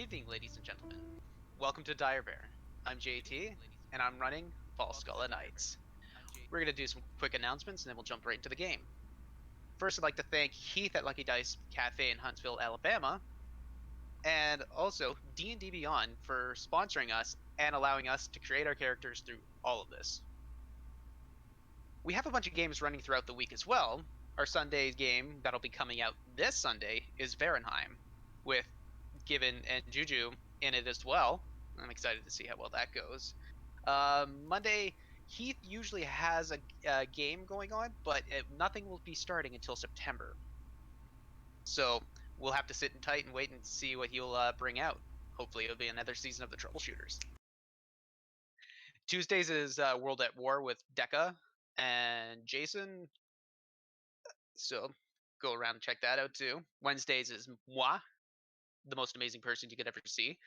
evening, ladies and gentlemen. Welcome to Dire Bear. I'm JT, and I'm running Falskallan Nights. We're going to do some quick announcements, and then we'll jump right into the game. First, I'd like to thank Heath at Lucky Dice Cafe in Huntsville, Alabama, and also D&D Beyond for sponsoring us and allowing us to create our characters through all of this. We have a bunch of games running throughout the week as well. Our Sunday game that'll be coming out this Sunday is Varenheim, with Given and Juju in it as well. I'm excited to see how well that goes. Monday, Heath usually has a game going on, but nothing will be starting until September. So we'll have to sit tight and wait and see what he'll bring out. Hopefully, it'll be another season of the Troubleshooters. Tuesdays is World at War with Decca and Jason. So go around and check that out too. Wednesdays is moi, the most amazing person you could ever see.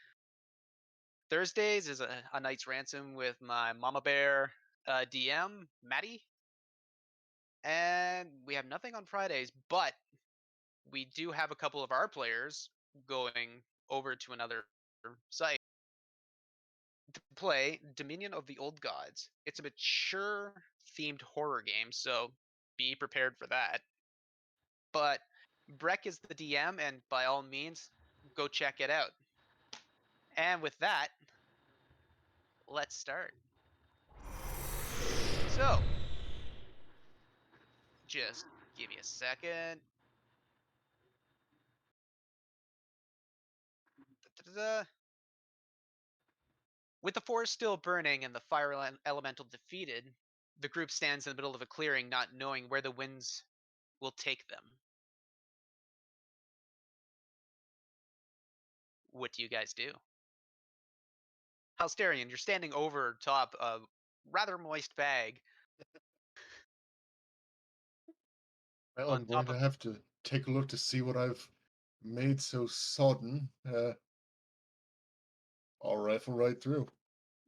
Thursdays is a Night's Ransom with my Mama Bear DM, Maddie. And we have nothing on Fridays, but we do have a couple of our players going over to another site to play Dominion of the Old Gods. It's a mature themed horror game, so be prepared for that. But Breck is the DM, and by all means, go check it out. And with that, let's start. So, just give me a second. Da-da-da. With the forest still burning and the fire elemental defeated, the group stands in the middle of a clearing, not knowing where the winds will take them. What do you guys do? Halsterian, you're standing over top a rather moist bag Well, on I'm going top to of. have to take a look to see what I've made so sodden. I'll rifle right through.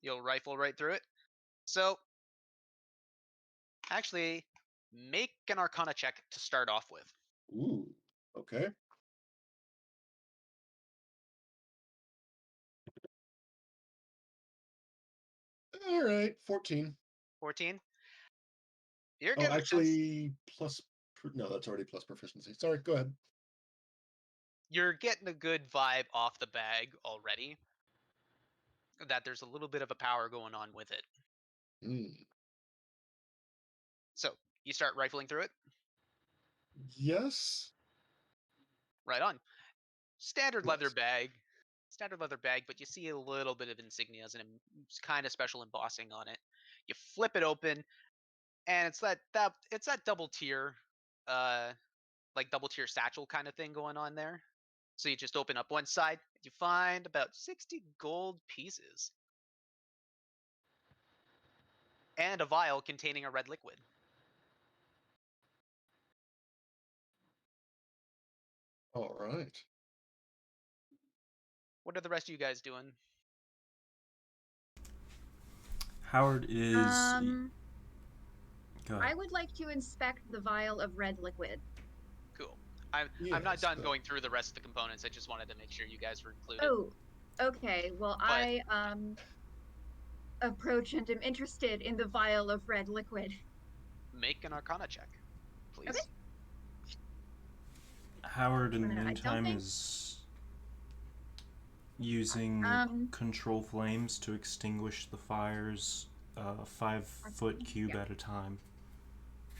You'll rifle right through it. So, actually, make an Arcana check to start off with. Ooh, okay. All right, 14. 14. You're Oh, getting a sense. actually, no, that's already plus proficiency. Sorry, go ahead. You're getting a good vibe off the bag already. That there's a little bit of a power going on with it. Mm. So you start rifling through it. Yes. Right on. Standard leather Yes. bag. Standard leather bag, but you see a little bit of insignias and kind of special embossing on it. You flip it open, and it's that double tier, uh, like double tier satchel kind of thing going on there. So you just open up one side, you find about 60 gold pieces and a vial containing a red liquid. All right. What are the rest of you guys doing? Howard is. Go ahead. I would like to inspect the vial of red liquid. Cool. I'm not Yes, done but going through the rest of the components. I just wanted to make sure you guys were included. Oh, okay. Well, But I approach and am interested in the vial of red liquid. make an Arcana check, please. Okay. Howard, in the I don't meantime, think- is using control flames to extinguish the fires 5-foot cube Yeah. at a time.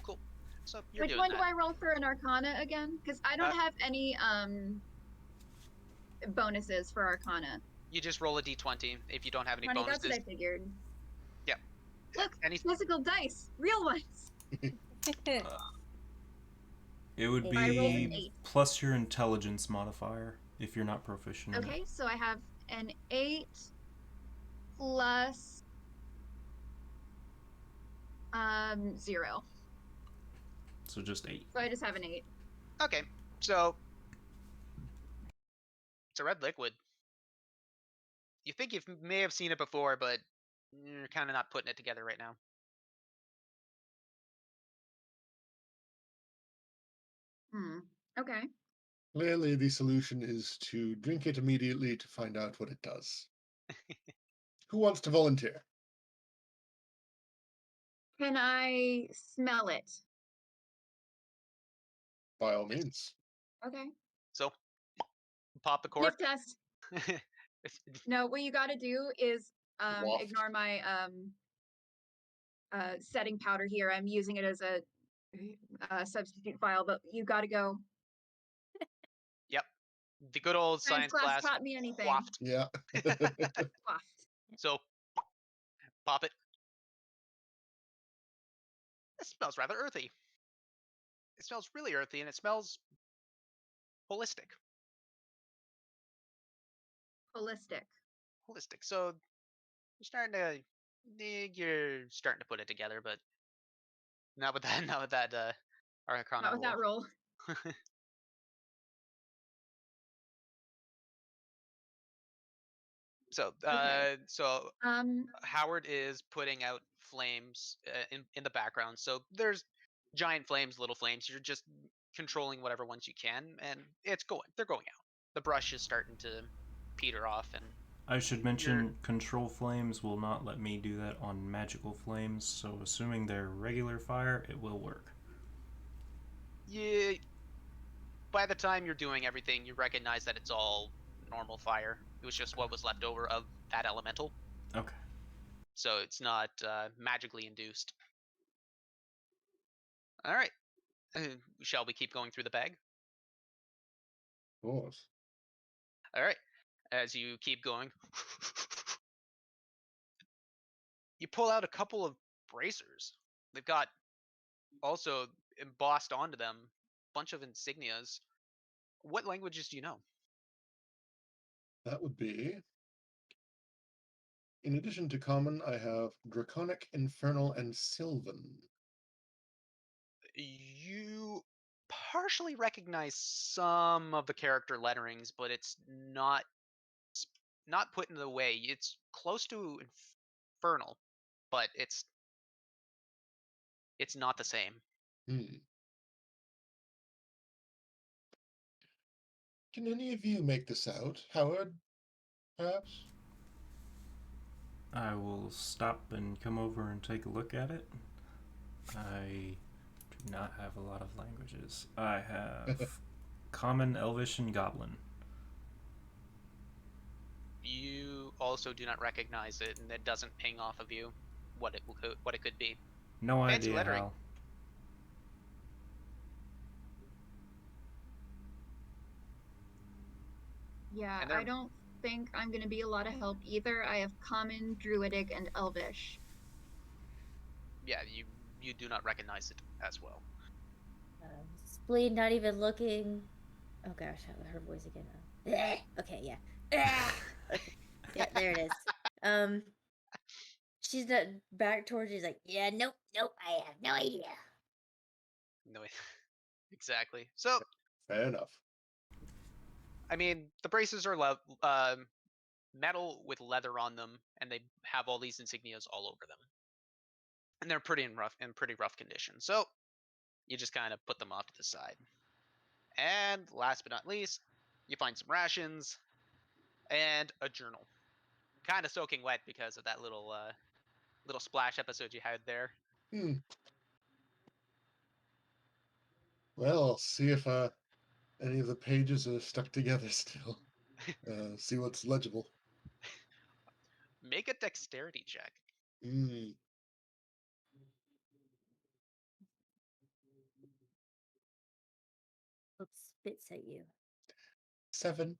Cool. So you're Which doing one that. do I roll for an Arcana again? Because I don't have any bonuses for Arcana. You just roll a d20 if you don't have any 20, bonuses. that's what I figured. Yeah. Look, Any physical dice, real ones. It would I rolled an be 8. plus your intelligence modifier if you're not proficient in Okay, it. so I have an 8 plus 0. So just 8. So I just have an 8. Okay, so it's a red liquid. You think you may have seen it before, but you're kind of not putting it together right now. Okay. Clearly, the solution is to drink it immediately to find out what it does. Who wants to volunteer? Can I smell it? By all means. Okay. So, pop the cork. Sniff test. No, what you gotta do is Waft. ignore my setting powder here. I'm using it as a substitute file, but you gotta go. Yep. The good old Science science class. taught me anything. Waft. Yeah. Waft. So, pop it. It smells rather earthy. It smells really earthy, and it smells holistic. Holistic. Holistic. So you're starting to put it together, but not with that. Not with that. Arcana Not with that roll. So, Okay. so Um. Howard is putting out flames in the background. So there's giant flames, little flames. You're just controlling whatever ones you can, and it's going. They're going out. The brush is starting to peter off, and I should mention control flames will not let me do that on magical flames, so assuming they're regular fire, it will work. yeah. By the time you're doing everything, you recognize that it's all normal fire. It was just what was left over of that elemental. Okay. So it's not magically induced. All right. Shall we keep going through the bag? Of course. All right. As you keep going, you pull out a couple of bracers. They've got also embossed onto them a bunch of insignias. What languages do you know? That would be. In addition to common, I have Draconic, Infernal, and Sylvan. You partially recognize some of the character letterings, but it's not put in the way. It's close to infernal, but it's not the same. Can any of you make this out? Howard, perhaps? I will stop and come over and take a look at it. I do not have a lot of languages. I have Common, Elvish, and Goblin. You also do not recognize it, and it doesn't ping off of you what it could be. No Fancy idea lettering. how. Yeah, And they're- I don't think I'm gonna be a lot of help either. I have common, druidic, and elvish. Yeah, you do not recognize it as well. Spleen not even looking. Oh gosh, her voice again. Okay, yeah. Okay. Yeah, there it is. She's not back towards. She's like, yeah, nope, I have no idea. No, exactly. So, Fair enough. I mean, the braces are metal with leather on them, and they have all these insignias all over them, and they're pretty rough condition. So, you just kind of put them off to the side. And last but not least, you find some rations and a journal, kind of soaking wet because of that little splash episode you had there. Well, I'll see if any of the pages are stuck together still. See what's legible. Make a dexterity check. Oops, spits at you. 7.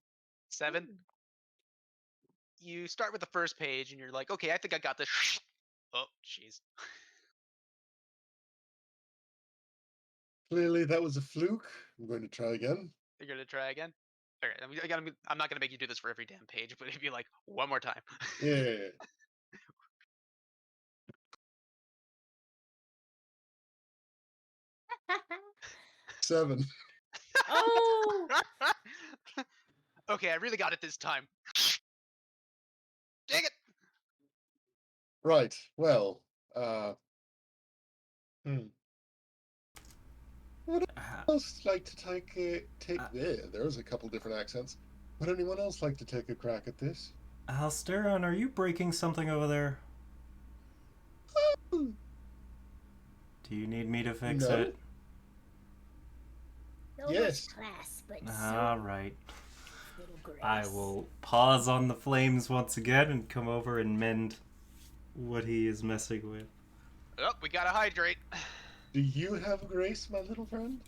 7. Ooh. You start with the first page, and you're like, okay, I think I got this. Oh, jeez. Clearly, that was a fluke. I'm going to try again. You're gonna try again? Alright, I'm not gonna make you do this for every damn page, but it'd be like, one more time. Yeah. 7. Oh! Okay, I really got it this time. Dang it! Right. Well, Would Uh, anyone else like to take there? There's a couple different accents. Would anyone else like to take a crack at this? Alsteron, are you breaking something over there? Hmm, Do you need me to fix no. it? So Yes. much class, but so Alright. little grace. I will pause on the flames once again and come over and mend what he is messing with. Oh, we gotta hydrate. Do you have grace, my little friend?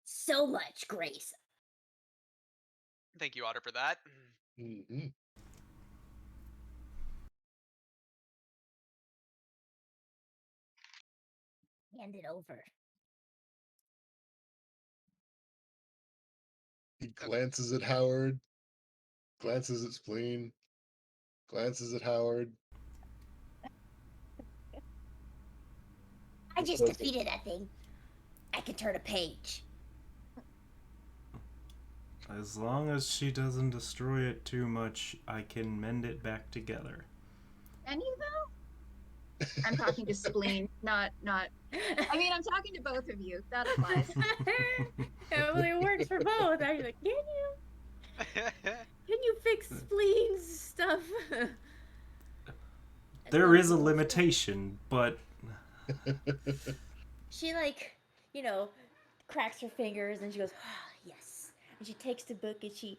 So much grace. Thank you, Otter, for that. Mm-hmm. Hand it over. He glances at Howard, glances at Spleen, glances at Howard. I just Okay. defeated that thing. I can turn a page. As long as she doesn't destroy it too much, I can mend it back together. Can you though? I'm talking to Spleen, not. I mean, I'm talking to both of you. That applies. Well, it works for both. I was like, can you fix Spleen's stuff? There is a limitation, but She cracks her fingers and she goes, ah, yes. And she takes the book and she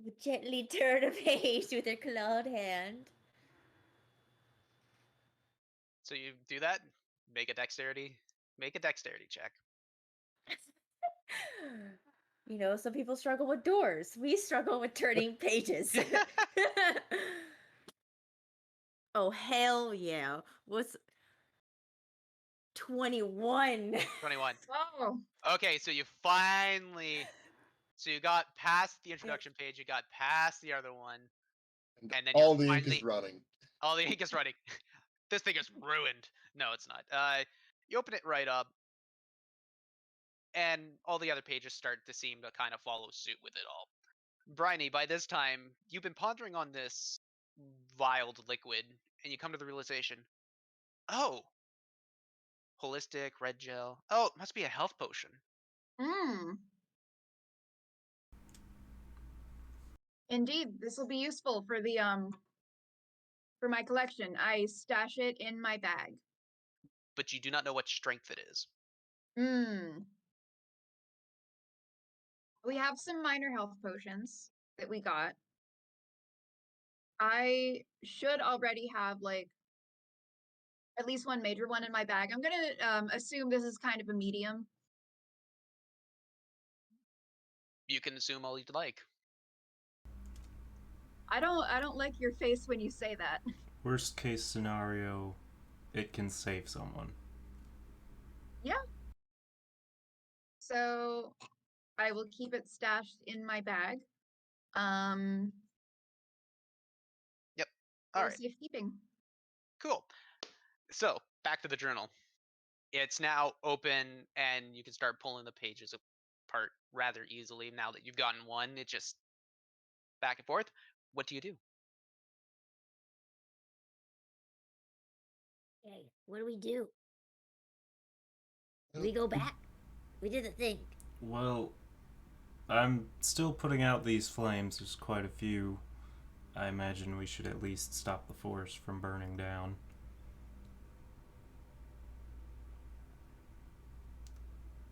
would gently turn a page with her clawed hand. So you do that. Make a dexterity check. Some people struggle with doors. We struggle with turning pages. Oh, hell yeah. What's 21? 21. Oh, Okay, so you got past the introduction page, you got past the other one, and then all you're the ink finally is running. all the ink is running. This thing is ruined. No, it's not. You open it right up, and all the other pages start to seem to kind of follow suit with it all. Bryony, by this time, you've been pondering on this vialed liquid, and you come to the realization, oh, holistic red gel. Oh, it must be a health potion. indeed, this will be useful for the for my collection. I stash it in my bag. But you do not know what strength it is. We have some minor health potions that we got. I should already have like at least one major one in my bag. I'm gonna assume this is kind of a medium. You can assume all you'd like. I don't like your face when you say that. worst case scenario, it can save someone. Yeah. So I will keep it stashed in my bag. Yep. All For right. safekeeping. Cool. So back to the journal. It's now open, and you can start pulling the pages apart rather easily now that you've gotten one. It just back and forth. What do you do? Hey, what do we do? We go back? We did the thing. Well, I'm still putting out these flames. There's quite a few. I imagine we should at least stop the forest from burning down.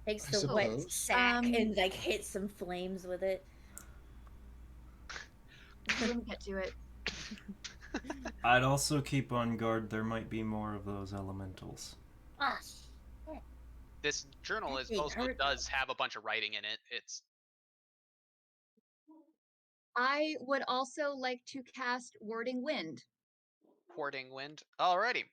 Takes I the wet suppose. sack and hits some flames with it. I didn't get to it. I'd also keep on guard. There might be more of those elementals. Ah, This journal That thing also hurt. does have a bunch of writing in it. It's I would also like to cast Warding Wind. Warding Wind. Alrighty.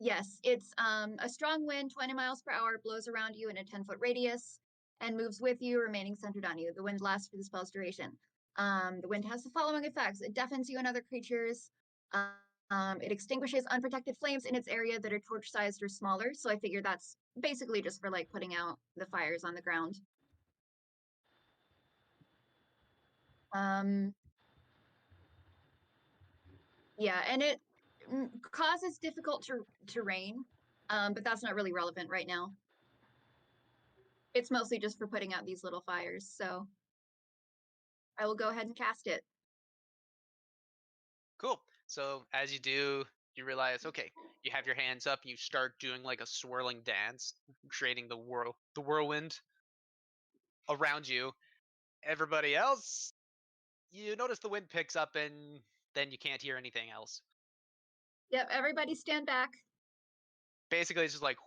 Yes, it's a strong wind, 20 miles per hour, blows around you in a 10-foot radius and moves with you, remaining centered on you. The wind lasts for the spell's duration. The wind has the following effects: it deafens you and other creatures. It extinguishes unprotected flames in its area that are torch-sized or smaller. So I figure that's basically just for like putting out the fires on the ground. Yeah, and it causes difficult terrain, but that's not really relevant right now. It's mostly just for putting out these little fires, so I will go ahead and cast it. Cool. So as you do, you realize, okay, you have your hands up, you start doing like a swirling dance, creating the whirlwind around you. Everybody else, you notice the wind picks up and then you can't hear anything else. Yep, everybody stand back. Basically, it's just like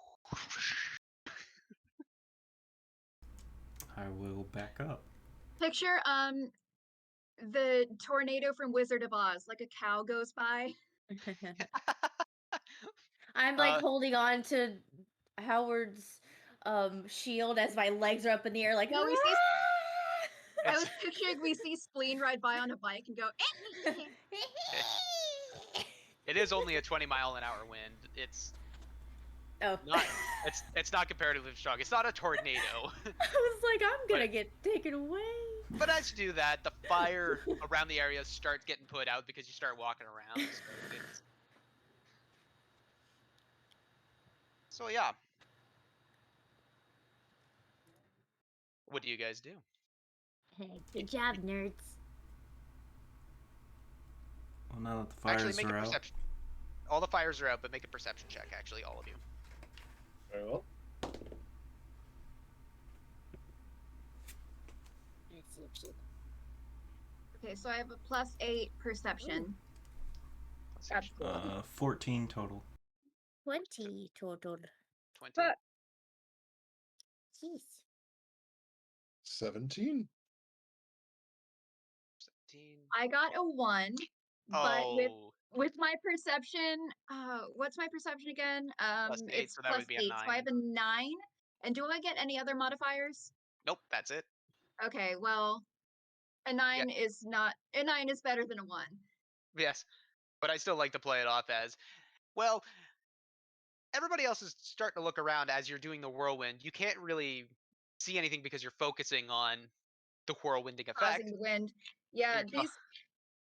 I will back up. Picture the tornado from Wizard of Oz, like a cow goes by. I'm like holding on to Howard's shield as my legs are up in the air, like. No, we see. I It's- was picturing we see Spleen ride by on a bike and go. it is only a 20-mile-an-hour wind. It's Oh. not. It's not comparatively strong. It's not a tornado. I was like, I'm gonna get taken away. But as you do that, the fire around the area starts getting put out because you start walking around. So yeah. What do you guys do? Hey, good job, nerds. Well, now that the fires Actually, make are a out, perception. All the fires are out, but make a perception check. Actually, all of you. Very well. Okay, so I have a +8 perception. That's cool. 14 total. 20 total. 20. But- Jeez. 17. 17. I got a 1, but Oh, with my perception, what's my perception again? +8, It's so that would be a +8, so I have a 9. And do I get any other modifiers? nope, that's it. Okay, well, a 9 is better than a 1. Yes, but I still like to play it off as, well, everybody else is starting to look around as you're doing the whirlwind. You can't really see anything because you're focusing on the whirlwinding effect. Causing the wind. Yeah, You-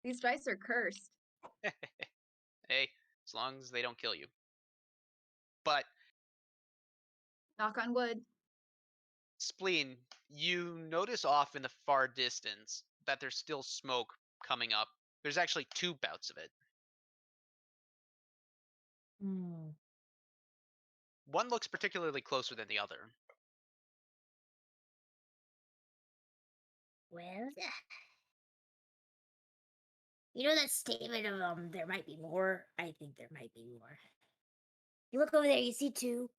these dice are cursed. Hey, as long as they don't kill you. But Knock on wood. Spleen, you notice off in the far distance that there's still smoke coming up. There's actually 2 bouts of it. Hmm. One looks particularly closer than the other. Well, you know that statement of there might be more? I think there might be more. You look over there, you see 2.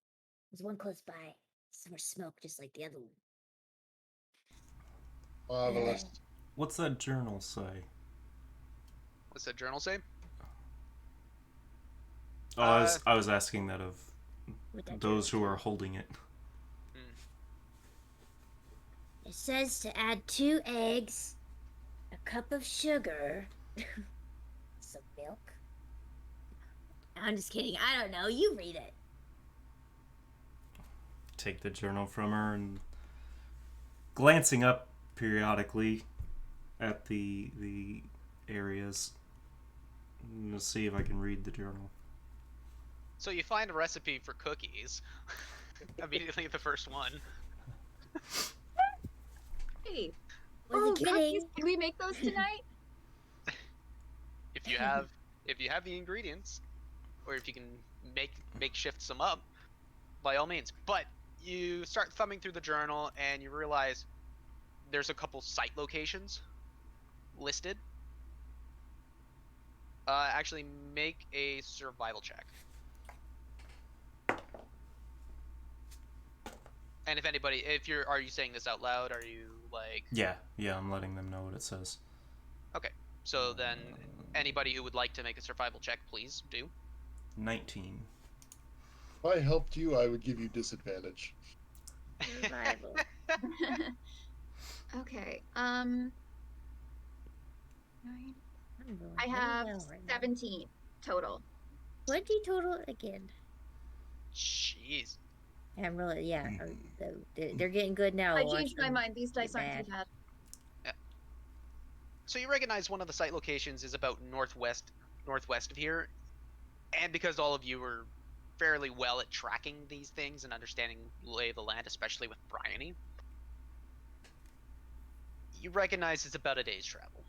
There's one close by. Some more smoke, just like the other one. Marvelous. What's that journal say? What's that journal say? Oh, I was asking that of What that those journal who are holding it. It says to add 2 eggs, a cup of sugar, some milk. I'm just kidding. I don't know. You read it. Take the journal from her and glancing up periodically at the areas. I'm gonna see if I can read the journal. So you find a recipe for cookies. Immediately the first one. Hey. Was he kidding? Cookies? Can we make those tonight? If you have the ingredients, or if you can makeshift some up, by all means. But you start thumbing through the journal and you realize there's a couple site locations listed. Actually, make a survival check. And are you saying this out loud? Are you like? Yeah, I'm letting them know what it says. Okay, so then anybody who would like to make a survival check, please do. 19. If I helped you, I would give you disadvantage. Survival. Okay. I'm rolling I really have well right now. 17 total. 20 total again. Jeez. I'm really, yeah. They're getting good now. I Watch changed my them mind. These dice get aren't too bad. So you recognize one of the site locations is about northwest of here. And because all of you were fairly well at tracking these things and understanding lay of the land, especially with Bryony, you recognize it's about a day's travel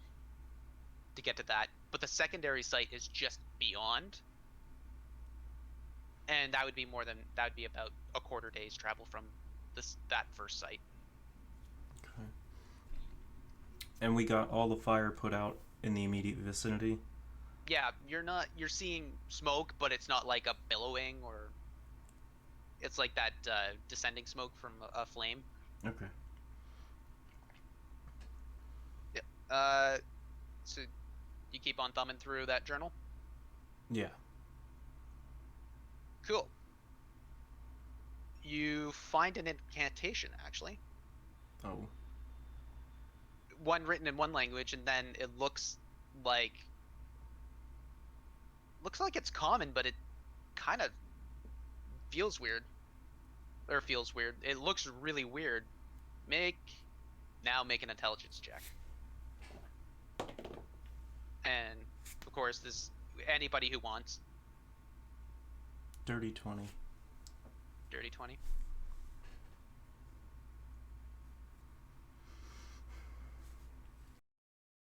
to get to that. But the secondary site is just beyond, and that would be about a quarter day's travel from that first site. Okay. And we got all the fire put out in the immediate vicinity. Yeah, you're seeing smoke, but it's not like a billowing, or it's like that descending smoke from a flame. Okay. Yeah. So you keep on thumbing through that journal? Yeah. Cool. You find an incantation, actually. Oh. One written in one language, and then it looks like it's common, but it kind of feels weird. Or feels weird. It looks really weird. Make an intelligence check. And of course, this anybody who wants. Dirty 20. Dirty 20.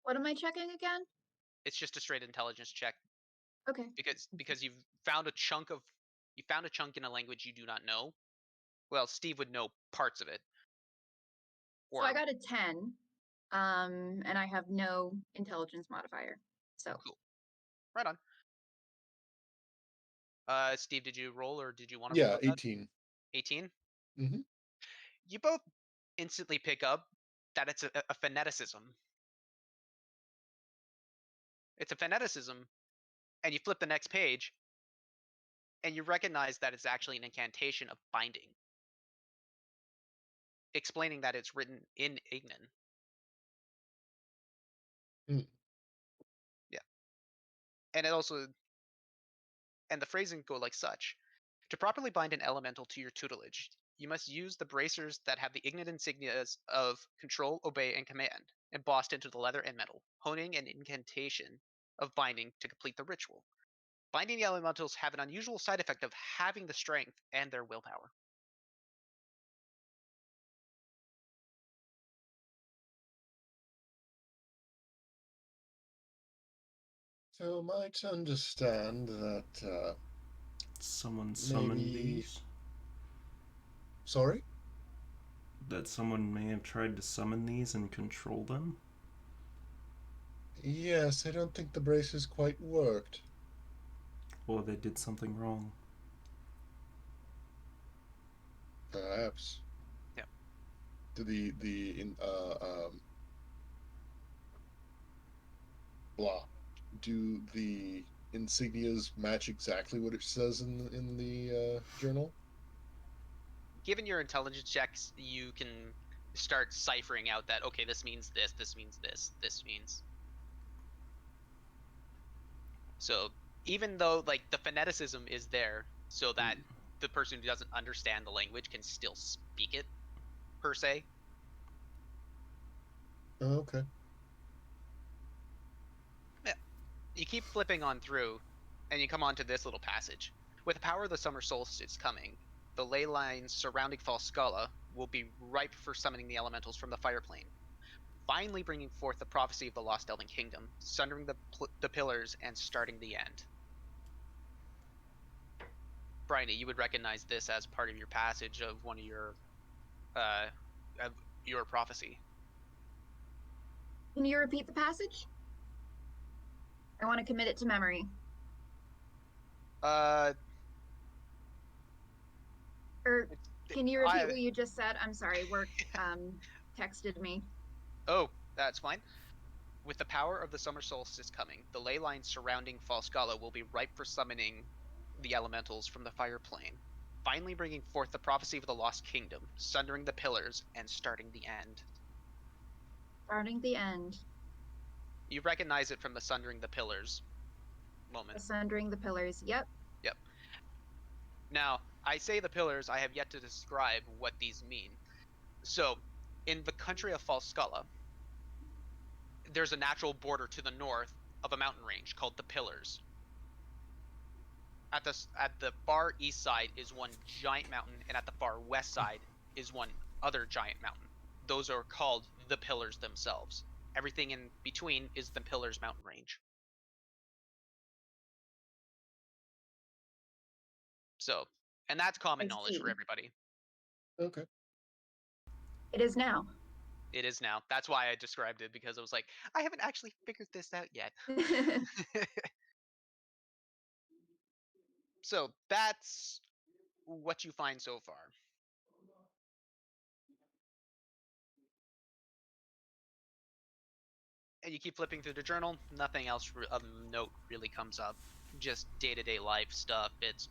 What am I checking again? It's just a straight intelligence check Okay. because you found a chunk in a language you do not know. Well, Steve would know parts of it. So I got a 10, and I have no intelligence modifier. So Cool. Right on. Steve, did you roll, or did you want to roll? Yeah, With that? 18. 18? Mm-hmm. You both instantly pick up that it's a phoneticism. It's a phoneticism, and you flip the next page, and you recognize that it's actually an incantation of binding, explaining that it's written in Ignan. Mm. Yeah. And it also, and the phrasing go like such. To properly bind an elemental to your tutelage, you must use the bracers that have the Ignan insignias of control, obey, and command, embossed into the leather and metal, honing an incantation of binding to complete the ritual. Binding the elementals have an unusual side effect of having the strength and their willpower. So am I to understand that Someone summoned maybe... these? Sorry? That someone may have tried to summon these and control them? Yes, I don't think the braces quite worked. Or they did something wrong. Perhaps. Yeah. Blah. Do the insignias match exactly what it says in the journal? Given your intelligence checks, you can start ciphering out that, okay, this means this means this means. So even though like the phoneticism is there so that the person who doesn't understand the language can still speak it, per se. Oh, okay. Yeah. You keep flipping on through, and you come on to this little passage. With the power of the summer solstice coming, the ley lines surrounding Falskallan will be ripe for summoning the elementals from the fire plane, finally bringing forth the prophecy of the lost elven kingdom, sundering the pillars and starting the end. Bryony, you would recognize this as part of your passage of one of your prophecy. can you repeat the passage? I want to commit it to memory. Or can you repeat what you just said? I'm sorry, work texted me. Oh, that's fine. With the power of the summer solstice coming, the ley lines surrounding Falskallan will be ripe for summoning the elementals from the fire plane, finally bringing forth the prophecy of the lost kingdom, sundering the pillars and starting the end. Starting the end. You recognize it from the sundering the pillars moment. The sundering the pillars. Yep. Yep. Now, I say the pillars, I have yet to describe what these mean. So, in the country of Falskallan, there's a natural border to the north of a mountain range called the Pillars. at the far east side is one giant mountain, and at the far west side is one other giant mountain. Those are called the pillars themselves. Everything in between is the Pillars mountain range. So, and that's common I knowledge for see. everybody. Okay. It is now. It is now. That's why I described it, because I was like, I haven't actually figured this out yet. So that's what you find so far. And you keep flipping through the journal, nothing else of note really comes up. Just day-to-day life stuff. It's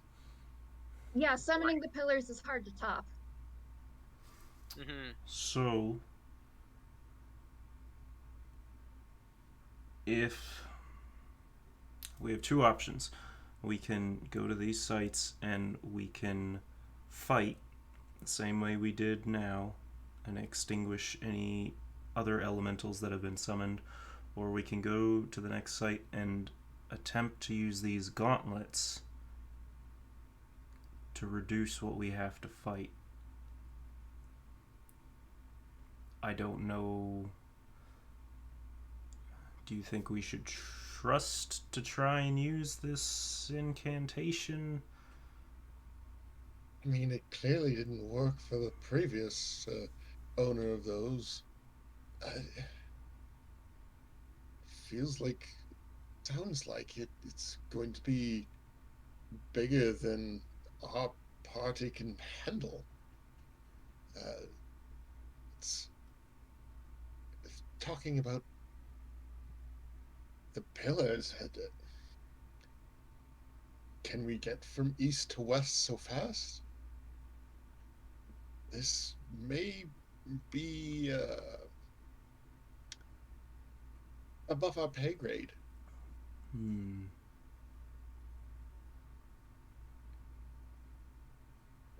Yeah, summoning the pillars is hard to top. So, if we have two options, we can go to these sites and we can fight the same way we did now and extinguish any other elementals that have been summoned, or we can go to the next site and attempt to use these gauntlets to reduce what we have to fight. I don't know. Do you think we should trust to try and use this incantation? I mean, it clearly didn't work for the previous owner of those. Feels like, sounds like it's going to be bigger than our party can handle. It's talking about the pillars. Can we get from east to west so fast? This may be above our pay grade.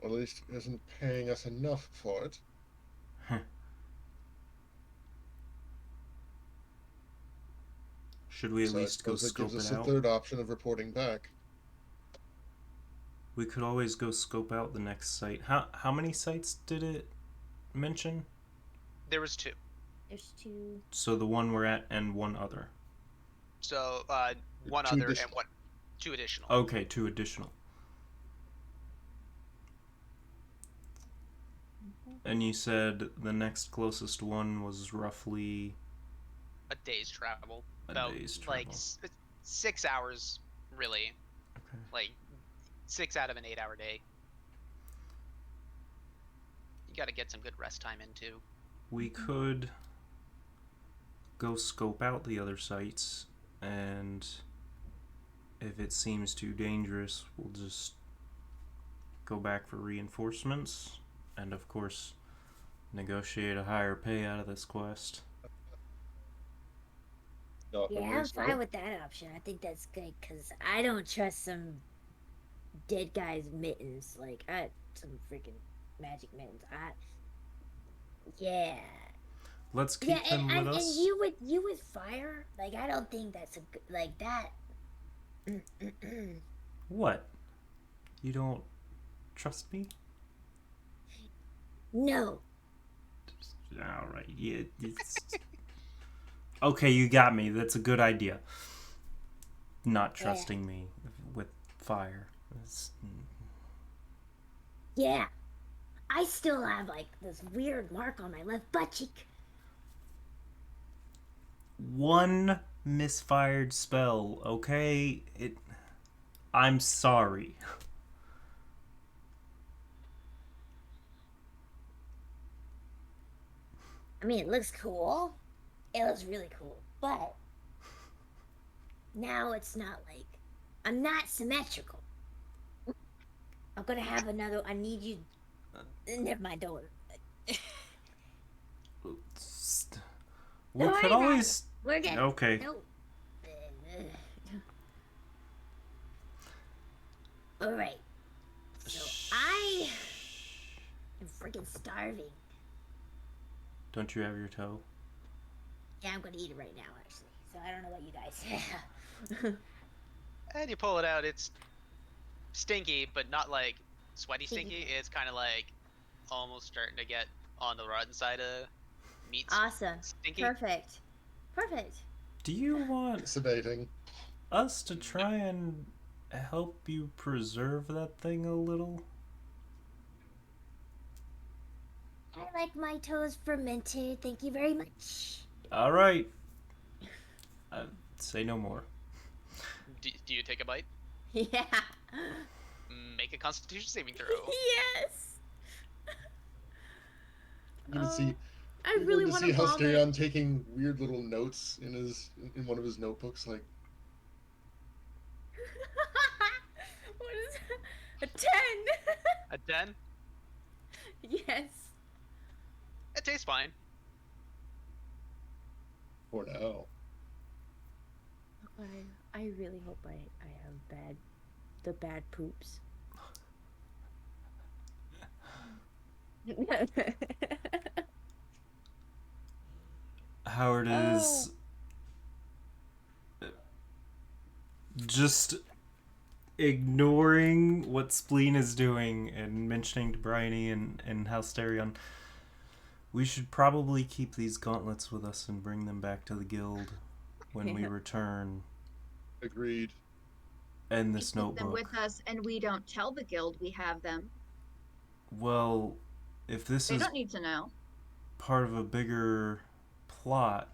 Or at least it isn't paying us enough for it. Should we at least go I suppose that scope gives us it a out? third option of reporting back. We could always go scope out the next site. How many sites did it mention? There was two. There's two. So the one we're at and one other. So one Two other additional. and two additional. Okay, two additional. And you said the next closest one was roughly A day's travel. a About day's like travel. 6 hours, really. Okay. Like 6 out of an 8-hour day. You got to get some good rest time in too. We could go scope out the other sites, and if it seems too dangerous, we'll just go back for reinforcements, and of course, negotiate a higher pay out of this quest. Yeah, I'm fine with that option. I think that's good because I don't trust some dead guy's mittens. Like, some freaking magic mittens. Yeah. Let's keep them with us. And you with fire? Like, I don't think that's a good, like that. What? You don't trust me? No. All right. Yeah. Okay, you got me. That's a good idea. Not trusting me with fire. Yeah. I still have like this weird mark on my left butt cheek. One misfired spell, okay? I'm sorry. I mean, it looks cool. It looks really cool. But now it's not like I'm not symmetrical. I'm gonna have another. I need you. Never mind. Don't. We could always. We're getting. Okay. No. All right. So I am freaking starving. Don't you have your toe? Yeah, I'm gonna eat it right now, actually. So I don't know what you guys have. And you pull it out. It's stinky, but not like sweaty Stinky. stinky. It's kind of like almost starting to get on the rotten side of meat. Awesome. Stinky. Perfect. Perfect. Do you want Sedating. us to try and help you preserve that thing a little? I like my toes fermented. Thank you very much. All right. Say no more. Do you take a bite? Yeah. Make a Constitution saving throw. Yes. You can see. I You're really going to want see to vomit. Halsterion taking weird little notes in one of his notebooks, like, What is a 10? A 10? Yes. It tastes fine. for now. I really hope I have the bad poops. Howard is just ignoring what Spleen is doing and mentioning to Bryony and Halsterion, we should probably keep these gauntlets with us and bring them back to the guild when we return. Agreed. And We this keep them notebook. with us, and we don't tell the guild we have them. Well, if this They is don't need to know. part of a bigger plot,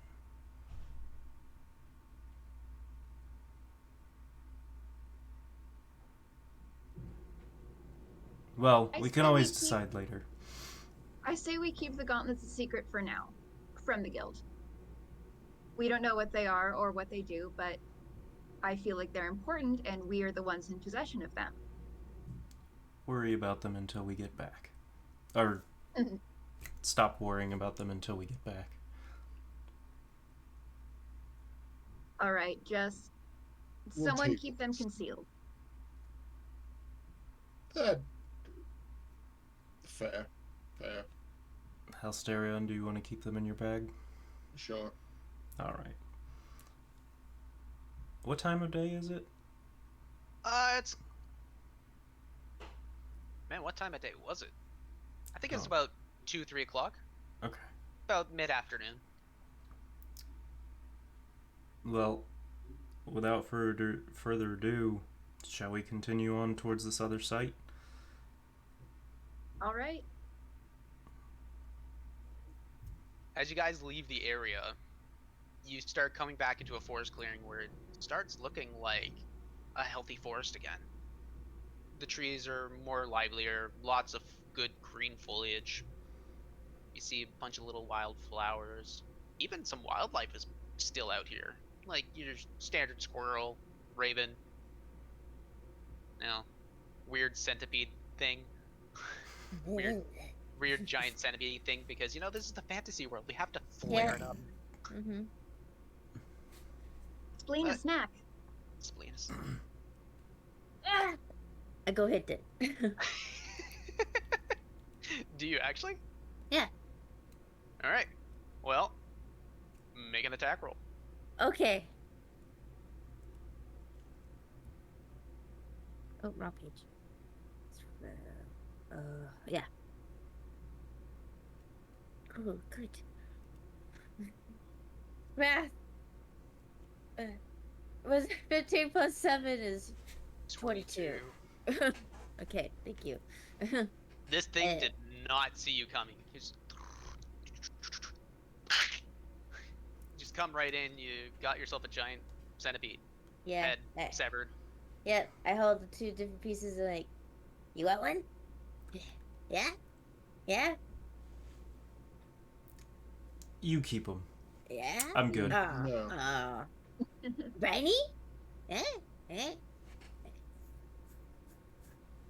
well, I we say can we always keep- decide later. I say we keep the gauntlets a secret for now, from the guild. We don't know what they are or what they do, but I feel like they're important, and we are the ones in possession of them. Worry about them until we get back. Or stop worrying about them until we get back. All right, just We'll someone take keep them concealed. That. Fair. Fair. Halsterion, do you want to keep them in your bag? Sure. Alright. What time of day is it? It's... Man, what time of day was it? I think it's Oh. about 2, 3 o'clock. Okay. About mid-afternoon. Well, without further ado, shall we continue on towards this other site? All right. As you guys leave the area, you start coming back into a forest clearing where it starts looking like a healthy forest again. The trees are more livelier, lots of good green foliage. You see a bunch of little wild flowers. Even some wildlife is still out here. Like your standard squirrel, raven, weird centipede thing. Weird giant centipede thing, because this is the fantasy world. We have to flare it up. Mm-hmm. Spleen a snack. Spleen is- I go hit it. Do you actually? Yeah. Alright. Well, make an attack roll. Okay. Oh, wrong page. Yeah. Oh, good. Math. Was 15 plus 7 is 22. Okay, thank you. This thing did not see you coming. Just come right in. You got yourself a giant centipede. Yeah. Head severed. Yeah, I hold the two different pieces and like, you want one? Yeah? Yeah? You keep them. Yeah? I'm good. No. Briny? Yeah? Yeah?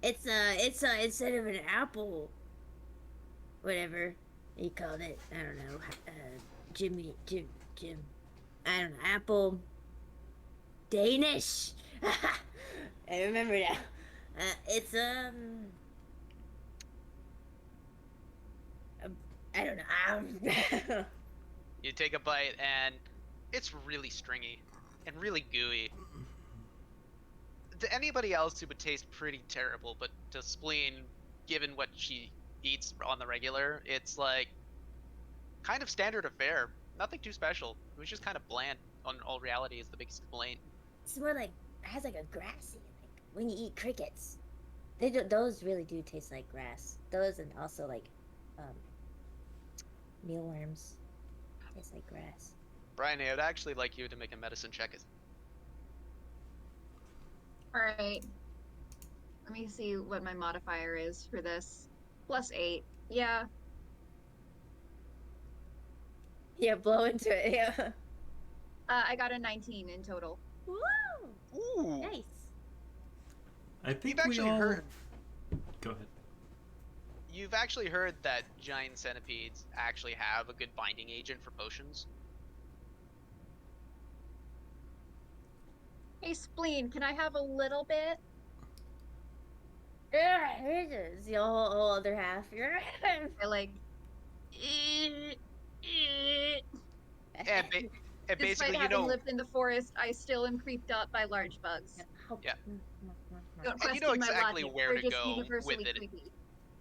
It's instead of an apple, whatever you called it, I don't know, Jim, I don't know, apple, Danish. I remember now. It's I don't know. You take a bite, and it's really stringy and really gooey. to anybody else it would taste pretty terrible, but to Spleen, given what she eats on the regular, it's like kind of standard affair. Nothing too special. It was just kind of bland. On all reality, is the biggest complaint. It's more like it has like a grassy, like when you eat crickets. Those really do taste like grass. Those and also like mealworms taste like grass. Brian, I would actually like you to make a medicine check. All right. Let me see what my modifier is for this. +8. Yeah. Yeah, blow into it. Yeah. I got a 19 in total. Woo! Ooh. Nice. I think You've actually we all... heard. Go ahead. You've actually heard that giant centipedes actually have a good binding agent for potions. Hey, Spleen, can I have a little bit? Yeah, here it is. The whole other half. I like. And, and Despite basically, you having know, lived in the forest, I still am creeped out by large bugs. Yeah. Don't And you question know my exactly logic. where They're to just go universally with it. creepy.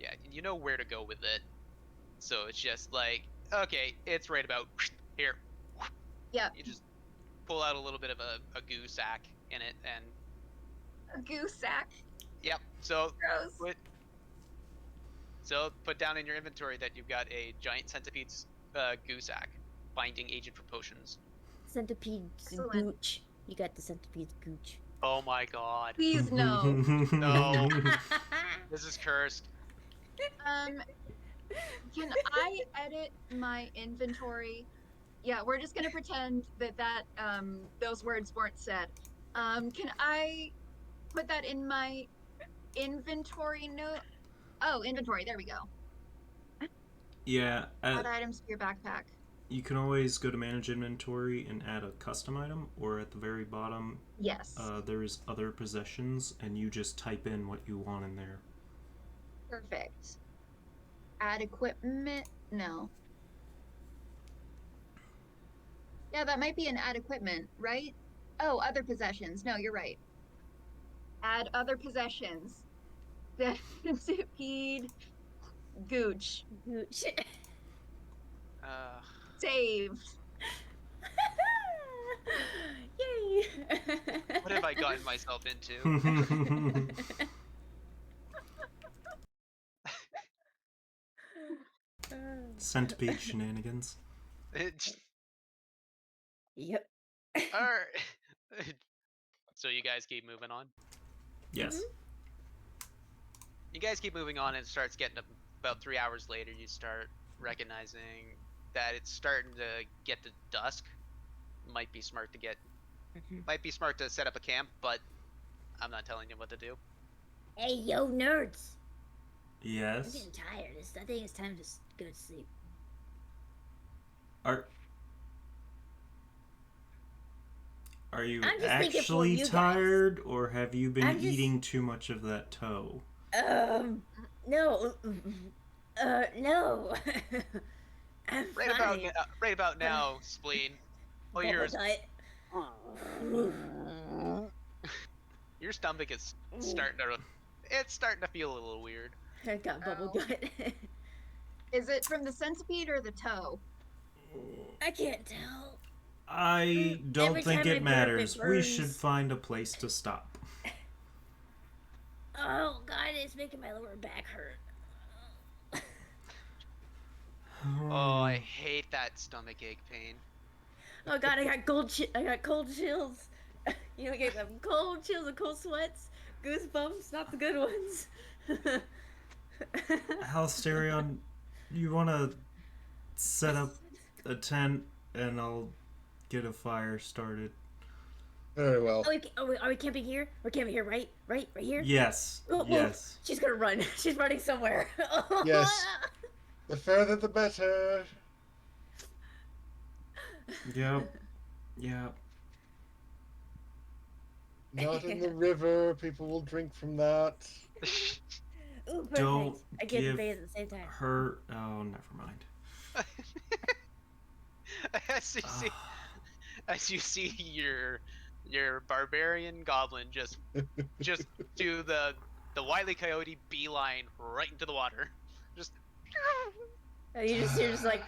yeah, you know where to go with it. So it's just like, okay, it's right about here. Yeah. You just pull out a little bit of a goo sack in it, and A goose sack. yep. So Gross. put down in your inventory that you've got a giant centipede's goo sack, binding agent for potions. Centipede Excellent. gooch. You got the centipede gooch. Oh my god, Please no. no, this is cursed. Can I edit my inventory? Yeah, we're just gonna pretend that those words weren't said. Can I put that in my inventory note? Oh, inventory. There we go. Yeah, Add items to your backpack. you can always go to manage inventory and add a custom item, or at the very bottom, Yes. there is other possessions, and you just type in what you want in there. Perfect. Add equipment. No. Yeah, that might be an add equipment, right? Oh, other possessions. No, you're right. Add other possessions. Centipede. Gooch. Gooch. Saved. Yay! What have I gotten myself into? Centipede shenanigans. Yep. Alright. So you guys keep moving on? Yes. You guys keep moving on, and it starts getting about 3 hours later. You start recognizing that it's starting to get to dusk. Might be smart to set up a camp, but I'm not telling you what to do. Hey, yo, nerds! I'm Yes. getting tired. I think it's time to go to sleep. Are you I'm just thinking for actually you guys. tired, or have you been I'm just- eating too much of that toe? No. No. I'm fine. Right about now, Spleen. All Bubble yours. gut. Your stomach is starting to feel a little weird. I got bubble Ow. gut. Is it from the centipede or the toe? I can't tell. I don't Every think time I it burp, it matters. We should burns. find a place to stop. Oh god, it's making my lower back hurt. Oh, I hate that stomach ache pain. Oh god, I got cold chills. You know, I get cold chills and cold sweats, goosebumps, not the good ones. Halsterion, you want to set up a tent, and I'll get a fire started. Very well. Are we camping here? We're camping here, right? Right here? Yes. Oh, oh, Yes. she's gonna run. She's running somewhere. Yes. The further the better. Yep. Yep. Not in the river. People will drink from that. Ooh, perfect. Don't I get to give bathe at the same time. her. Oh, never mind. as you see your Your barbarian goblin just do the Wile E. Coyote beeline right into the water. Just You're just like,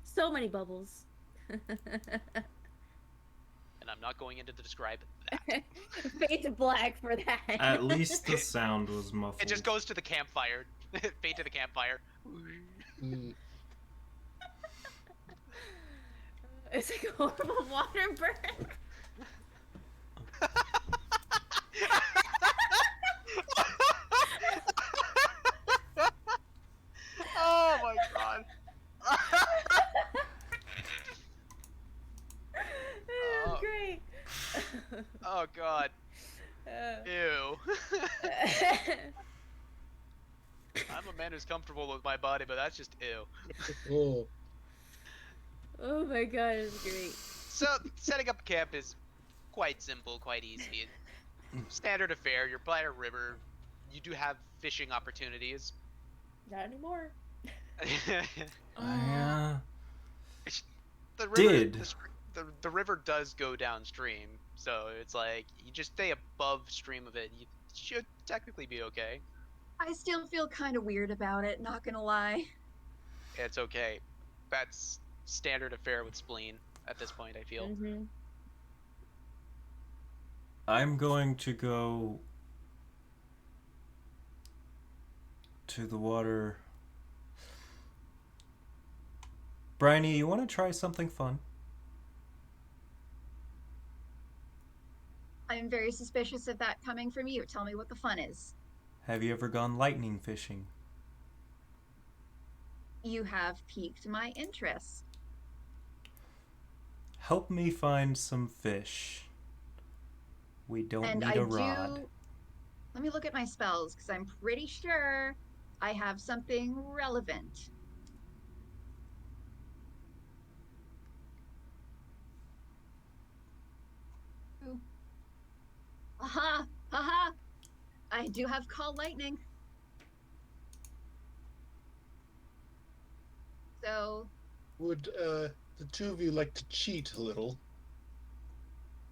so many bubbles. and I'm not going into to describe that. Fade to black for that. At least the sound was muffled. It just goes to the campfire. Fade to the campfire. Mm. It's like a horrible water burn. Oh my god. Oh. Great. Oh god. Ew. I'm a man who's comfortable with my body, but that's just ew. Oh. Oh my god, it's great. So, setting up camp is quite simple, quite easy. Standard affair, you're by a river. You do have fishing opportunities. Not anymore. The river, Did. the river does go downstream, so it's like you just stay above stream of it. You should technically be okay. I still feel kind of weird about it, not gonna lie. It's okay. That's standard affair with spleen at this point, I feel. Mm-hmm. I'm going to go to the water. Bryony, you want to try something fun? I'm very suspicious of that coming from you. Tell me what the fun is. Have you ever gone lightning fishing? You have piqued my interest. Help me find some fish. We don't And need I a rod. Let me look at my spells, because I'm pretty sure I have something relevant. Ooh. Aha! Aha! I do have Call Lightning. So, Would the two of you like to cheat a little?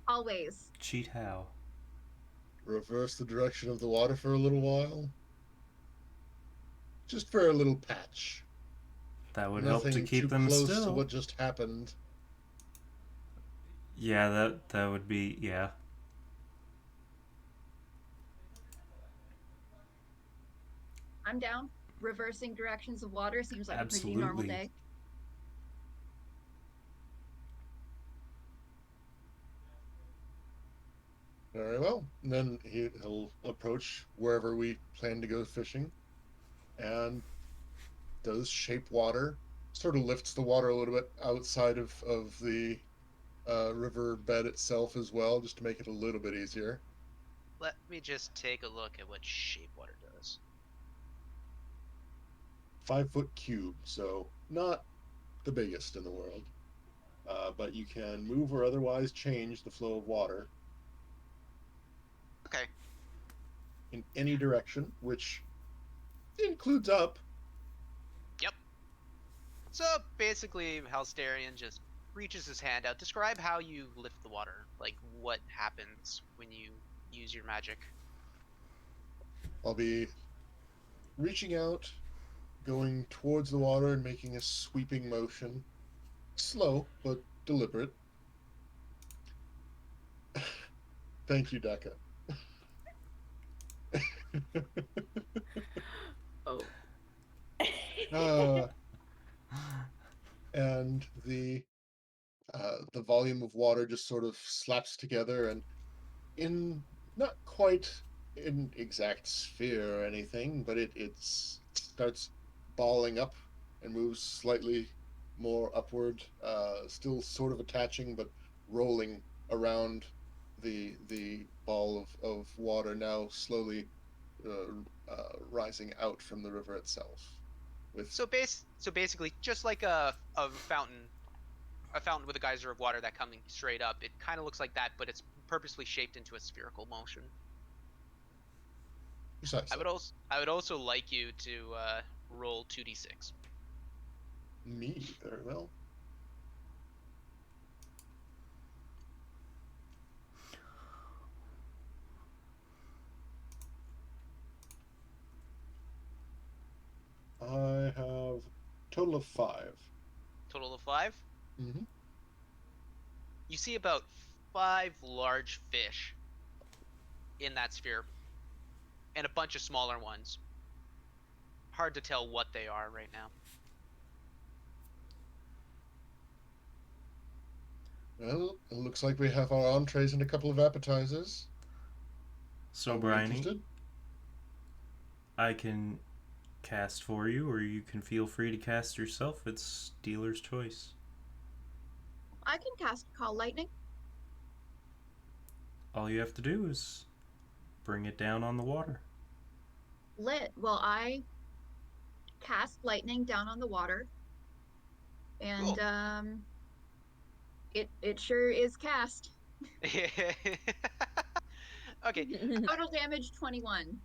always. Cheat how? Reverse the direction of the water for a little while? Just for a little patch. That would Nothing help to keep too them close still. to what just happened. Yeah, that would be, yeah. I'm down. Reversing directions of water seems like a pretty normal Absolutely. day. Very well. And then he'll approach wherever we plan to go fishing and does shape water. Sort of lifts the water a little bit outside of the river bed itself as well, just to make it a little bit easier. Let me just take a look at what shape water does. 5-foot cube, so not the biggest in the world. But you can move or otherwise change the flow of water Okay. in any direction, which includes up. Yep. So basically, Halsterian just reaches his hand out. Describe how you lift the water. Like, what happens when you use your magic. I'll be reaching out, going towards the water and making a sweeping motion. Slow, but deliberate. Thank you, Daka. Oh. And the volume of water just sort of slaps together, and in not quite an exact sphere or anything, but it starts balling up and moves slightly more upward, still sort of attaching, but rolling around the ball of water, now slowly rising out from the river itself. With So basically, just like a fountain with a geyser of water that coming straight up, it kind of looks like that, but it's purposely shaped into a spherical motion. precisely. I would also like you to roll 2d6. Me, very well. total of 5. Total of 5. Mm-hmm. You see about 5 large fish in that sphere, and a bunch of smaller ones. Hard to tell what they are right now. Well, it looks like we have our entrees and a couple of appetizers. So, Are we Bryony, interested? I can cast for you, or you can feel free to cast yourself. It's dealer's choice. I can cast Call Lightning. All you have to do is bring it down on the water. Lit. Well, I cast lightning down on the water, and Cool. it sure is cast. Okay, Total damage 21.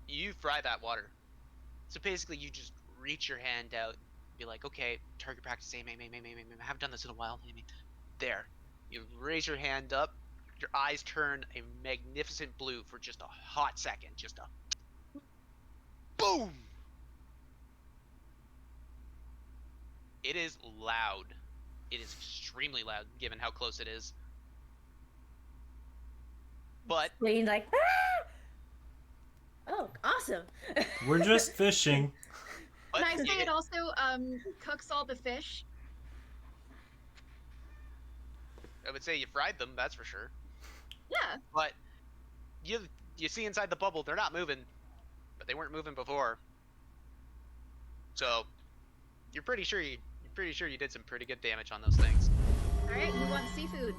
you fry that water. So basically, you just reach your hand out, be like, okay, target practice, aim, aim, aim, aim, aim, aim. I haven't done this in a while. Aim, aim. There. You raise your hand up, your eyes turn a magnificent blue for just a hot second. Just a boom! It is loud. It is extremely loud, given how close it is. But Being like, ah! Oh, awesome. We're just fishing. Can I but say it also cooks all the fish? I would say you fried them, that's for sure. Yeah. But you see inside the bubble, they're not moving, but they weren't moving before. So you're pretty sure you did some pretty good damage on those things. All right. Who wants seafood?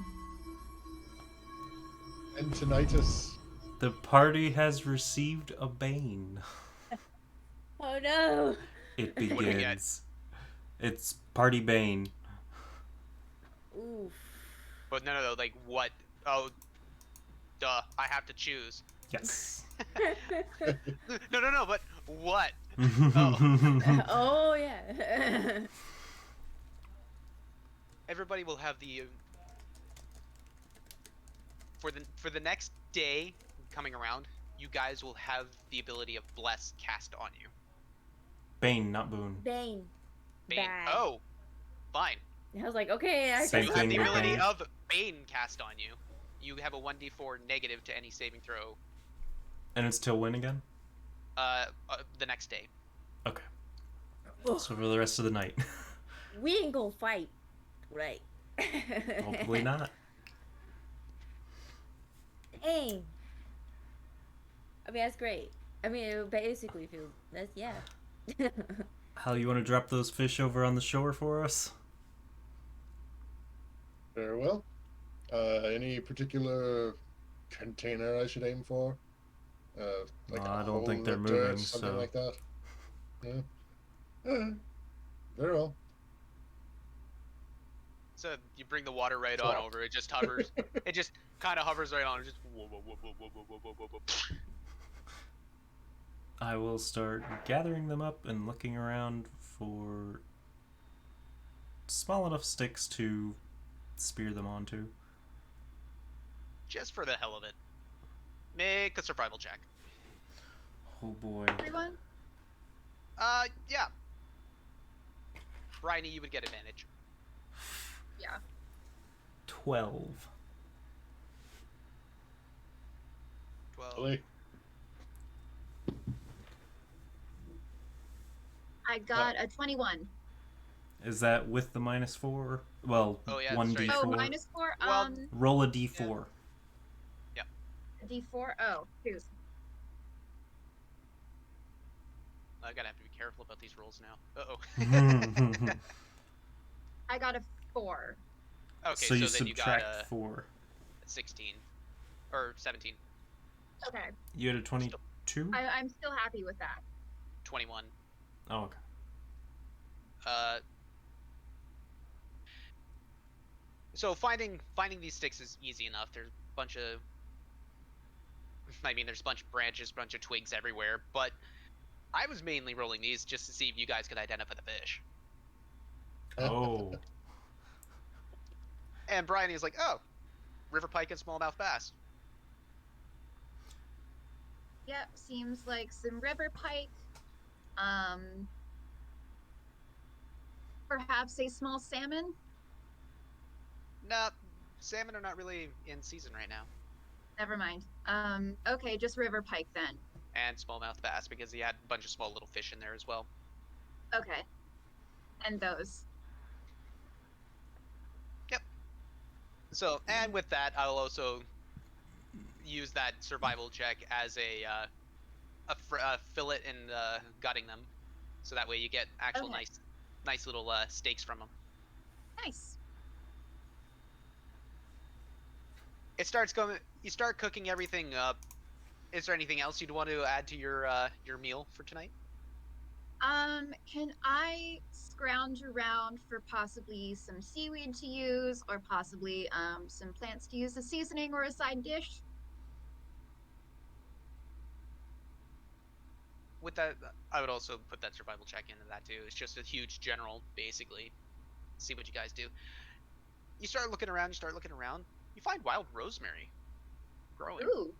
And tinnitus. The party has received a bane. Oh no. It do you get? begins. It's party bane. Oof. But no, like what? Oh, duh! I have to choose. Yes. No, but what? Oh yeah. Everybody will have the for the next day coming around. You guys will have the ability of bless cast on you. Bane, not boon. Bane. Bane. Bad. Oh, fine. I was like, okay, I Same You guess have thing the with ability Bane. of Bane cast on you. You have a 1d4 negative to any saving throw. And it's till when again? The next day. Okay. Ugh. So for the rest of the night. We ain't gonna fight, right? Hopefully not. Dang. I mean, that's great. I mean, it basically feels that's yeah. Hal, you want to drop those fish over on the shore for us? Very well. Any particular container I should aim for? Like I a don't think hole they're of dirt, moving, something so- like that. Yeah. Very well. So you bring the water right Drop. on over. It just hovers. It just kind of hovers right on. It just whoa, whoa, whoa, whoa, whoa, whoa, whoa, whoa, whoa, whoa. I will start gathering them up and looking around for small enough sticks to spear them onto. Just for the hell of it. Make a survival check. Oh boy. Everyone? Yeah. Bryony, you would get advantage. Yeah. 12. 12. Really? I got a 21. Is that with the -4? Well, Oh, yeah, that's 1d4. right. Oh, -4. Well, Roll a d4. D4. Oh, choose. I gotta have to be careful about these rolls now. Uh-oh. I got a 4. Okay, so you then you got subtract a 4. 16. Or 17. Okay. You had a 22? I'm still happy with that. 21. Oh, okay. So finding these sticks is easy enough. There's a bunch of there's a bunch of branches, bunch of twigs everywhere, but I was mainly rolling these just to see if you guys could identify the fish. Oh. And Bryony's like, oh, river pike and smallmouth bass. Yep, seems like some river pike. Perhaps a small salmon? Nah, salmon are not really in season right now. Never mind. Okay, just river pike then. And smallmouth bass, because he had a bunch of small little fish in there as well. Okay. And those. So, and with that, I'll also use that survival check as a fillet in gutting them, so that way you get actual Okay. nice little steaks from them. Nice. It starts going. You start cooking everything up. Is there anything else you'd want to add to your meal for tonight? Can I scrounge around for possibly some seaweed to use, or possibly some plants to use as seasoning or a side dish? With that, I would also put that survival check into that too. It's just a huge general, basically. See what you guys do. You start looking around. You find wild rosemary growing. Ooh.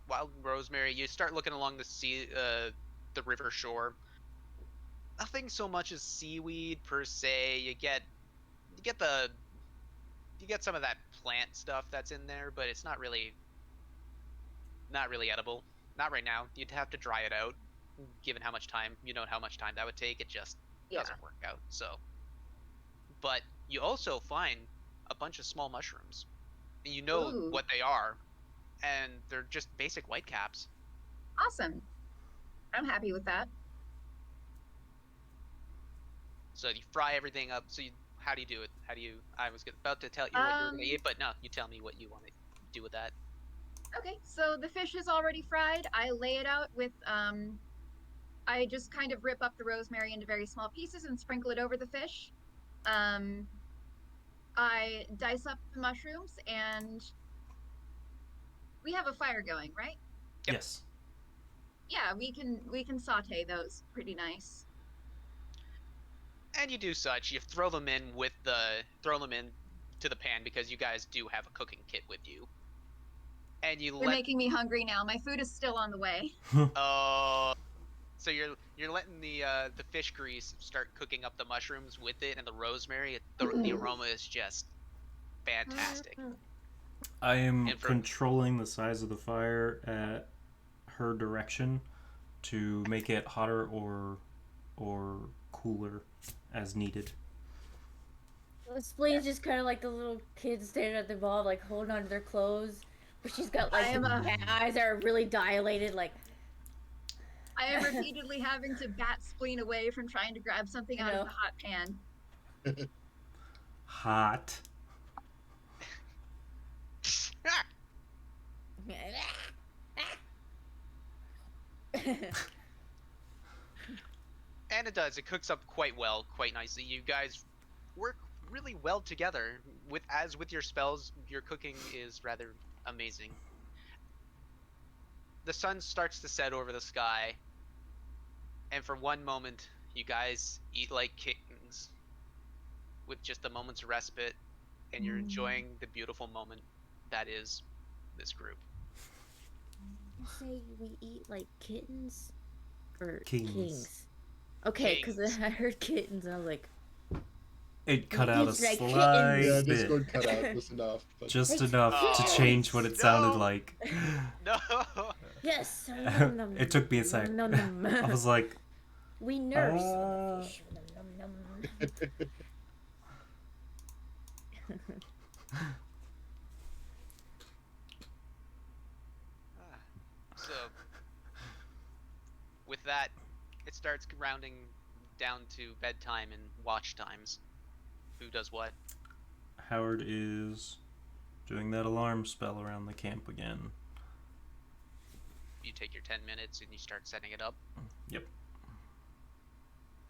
Wild rosemary. You start looking along the river shore. Nothing so much as seaweed per se. You get some of that plant stuff that's in there, but it's not really edible. Not right now. You'd have to dry it out, given how much time that would take. It just doesn't work out. So, but you also find a bunch of small mushrooms. You know Ooh. what they are, and they're just basic whitecaps. Awesome. I'm happy with that. So you fry everything up. So how do you do it? I was about to tell you what you were gonna eat, but no, you tell me what you want to do with that. Okay, so the fish is already fried. I lay it out with I just kind of rip up the rosemary into very small pieces and sprinkle it over the fish. I dice up the mushrooms, and we have a fire going, right? Yep. Yes. Yeah, we can saute those pretty nice. And you do such. You throw them in to the pan, because you guys do have a cooking kit with you. And You're making me hungry now. My food is still on the way. So you're letting the fish grease start cooking up the mushrooms with it and the rosemary. The aroma is just fantastic. I am controlling the size of the fire at her direction to make it hotter or cooler as needed. Spleen's just kind of like the little kids standing at the ball, like holding onto their clothes, but she's got like eyes that are really dilated, like. I am repeatedly having to bat Spleen away from trying to grab something out of the hot pan. Hot. And it does. It cooks up quite well, quite nicely. You guys work really well together. With your spells, your cooking is rather amazing. The sun starts to set over the sky, and for one moment, you guys eat like kittens, with just a moment's respite, and you're enjoying the beautiful moment that is this group. You say we eat like kittens? Or Kings. kings? Okay, because I heard kittens and I was like... It cut out a like slight Yeah, bit. Discord cut out just enough. But... Just enough to change what it sounded like. No! Yes! It took me a sec. I was like... We nurse on the fish. Nom, nom. So, with that, it starts rounding down to bedtime and watch times. Who does what? Howard is doing that alarm spell around the camp again. You take your 10 minutes and you start setting it up. Yep.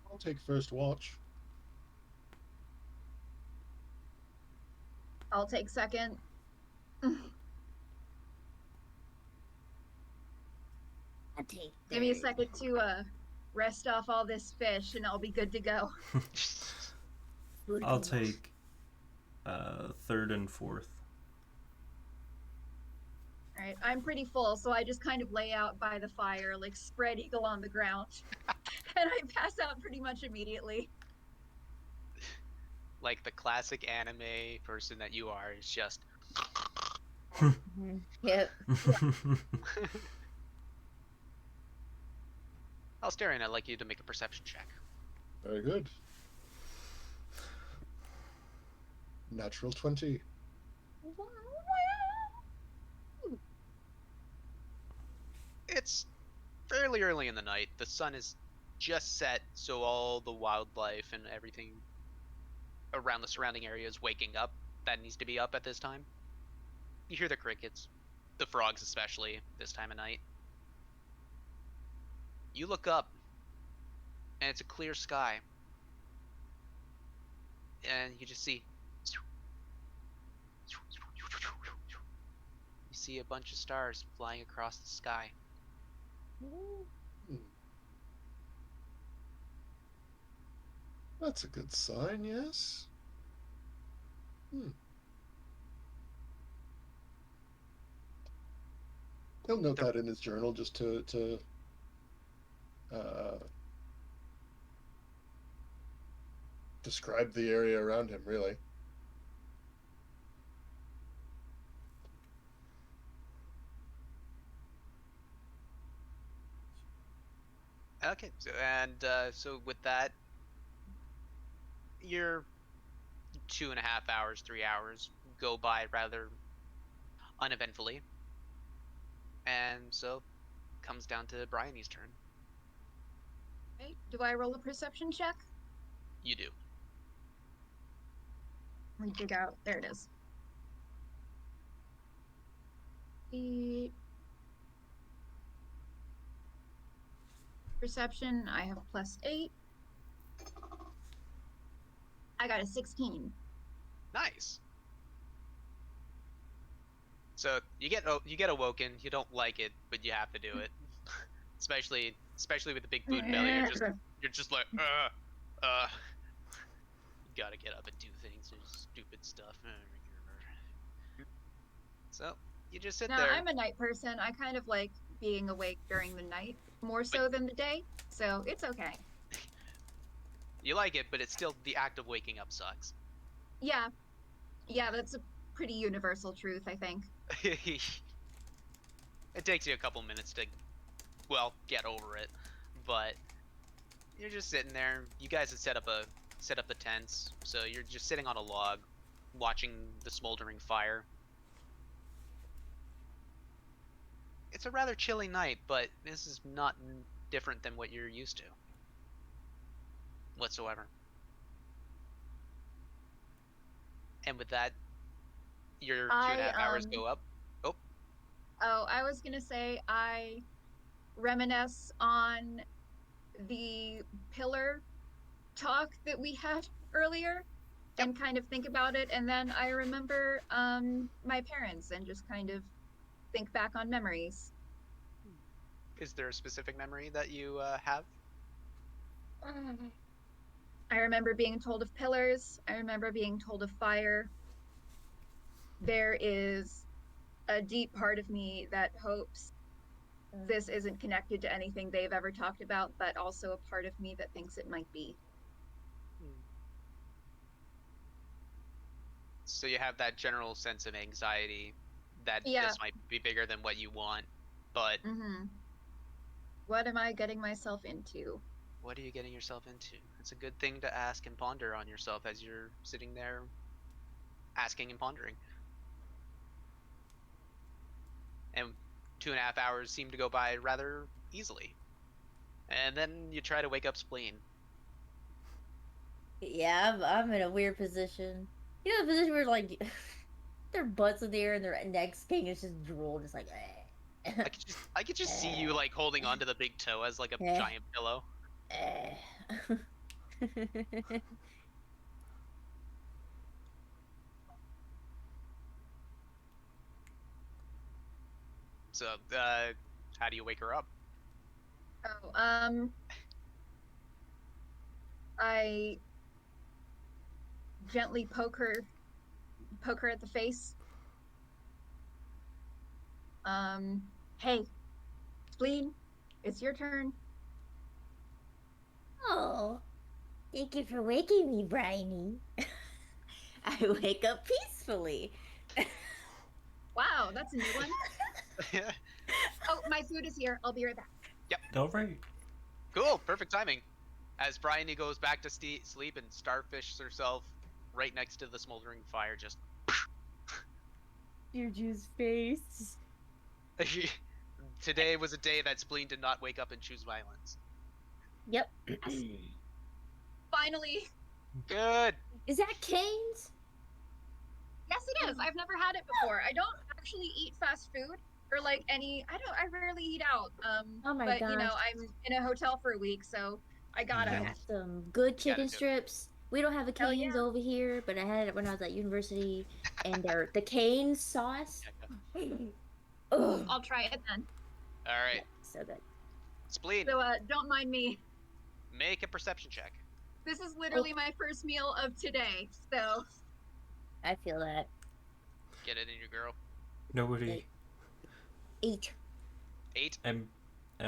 I'll take first watch. I'll take second. Give me a second to rest off all this fish, and I'll be good to go. I'll take third and fourth. All right, I'm pretty full, so I just kind of lay out by the fire, like spread eagle on the ground, and I pass out pretty much immediately. like the classic anime person that you are, is just. Yep. Alstarian, I'd like you to make a perception check. Very good. Natural 20. It's fairly early in the night. The sun is just set, so all the wildlife and everything around the surrounding area is waking up. That needs to be up at this time. You hear the crickets, the frogs especially, this time of night. You look up, and it's a clear sky. And you just see. You see a bunch of stars flying across the sky. Hmm. That's a good sign, yes? He'll note that in his journal just to uh, describe the area around him, really. Okay, so with that, your 2.5 hours, 3 hours go by rather uneventfully, and so comes down to Bryony's turn. Okay. Do I roll a perception check? You do. Let me dig out. There it is. The perception, I have +8. I got a 16. Nice. So you get awoken. You don't like it, but you have to do it. especially with the big food belly. You're just like you gotta get up and do things. There's stupid stuff. So you just sit Now, there. I'm a night person. I kind of like being awake during the night more so than the day, so it's okay. You like it, but it's still the act of waking up sucks. Yeah, that's a pretty universal truth, I think. It takes you a couple minutes to, well, get over it, but you're just sitting there. You guys have set up the tents, so you're just sitting on a log, watching the smoldering fire. It's a rather chilly night, but this is not different than what you're used to whatsoever. And with that, your 2.5 hours go up. Oh, I was gonna say I reminisce on the pillar talk that we had earlier and kind of think about it, and then I remember my parents and just kind of think back on memories. Is there a specific memory that you have? I remember being told of pillars. I remember being told of fire. There is a deep part of me that hopes this isn't connected to anything they've ever talked about, but also a part of me that thinks it might be. So you have that general sense of anxiety that Yeah. this might be bigger than what you want, but What am I getting myself into? what are you getting yourself into? It's a good thing to ask and ponder on yourself as you're sitting there asking and pondering. And 2.5 hours seem to go by rather easily. And then you try to wake up Spleen. Yeah, I'm in a weird position. You know, the position where like their butts in the air and their necks king is just drool, just like. I could just see you like holding onto the big toe as like a giant pillow. So, how do you wake her up? Oh, I gently poke her at the face. Hey, Spleen, it's your turn. Oh, thank you for waking me, Bryony. I wake up peacefully. Wow, that's a new one. Oh, my food is here. I'll be right back. All right. Cool, perfect timing. As Bryony goes back to sleep and starfishes herself right next to the smoldering fire, just Juju's face. today was a day that Spleen did not wake up and choose violence. Yep. Finally. Good. Is that Cane's? Yes, it is. I've never had it before. I don't actually eat fast food or like any. I rarely eat out. Oh my but gosh. you know, I'm in a hotel for a week, so I gotta. Yeah. Got some good chicken do it. strips. We don't have a Hell Cane's yeah. over here, but I had it when I was at university, and the Cane's sauce. Oh, I'll try it then. All right, so good. Spleen, So don't mind me. make a perception check. This is literally my first meal of today, so I feel that. Get it in your girl. Nobody. 8. 8. Am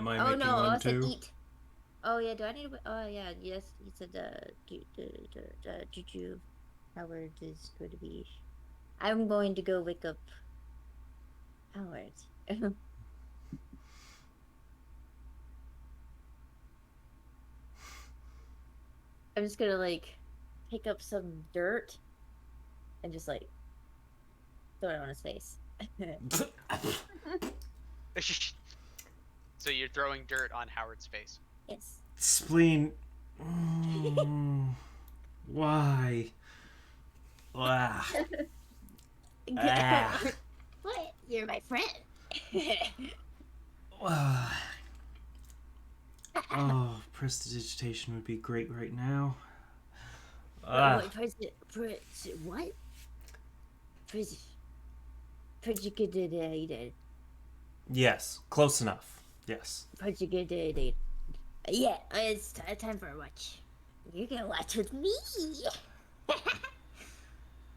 I Oh making no, one I said too? eat. Oh yeah, do I need to? Oh yeah, yes. You said Juju. Howard is going to be. I'm going to go wake up Howard. I'm just gonna like pick up some dirt and just like throw it on his face. So you're throwing dirt on Howard's face. Yes. Spleen. Why? Ah. Ah. What? You're my friend. Oh, prestidigitation would be great right now. What? What? Prestidigitated. Yes, close enough. Yes. Prestidigitated. Yeah, it's time for a watch. You can watch with me.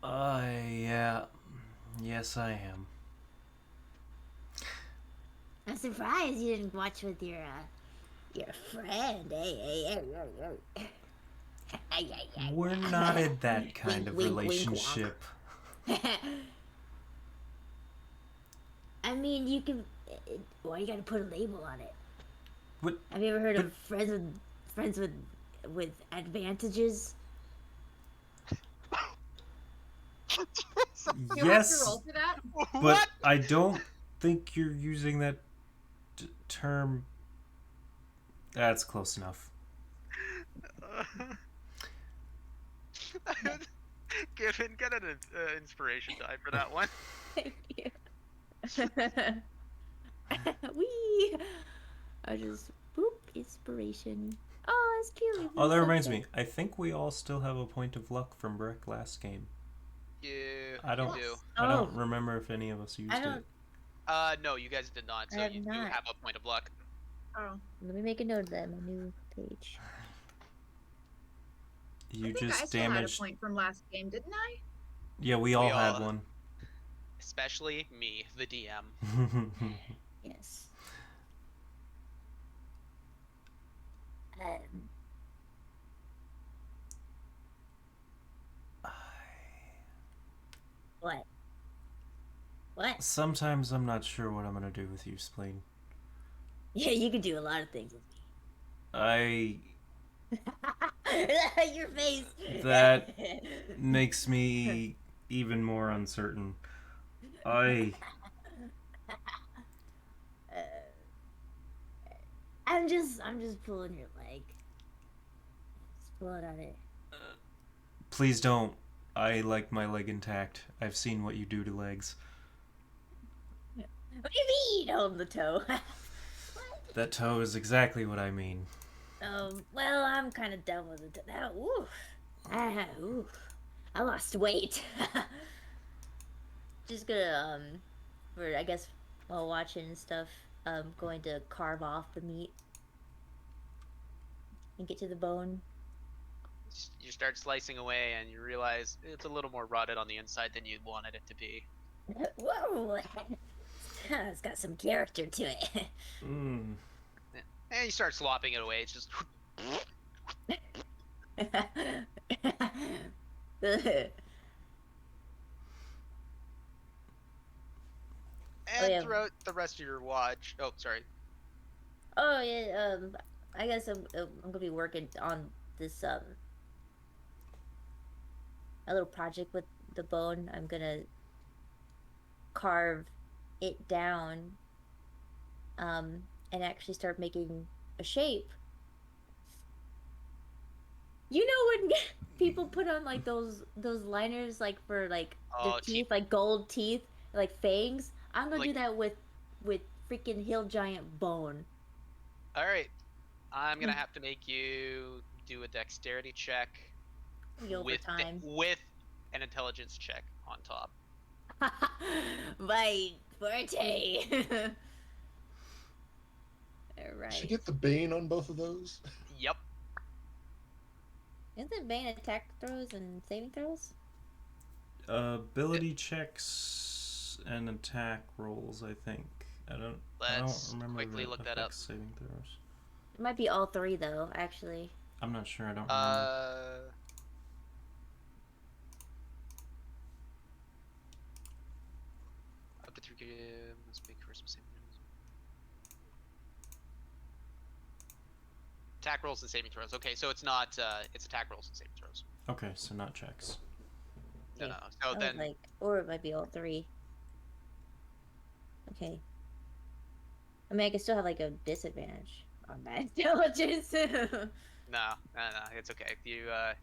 Yeah. Yes, I am. I'm surprised you didn't watch with your friend. Hey. We're not in that kind of Wink, wink, wink, relationship. I mean, you can. Why you gotta put a label on it? What? Have you ever heard of friends with advantages? you have to Yes, roll for that. but What? I don't think you're using that term. That's close enough. Get an inspiration die for that one. Thank you. Wee! I just boop inspiration. Oh, that's cute. Oh, that reminds me. I think we all still have a point of luck from Breck last game. I I don't. do. I don't remember if any of us used I don't. it. No, you guys did not. I So have you do not. have a point of luck. Oh, Let me make a note of that on my new page. You I think I just still had a damaged. point from last game, didn't I? Yeah, we all We had all- one. Especially me, the DM. Yes. What? What? Sometimes I'm not sure what I'm gonna do with you, Spleen. Yeah, you can do a lot of things with I me. Your face. That makes me even more uncertain. I I'm just pulling your leg. Just pulling on it. please don't. I like my leg intact. I've seen what you do to legs. What do you mean? Hold the toe. That toe is exactly what I mean. Well, I'm kind of done with it. Ooh. Ooh. I lost weight. Just gonna, for, I guess, while watching and stuff, going to carve off the meat and get to the bone. You start slicing away, and you realize it's a little more rotted on the inside than you wanted it to be. Whoa! It's got some character to it. Mm. And you start slopping it away. It's just And yeah. throughout the rest of your watch, oh, sorry. Oh yeah. I guess I'm gonna be working on this a little project with the bone. I'm gonna carve it down, and actually start making a shape. You know when people put on like those liners like for like their Oh, teeth, like gold teeth, like fangs. I'm gonna like, do that with freaking hill giant bone. all right. I'm gonna Mm. have to make you do a dexterity check The overtime. with an intelligence check on top. My forte. All Should right. get the Bane on both of those. Yep. Isn't Bane attack throws and saving throws? Ability checks and attack rolls, I think. I don't Let's remember if quickly it look that up. affects saving throws. It might be all three though, actually. I'm not sure. I don't remember. Up to 3 must make first saving throws. Attack rolls and saving throws. Okay, so it's not. It's attack rolls and saving throws. Okay, so not checks. No, Okay. no. So I was then, like, or it might be all three. Okay. I mean, I can still have like a disadvantage on that intelligence. no, it's okay. The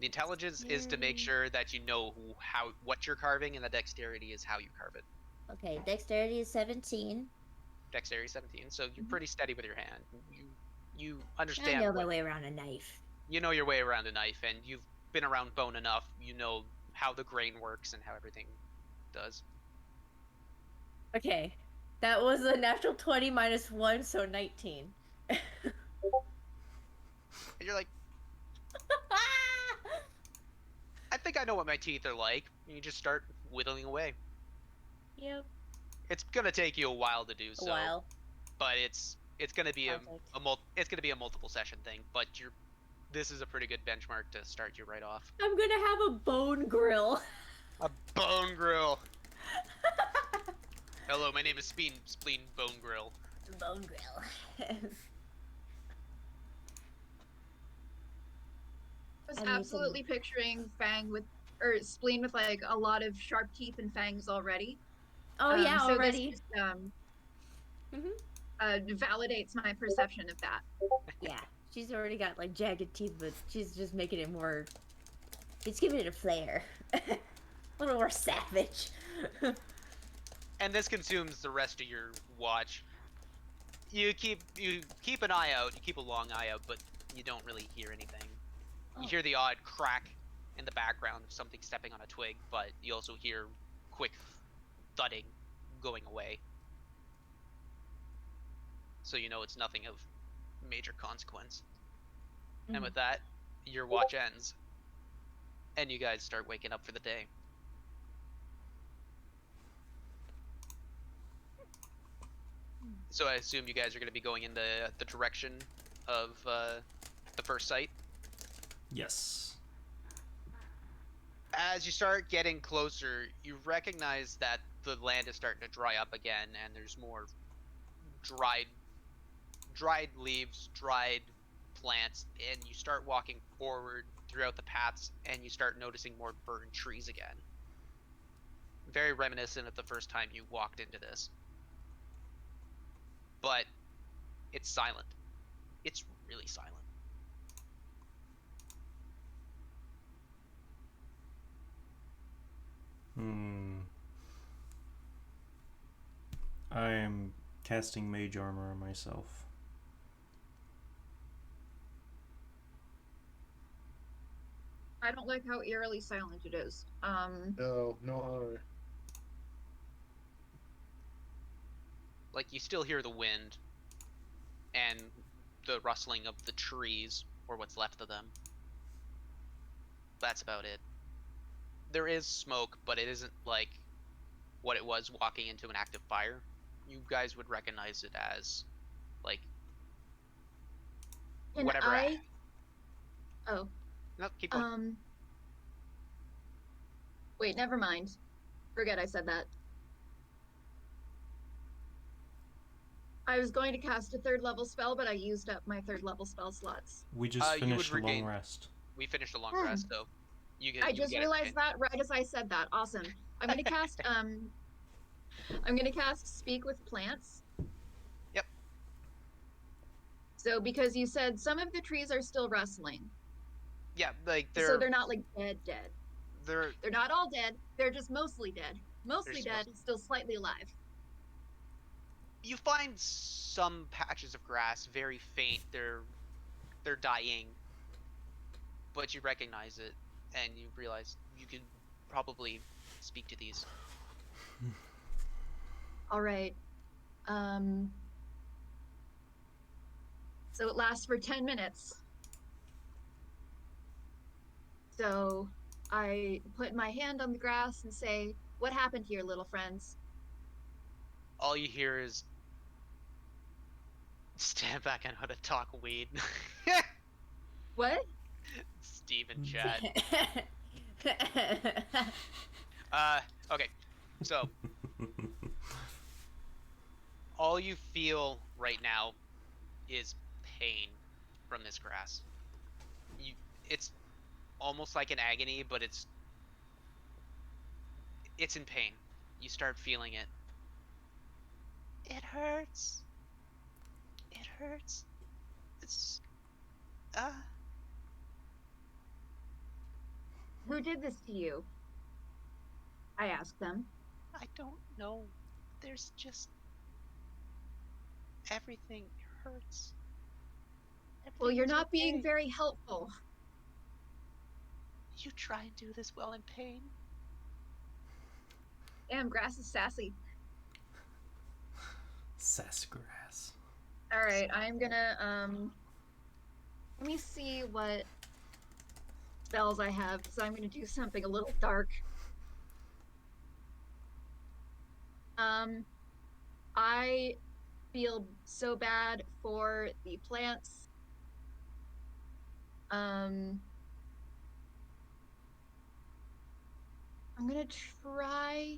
intelligence is to make Yay. sure that you know what you're carving, and the dexterity is how you carve it. Okay, dexterity is 17. Dexterity 17, so you're Mhm. pretty steady with your hand. You I understand know my way around a knife. you know your way around a knife, and you've been around bone enough. You know how the grain works and how everything does. Okay, that was a natural 20 minus 1, so 19. And you're like, I think I know what my teeth are like. And you just start whittling away. Yep. It's gonna take you a while to do A so, while. but it's gonna be Project. it's gonna be a multiple session thing. But this is a pretty good benchmark to start you right off. I'm gonna have a bone grill. A bone grill. Hello, my name is Spleen Bone Grill. Bone grill. I was I need absolutely picturing Fang with, or Spleen with like a lot of sharp teeth and fangs already. Oh yeah, So already. this just Mhm. validates my perception of that. Yeah, she's already got like jagged teeth, but she's just making it more. It's giving it a flair. A little more savage. And this consumes the rest of your watch. You keep an eye out. You keep a long eye out, but you don't really hear anything. You hear the odd crack in the background of something stepping on a twig, but you also hear quick thudding going away. So you know it's nothing of major consequence. And with that, your watch ends. And you guys start waking up for the day. So I assume you guys are going to be going in the direction of the first site. Yes. As you start getting closer, you recognize that the land is starting to dry up again, and there's more dried leaves, dried plants, and you start walking forward throughout the paths, and you start noticing more burned trees again. Very reminiscent of the first time you walked into this. But it's silent. It's really silent. I am casting mage armor on myself. I don't like how eerily silent it is. No, no. Like, you still hear the wind and the rustling of the trees, or what's left of them. That's about it. There is smoke, but it isn't like what it was walking into an active fire. You guys would recognize it as, like, Can whatever. I? Oh. No, keep going. Wait, never mind. Forget I said that. I was going to cast a 3rd level spell, but I used up my 3rd level spell slots. We just You would finished a long regain- rest. We finished a long Hmm. rest, so I you just get realized it. that right as I said that. Awesome. I'm gonna cast Speak with Plants. Yep. So because you said some of the trees are still rustling. Yeah, like So they're not like dead. they're They're not all dead. They're just mostly dead. Mostly They're dead, still slightly alive. you find some patches of grass very faint. They're dying, but you recognize it, and you realize you can probably speak to these. All right. So it lasts for 10 minutes. So I put my hand on the grass and say, "What happened here, little friends?" All you hear is stand back and how to talk weed. What? Steve in chat. Okay. So all you feel right now is pain from this grass. It's almost like an agony, but it's in pain. You start feeling it. It hurts. It hurts. It's Who did this to you? I asked them. I don't know. There's just everything hurts. Well, you're Everything's not being okay. very helpful. You try and do this well in pain. Damn, grass is sassy. Sassgrass. All right, I'm gonna let me see what spells I have, because I'm gonna do something a little dark. I feel so bad for the plants. I'm gonna try.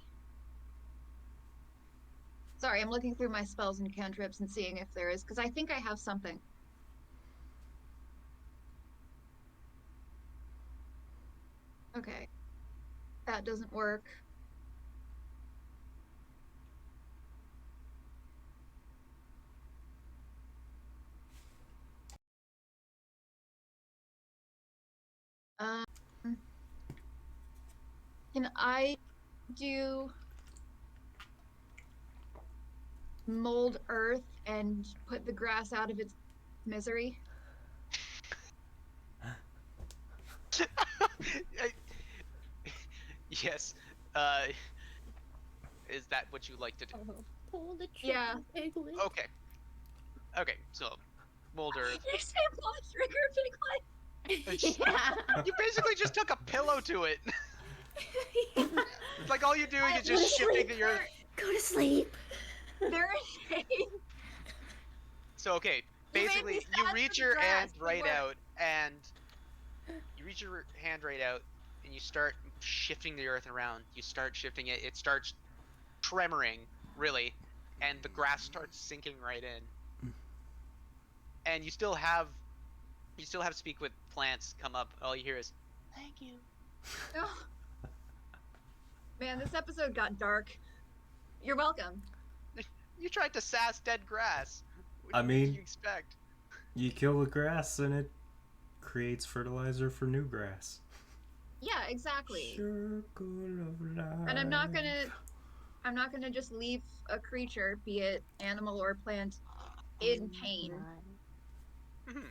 Sorry, I'm looking through my spells and cantrips and seeing if there is, because I think I have something. Okay. That doesn't work. Um, can I do mold earth and put the grass out of its misery? Yes. Is that what you like to do? Pull the trigger, Yeah. Piglet. Okay. Okay. So, mold earth. Did you say pull the trigger, Piglet? Yeah. You basically just took a pillow to it. It's like all you're doing is Go to just shifting sleep. the earth. Go to sleep. They're in pain. So okay, You made me basically sad you for reach the your grass, hand it right worked. out and you start shifting the earth around. You start shifting it. It starts tremoring, really, and the grass starts sinking right in. And you still have speak with plants come up. All you hear is thank you. Oh. Man, this episode got dark. You're welcome. You tried to sass dead grass. What I do mean- you expect? You kill the grass and it creates fertilizer for new grass. Yeah, exactly. Circle of life. And I'm not gonna just leave a creature, be it animal or plant, in pain. Mhm.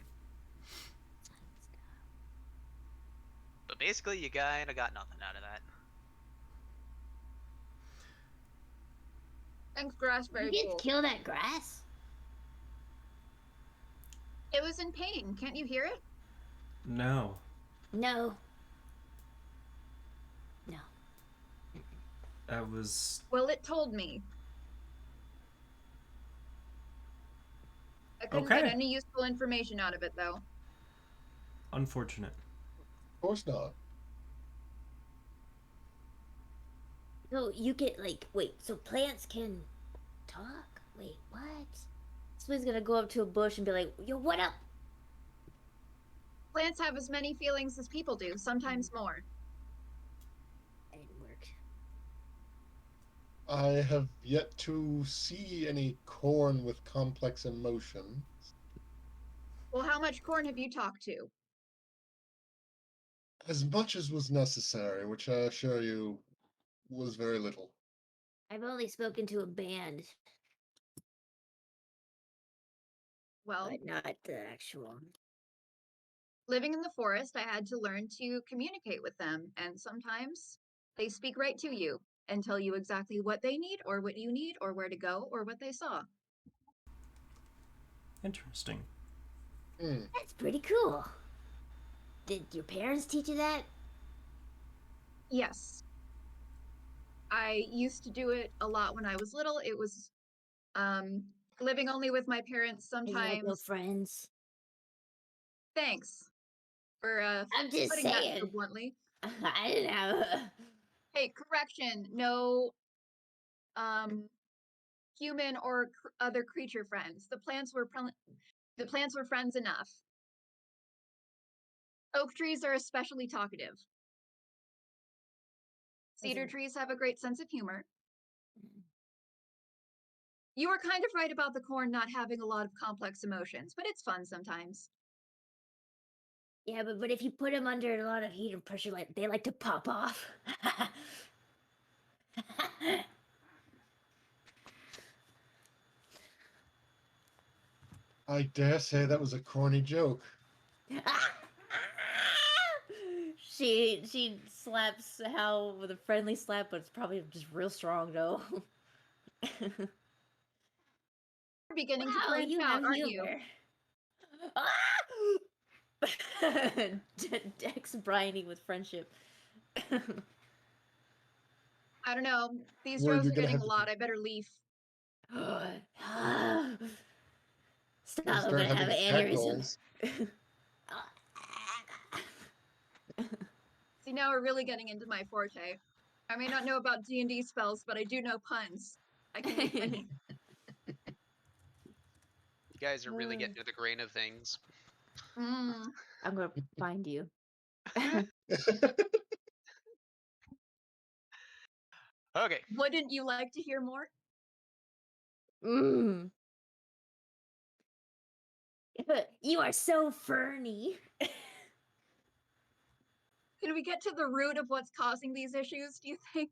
But basically, you kinda got nothing out of that. Thanks, grass. Very You did cool. kill that grass? It was in pain. Can't you hear it? No. No. No. That was Well, it told me. I couldn't Okay. get any useful information out of it, though. unfortunate. Of course not. So you get like, wait, so plants can talk? Wait, what? Splee's gonna go up to a bush and be like, "Yo, what up?" Plants have as many feelings as people do, sometimes more. That didn't work. I have yet to see any corn with complex emotion. Well, how much corn have you talked to? As much as was necessary, which I assure you was very little. I've only spoken to a band, Well, but not the actual. living in the forest, I had to learn to communicate with them, and sometimes they speak right to you and tell you exactly what they need, or what you need, or where to go, or what they saw. Interesting. That's pretty cool. Did your parents teach you that? Yes. I used to do it a lot when I was little. It was living only with my parents And you had no sometimes. friends. Thanks for I'm just putting that so saying. bluntly. I didn't have a... Hey, correction, no human or other creature friends. The plants were friends enough. Oak trees are especially talkative. Cedar trees have a great sense of humor. You were kind of right about the corn not having a lot of complex emotions, but it's fun sometimes. Yeah, but if you put them under a lot of heat or pressure, like they like to pop off. I dare say that was a corny joke. She slaps Hal with a friendly slap, but it's probably just real strong though. You're beginning to Wow, branch you out, have aren't you? humor. Dex Bryony with friendship. I don't know. These Where drows you're are gonna getting have a to lot. I better leave. Stop, I'm start gonna have having an cat aneurysm. goals. See, now we're really getting into my forte. I may not know about D&D spells, but I do know puns. I can make many. You guys are really getting to the grain of things. Mm. I'm gonna find you. Okay. Wouldn't you like to hear more? Mm. You are so ferny. Can we get to the root of what's causing these issues, do you think?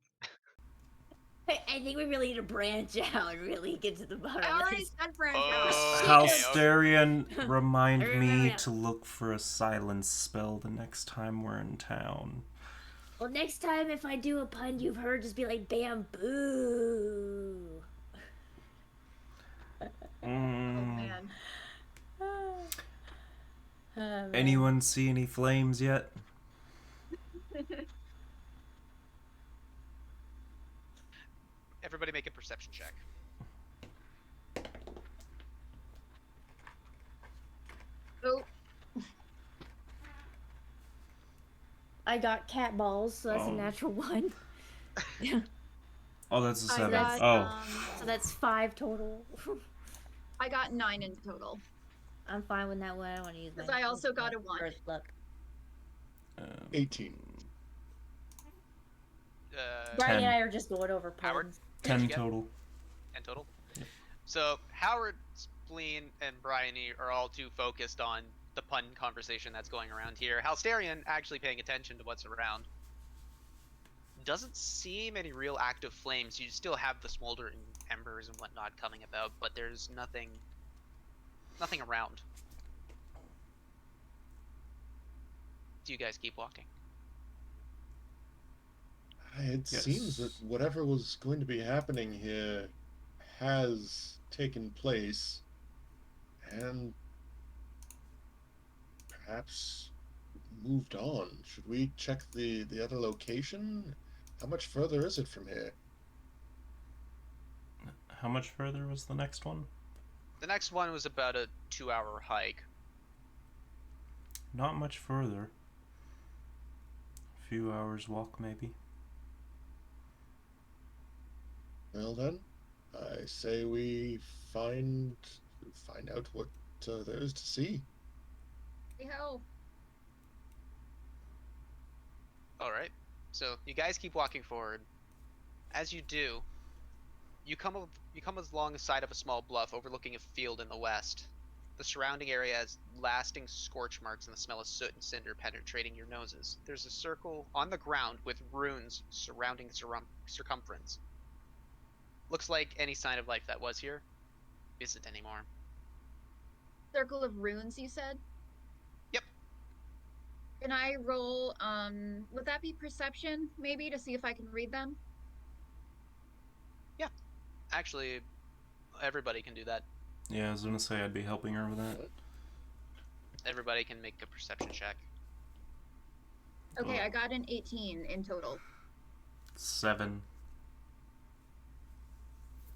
I think we really need to branch out and really get to the bottom I of already this. said branch out. Oh, shit. okay. Halsterian, remind I remember me now. to look for a silence spell the next time we're in town. Well, next time if I do a pun you've heard, just be like bamboo. Oh, man. Man. Anyone see any flames yet? Everybody make a perception check. Oh, I got cat balls, so that's a Oh. natural one. Oh, that's a I 7. got, Oh. So that's 5 total. I got 9 in total. I'm fine with that one. I don't want to use my. Because I also got a 1. First luck. 18. Brian 10. and I are just going over Howard? puns. 10 you get? total. 10 total? So Howard, Spleen, and Bryony are all too focused on the pun conversation that's going around here. Halsterian actually paying attention to what's around. Doesn't seem any real active flames. You still have the smoldering embers and whatnot coming about, but there's nothing around. Do you guys keep walking? It seems that whatever was going to be happening here has taken place, and perhaps moved on. Should we check the other location? How much further is it from here? How much further was the next one? The next one was about a 2-hour hike. Not much further. A few hours walk, maybe. Well then, I say we find find out what there is to see. Hey ho. All right. So you guys keep walking forward. As you do, you come along the side of a small bluff overlooking a field in the west. The surrounding area has lasting scorch marks and the smell of soot and cinder penetrating your noses. There's a circle on the ground with runes surrounding the circumference. Looks like any sign of life that was here isn't anymore. Circle of runes, you said? Yep. Can I roll, would that be perception, maybe, to see if I can read them? Yeah. Actually, everybody can do that. Yeah, I was gonna say I'd be helping her with that. Everybody can make a perception check. Okay, Oh. I got an 18 in total. 7.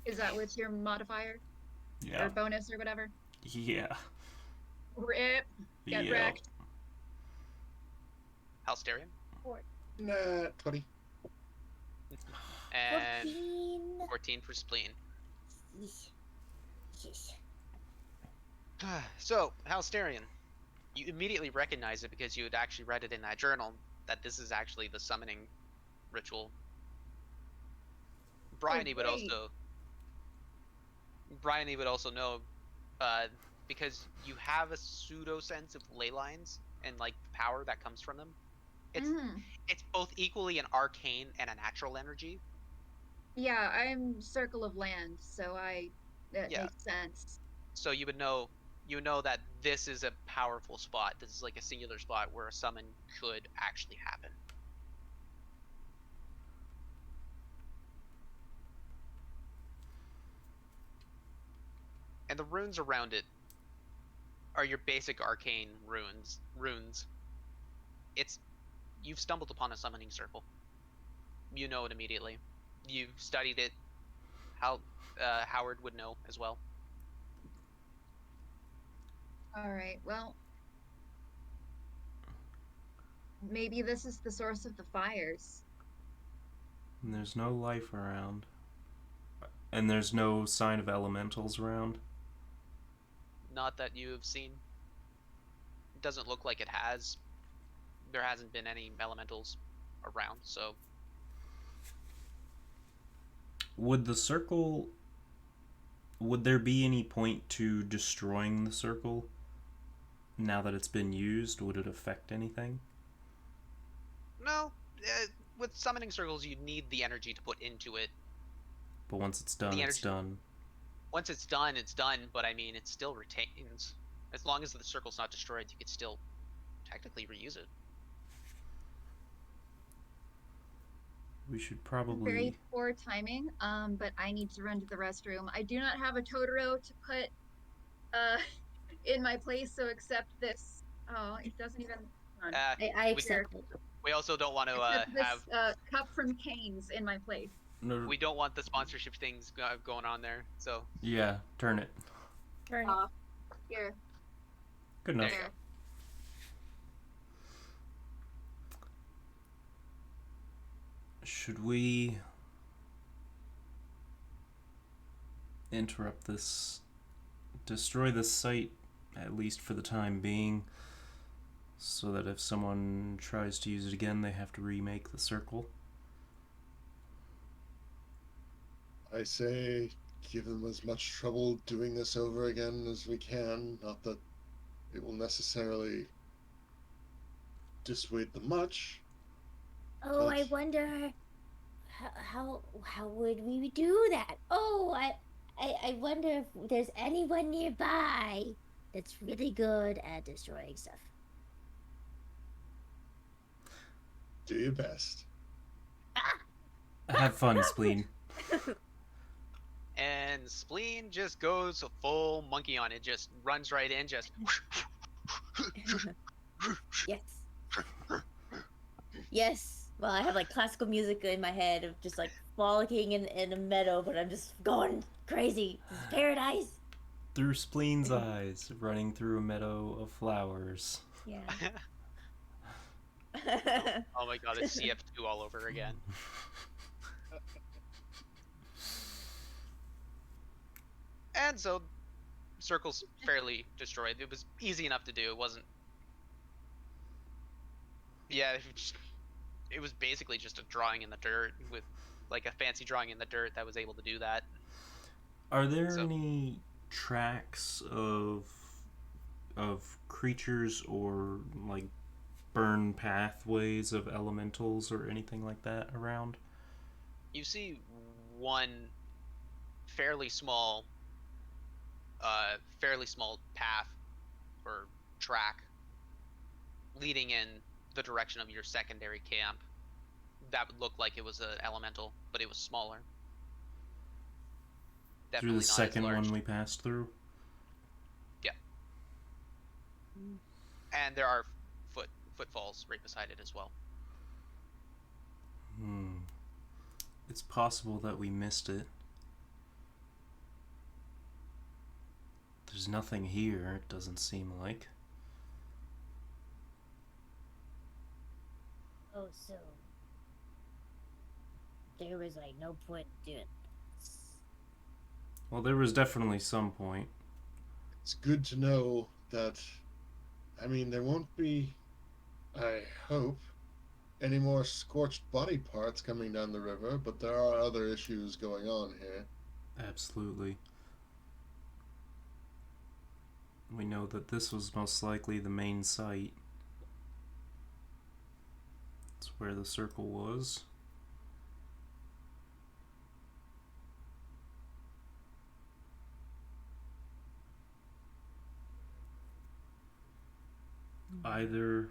Is that with your modifier? Yeah. Or bonus or whatever? Yeah. Rip. Get Yeah. wrecked. Halsterian. Nah, 20. And 14. 14 for spleen. Yeesh. Yeesh. So, Halsterian, you immediately recognize it because you had actually read it in that journal that this is actually the summoning ritual. Bryony would great. also know, because you have a pseudo sense of ley lines and like the power that comes from them. It's both equally an arcane and a natural energy. Yeah, I'm Circle of Land, so that Yeah. makes sense. So you know that this is a powerful spot. This is like a singular spot where a summon could actually happen. And the runes around it are your basic arcane runes. You've stumbled upon a summoning circle. You know it immediately. You've studied it. Howard would know as well. All right, well, maybe this is the source of the fires. And there's no life around. And there's no sign of elementals around. Not that you have seen. It doesn't look like it has. There hasn't been any elementals around, so. Would there be any point to destroying the circle now that it's been used? Would it affect anything? No. With summoning circles, you need the energy to put into it. But once it's done, it's done. Once it's done, it's done, but I mean, it still retains. As long as the circle's not destroyed, you could still technically reuse it. We should probably... Very poor timing, but I need to run to the restroom. I do not have a Totoro to put in my place, so accept this. Oh, it doesn't even... I accept it. We also don't want to have... cup from Cane's in my place. No, we don't want the sponsorship things going on there, so... Yeah, turn it. Turn it. Off. Here. Good enough. There you go. Should we interrupt this, destroy this site, at least for the time being, so that if someone tries to use it again, they have to remake the circle? I say give them as much trouble doing this over again as we can. Not that it will necessarily dissuade them much. Oh, I wonder how would we do that? Oh, I wonder if there's anyone nearby that's really good at destroying stuff. Do your best. Have fun, Spleen. And Spleen just goes full monkey on it, just runs right in, just... Yes. Yes. Well, I have like classical music in my head of just like frolicking in a meadow, but I'm just going crazy. This is paradise. Through Spleen's eyes, running through a meadow of flowers. Yeah. Oh my god, it's CF2 all over again. And so circle's fairly destroyed. It was easy enough to do. It wasn't. Yeah, it was basically just a drawing in the dirt with like a fancy drawing in the dirt that was able to do that. Are there So- any tracks of creatures or like burn pathways of elementals or anything like that around? You see one fairly small path or track leading in the direction of your secondary camp. That would look like it was an elemental, but it was smaller. Through Definitely the not as second large. one we passed through? Yeah. And there are footfalls right beside it as well. It's possible that we missed it. There's nothing here, it doesn't seem like. Oh, so there was like no point in doing this. Well, there was definitely some point. It's good to know that. I mean, there won't be, I hope, any more scorched body parts coming down the river, but there are other issues going on here. Absolutely. We know that this was most likely the main site. It's where the circle was. Either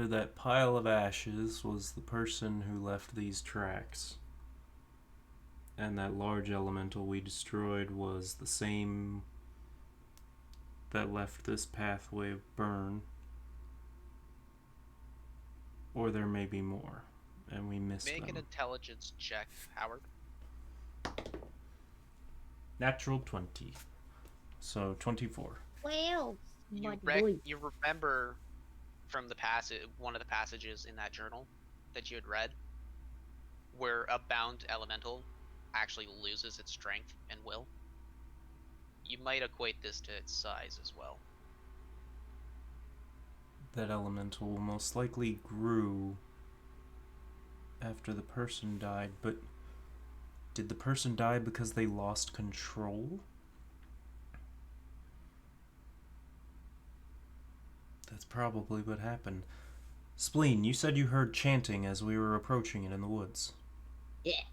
that pile of ashes was the person who left these tracks, and that large elemental we destroyed was the same that left this pathway of burn, or there may be more, and we missed Make them. an intelligence check, Howard. Natural 20. So 24. Well, You remember from the one of the passages in that journal that you had read, where a bound elemental actually loses its strength and will. You might equate this to its size as well. That elemental most likely grew after the person died, but did the person die because they lost control? That's probably what happened. Spleen, you said you heard chanting as we were approaching it in the woods. Yeah.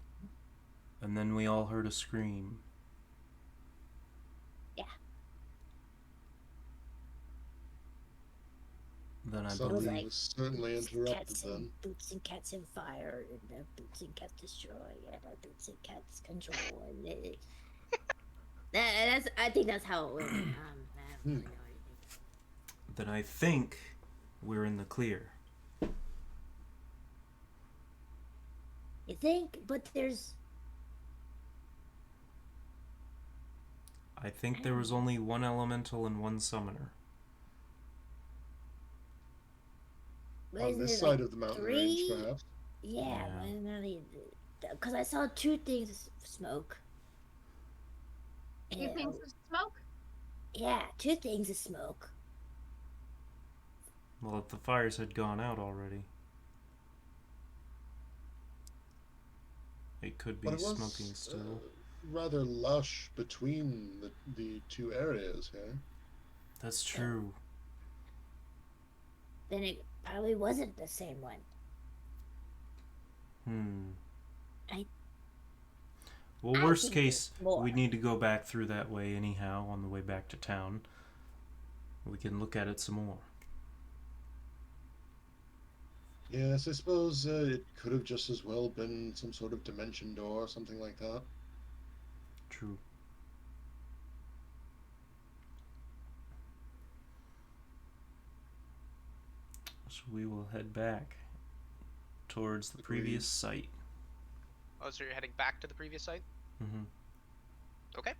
And then we all heard a scream. Yeah. Then I Something believe... like was certainly interrupted Cats then. and boots and cats in fire, and boots and cats destroy, and boots and cats control, and I think that's how it went. I don't really know anything. Then I think we're in the clear. You think? But there's... I think there was only one elemental and one summoner. On this side of the mountain range, perhaps. Yeah, because I saw two things of smoke. Two things of smoke? Yeah, two things of smoke. Well, if the fires had gone out already. It could be But it was, smoking still. Rather lush between the two areas here. That's true. Then it probably wasn't the same one. Well, I worst think case, there's more. we need to go back through that way anyhow on the way back to town. We can look at it some more. Yes, I suppose it could have just as well been some sort of dimension door or something like that. True. So we will head back towards the previous site. Oh, so you're heading back to the previous site? Mm-hmm. Okay.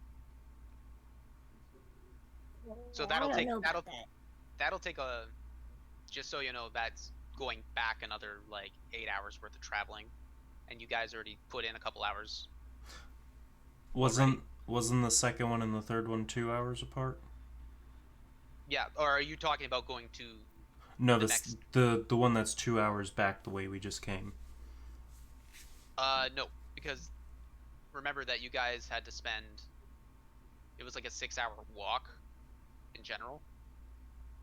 So I that'll don't take know about that. that'll take a, just so you know, that's going back another like 8 hours worth of traveling, and you guys already put in a couple hours Wasn't the second one and the third one 2 hours apart? Yeah, or are you talking about going to No, the this next? the one that's 2 hours back the way we just came. No, because remember that you guys had to spend. It was like a 6-hour walk in general,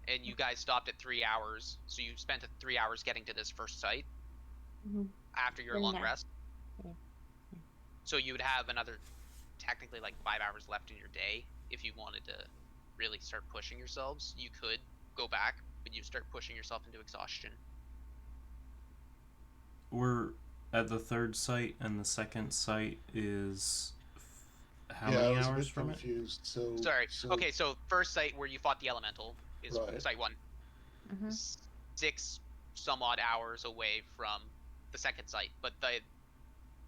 and you guys stopped at 3 hours, so you spent 3 hours getting to this first site Mm-hmm. after your Then long that. rest. Yeah. So you would have another, technically like 5 hours left in your day if you wanted to really start pushing yourselves. You could go back, but you start pushing yourself into exhaustion. We're at the third site, and the second site is how Yeah, I many was a hours bit from it? confused. Sorry. Okay, so first site where you fought the elemental is Right. site 1. Mm-hmm. 6 some odd hours away from the second site, but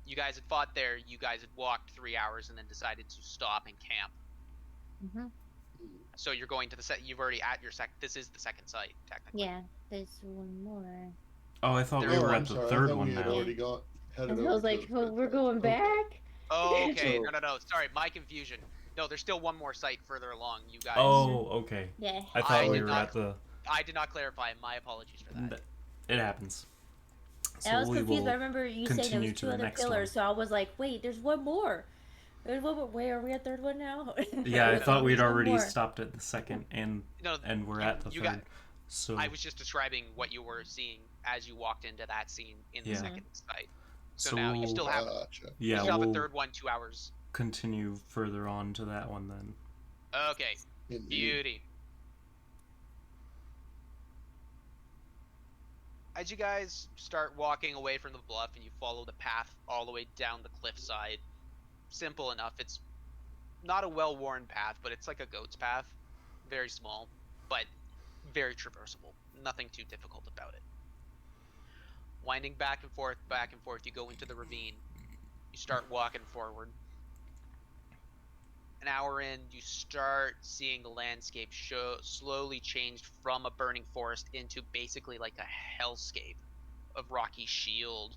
you guys had fought there. You guys had walked 3 hours and then decided to stop and camp. Mm-hmm. So you're going to the set. You've already at your sec. This is the second site technically. Yeah, there's one more. Oh, I thought There we is were Oh, one. at I'm the sorry. I third thought we one had now. already headed And I over was to like, the oh, third we're site. going Okay. back? Oh, okay. So- No. Sorry, my confusion. No, there's still one more site further along. You guys. Oh, okay. Yeah. I I thought we did were not. at the. I did not clarify. My apologies for that. It happens. And I So was we confused, but I will remember you saying there continue was to 2 the other next pillars, one. so I was like, wait, there's one more. There's one more. Wait, are we at third one now? Yeah, I No, thought we'd there's one already more. stopped at the second, and No, we're you- at the you third. got- So I was just describing what you were seeing as you walked into that scene in the Yeah. second site. So So now you we'll- still have. Gotcha. You yeah, still have a we'll third one 2 hours. continue further on to that one then. Okay. Indeed. Beauty. As you guys start walking away from the bluff and you follow the path all the way down the cliffside, simple enough. It's not a well-worn path, but it's like a goat's path. Very small, but very traversable. Nothing too difficult about it. Winding back and forth, you go into the ravine. You start walking forward. An hour in, you start seeing the landscape slowly change from a burning forest into basically like a hellscape of rocky shield.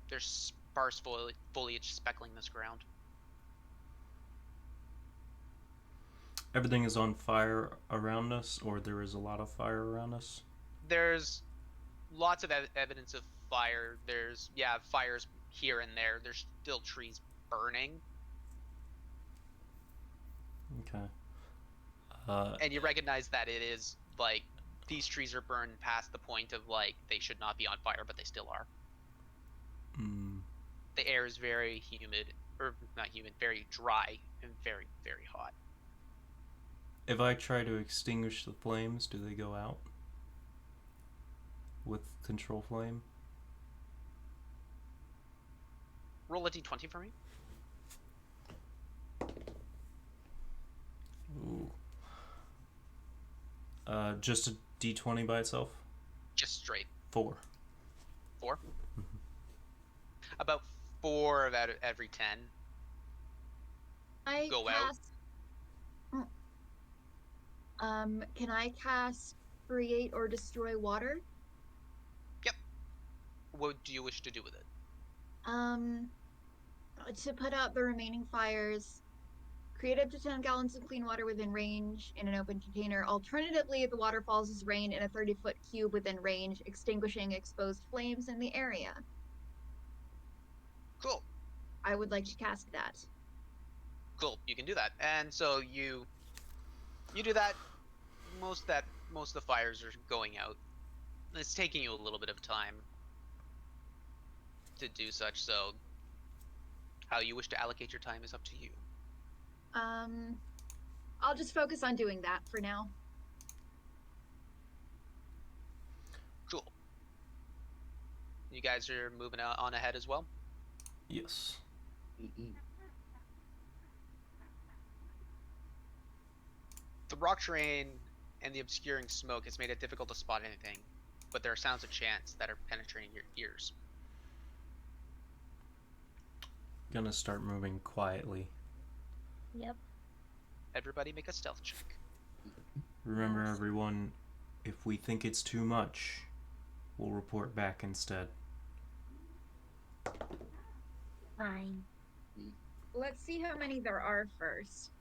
There's sparse foliage speckling this ground. Everything is on fire around us, or there is a lot of fire around us. There's lots of evidence of fire. There's fires here and there. There's still trees burning. Okay. And you recognize that it is like these trees are burned past the point of like they should not be on fire, but they still are. The air is very humid, or not humid, very dry and very, very hot. If I try to extinguish the flames, do they go out? With control flame? Roll a d20 for me. Ooh. Just a d20 by itself? Just straight. 4. 4? About 4 out of every 10 I go out. cast. Can I cast create or destroy water? What do you wish to do with it? To put out the remaining fires, create up to 10 gallons of clean water within range in an open container. Alternatively, the water falls as rain in a 30-foot cube within range, extinguishing exposed flames in the area. Cool. I would like to cast that. Cool. You can do that. And so you do that. Most of the fires are going out. It's taking you a little bit of time to do such, so how you wish to allocate your time is up to you. I'll just focus on doing that for now. Cool. You guys are moving on ahead as well? Yes. The rock terrain and the obscuring smoke has made it difficult to spot anything, but there are sounds of chants that are penetrating your ears. Gonna start moving quietly. Yep. Everybody make a stealth check. Remember, everyone, if we think it's too much, we'll report back instead. Fine. let's see how many there are first.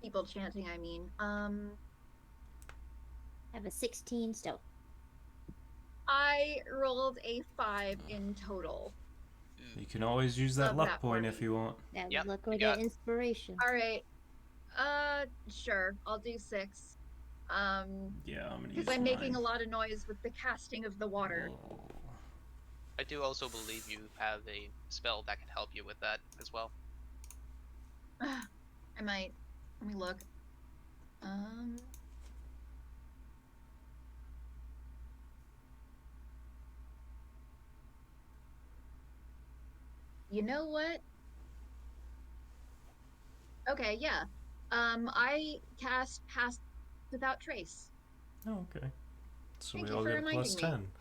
People chanting, I mean. I have a 16 stealth. I rolled a 5 in total. You can always use that Love luck that for point me. if you want. That Yep, look you or got- get inspiration. All right. Sure. I'll do 6. Yeah, I'm gonna use Because I'm making a 9. lot of noise with the casting of the water. Oh. I do also believe you have a spell that can help you with that as well. I might. Let me look. You know what? Okay, yeah. I cast Pass Without Trace. Oh, okay. So Thank we you all for get a plus reminding me. 10.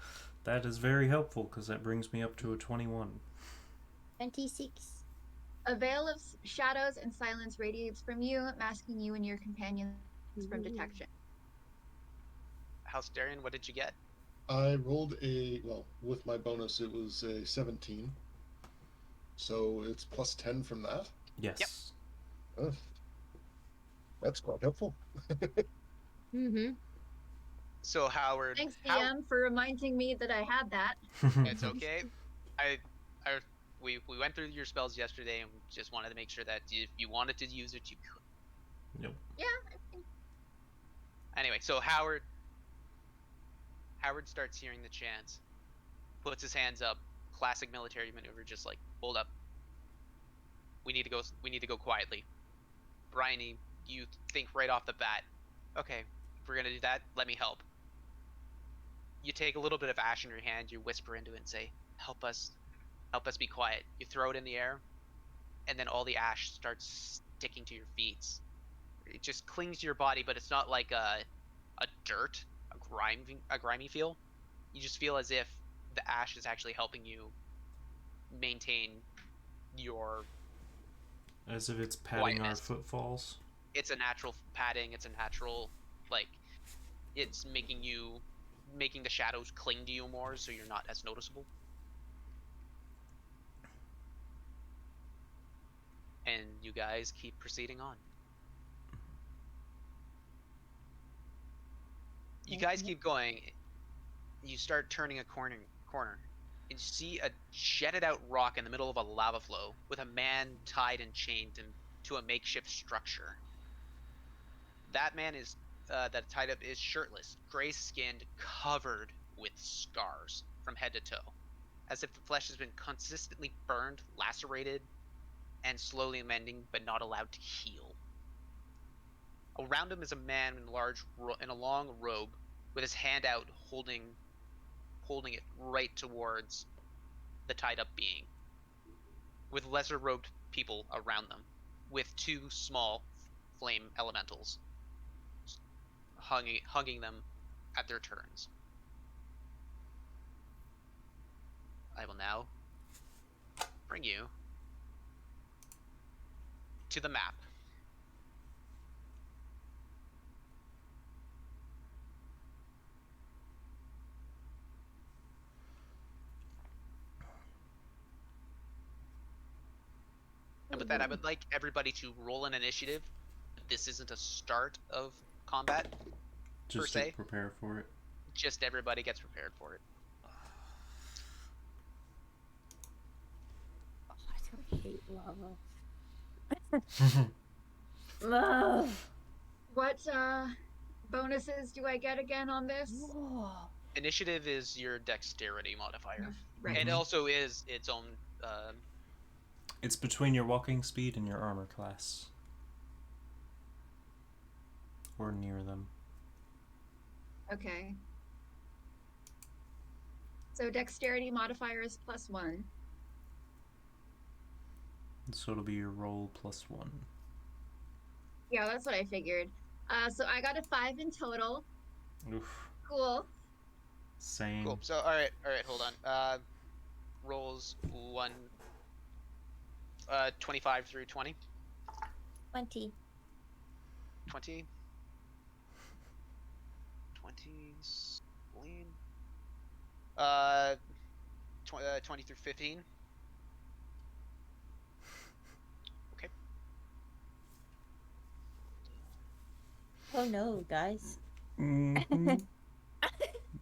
That is very helpful because that brings me up to a 21. 26. A veil of shadows and silence radiates from you, masking you and your companions from detection. House Darian, what did you get? I rolled with my bonus, it was a 17. So it's plus 10 from that. Yes. Ugh. That's quite helpful. Mm-hmm. So Howard, Thanks, DM, for reminding me that I had that. it's okay. I we went through your spells yesterday and just wanted to make sure that if you wanted to use it, you could. Nope. Yeah, I think Anyway, so Howard starts hearing the chants, puts his hands up, classic military maneuver, just like hold up. We need to go. We need to go quietly. Bryony, you think right off the bat, okay, if we're gonna do that, let me help. You take a little bit of ash in your hand, you whisper into it and say, help us be quiet. You throw it in the air, and then all the ash starts sticking to your feet. It just clings to your body, but it's not like a dirt, a grimy feel. You just feel as if the ash is actually helping you maintain your As if it's padding our quietness. footfalls. It's a natural padding. It's a natural, like, it's making the shadows cling to you more, so you're not as noticeable. And you guys keep proceeding on. You guys keep going. You start turning a corner, and you see a jetted out rock in the middle of a lava flow with a man tied and chained to a makeshift structure. That man is that tied up is shirtless, gray skinned, covered with scars from head to toe, as if the flesh has been consistently burned, lacerated, and slowly mending, but not allowed to heal. Around him is a man in a long robe, with his hand out, holding it right towards the tied up being, with lesser robed people around them, with two small flame elementals hugging them at their turns. I will now bring you to the map. And with that, I would like everybody to roll an initiative. This isn't a start of combat, Just per to se. prepare for it. Just everybody gets prepared for it. Oh, I hate lava. Ugh. What bonuses do I get again on this? Whoa. Initiative is your dexterity modifier. Right. It also is its own. It's between your walking speed and your armor class. Or near them. Okay. So dexterity modifier is +1. So it'll be your roll plus 1. Yeah, that's what I figured. So I got a 5 in total. Oof. Cool. Same. Cool. So all right, hold on. Rolls 25 through 20. 20. 20. 20 spleen. 20 through 15. don't know, guys. Mm-hmm.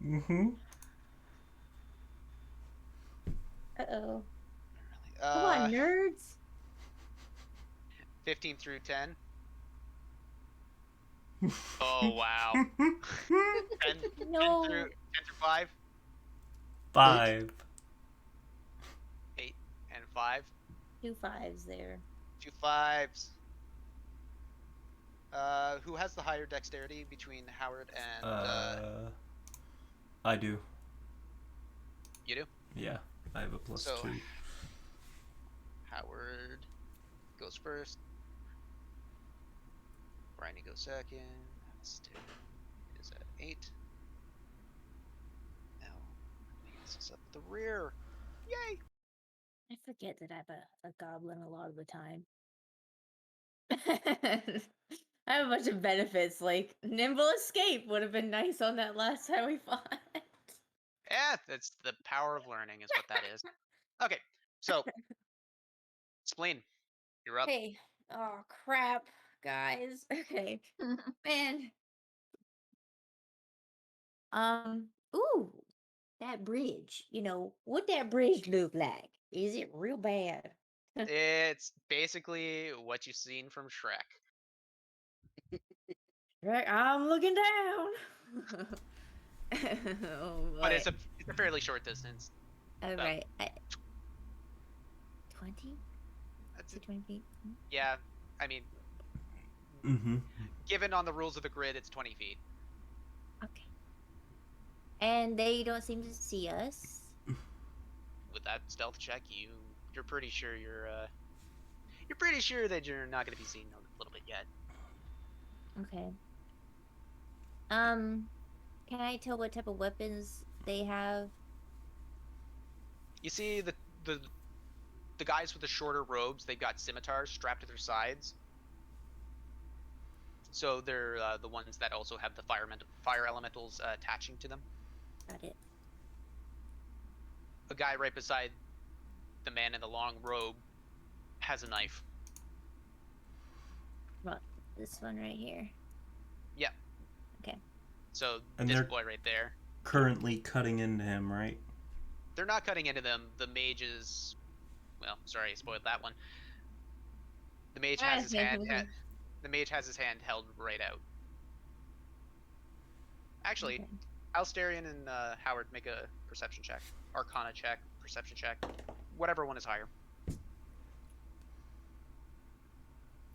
Mm-hmm. Uh-oh. Really. Come on, nerds. 15 through 10. Oh wow. 10, 10 No. through 10 through 5, 5. 8, and 5. 2 5s there. 2 5s. Who has the higher dexterity between Howard and I do. you do? Yeah, I have a plus So 2. Howard goes first. Bryony goes second. Stick is at 8. Now Lance is up at the rear. Yay! I forget that I'm a goblin a lot of the time. I have a bunch of benefits, like nimble escape would have been nice on that last time we fought. Yeah, that's the power of learning, is what that is. Okay, so Spleen, you're up. Hey, oh crap, guys. Okay, man. Ooh, that bridge. You know, what that bridge look like? Is it real bad? It's basically what you've seen from Shrek. Right, I'm looking down. Oh But boy. it's a fairly short distance. All about- right. 20? That's Is it 20 feet? Yeah, I mean, Mm-hmm. given on the rules of the grid, it's 20 feet. Okay. And they don't seem to see us. With that stealth check, you're pretty sure you're pretty sure that you're not going to be seen a little bit yet. Okay. Can I tell what type of weapons they have? You see the guys with the shorter robes, they've got scimitars strapped to their sides. So they're the ones that also have the fire elementals attaching to them. Got it. A guy right beside the man in the long robe has a knife. Well, this one right here. Yeah. Okay. So And this they're- boy right there. Currently cutting into him, right? They're not cutting into them. The mage is, well, sorry, I spoiled that one. The mage has his hand. The mage has his hand held right out. Actually, Okay. Alsterian and Howard make a perception check, Arcana check, perception check, whatever one is higher.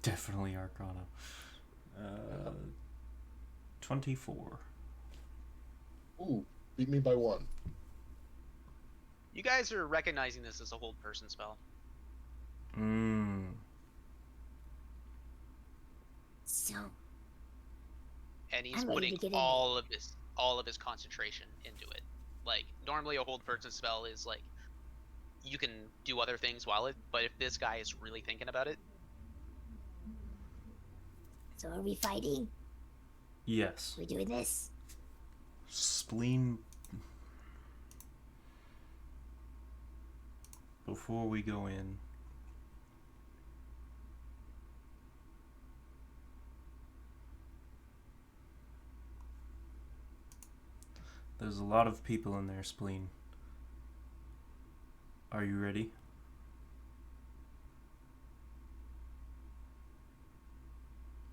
Definitely Arcana. 24. Ooh, beat me by 1. You guys are recognizing this as a hold person spell. So, And he's I'm ready putting to get in all of his concentration into it. Like normally a hold person spell is like you can do other things while it, but if this guy is really thinking about it, so are we fighting? Yes. We doing this? Spleen. Before we go in, there's a lot of people in there, Spleen. Are you ready?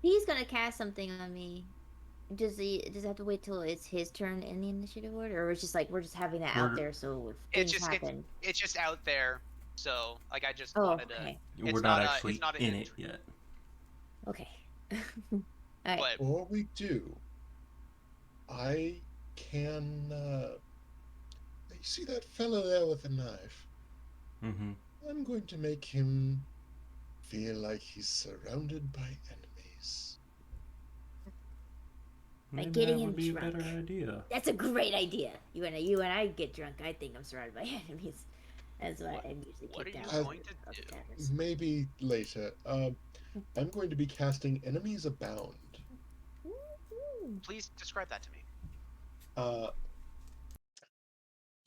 He's gonna cast something on me. Does it have to wait till it's his turn in the initiative order, or it's just like we're just having that out We're- there so if it's things just happen? it's just out there. So like I just Oh, wanted to. okay. It's We're not not a- actually it's not an in it entry. yet. Okay. All right. But Before we do, I can. You see that fellow there with the knife? Mm-hmm. I'm going to make him feel like he's surrounded by enemies. Maybe getting that him would be drunk. a better idea. That's a great idea. You and I get drunk. I think I'm surrounded by enemies. That's why I'm usually what are kicked you out going to of the do? taverns. Maybe later. I'm going to be casting Enemies Abound. Ooh. Please describe that to me.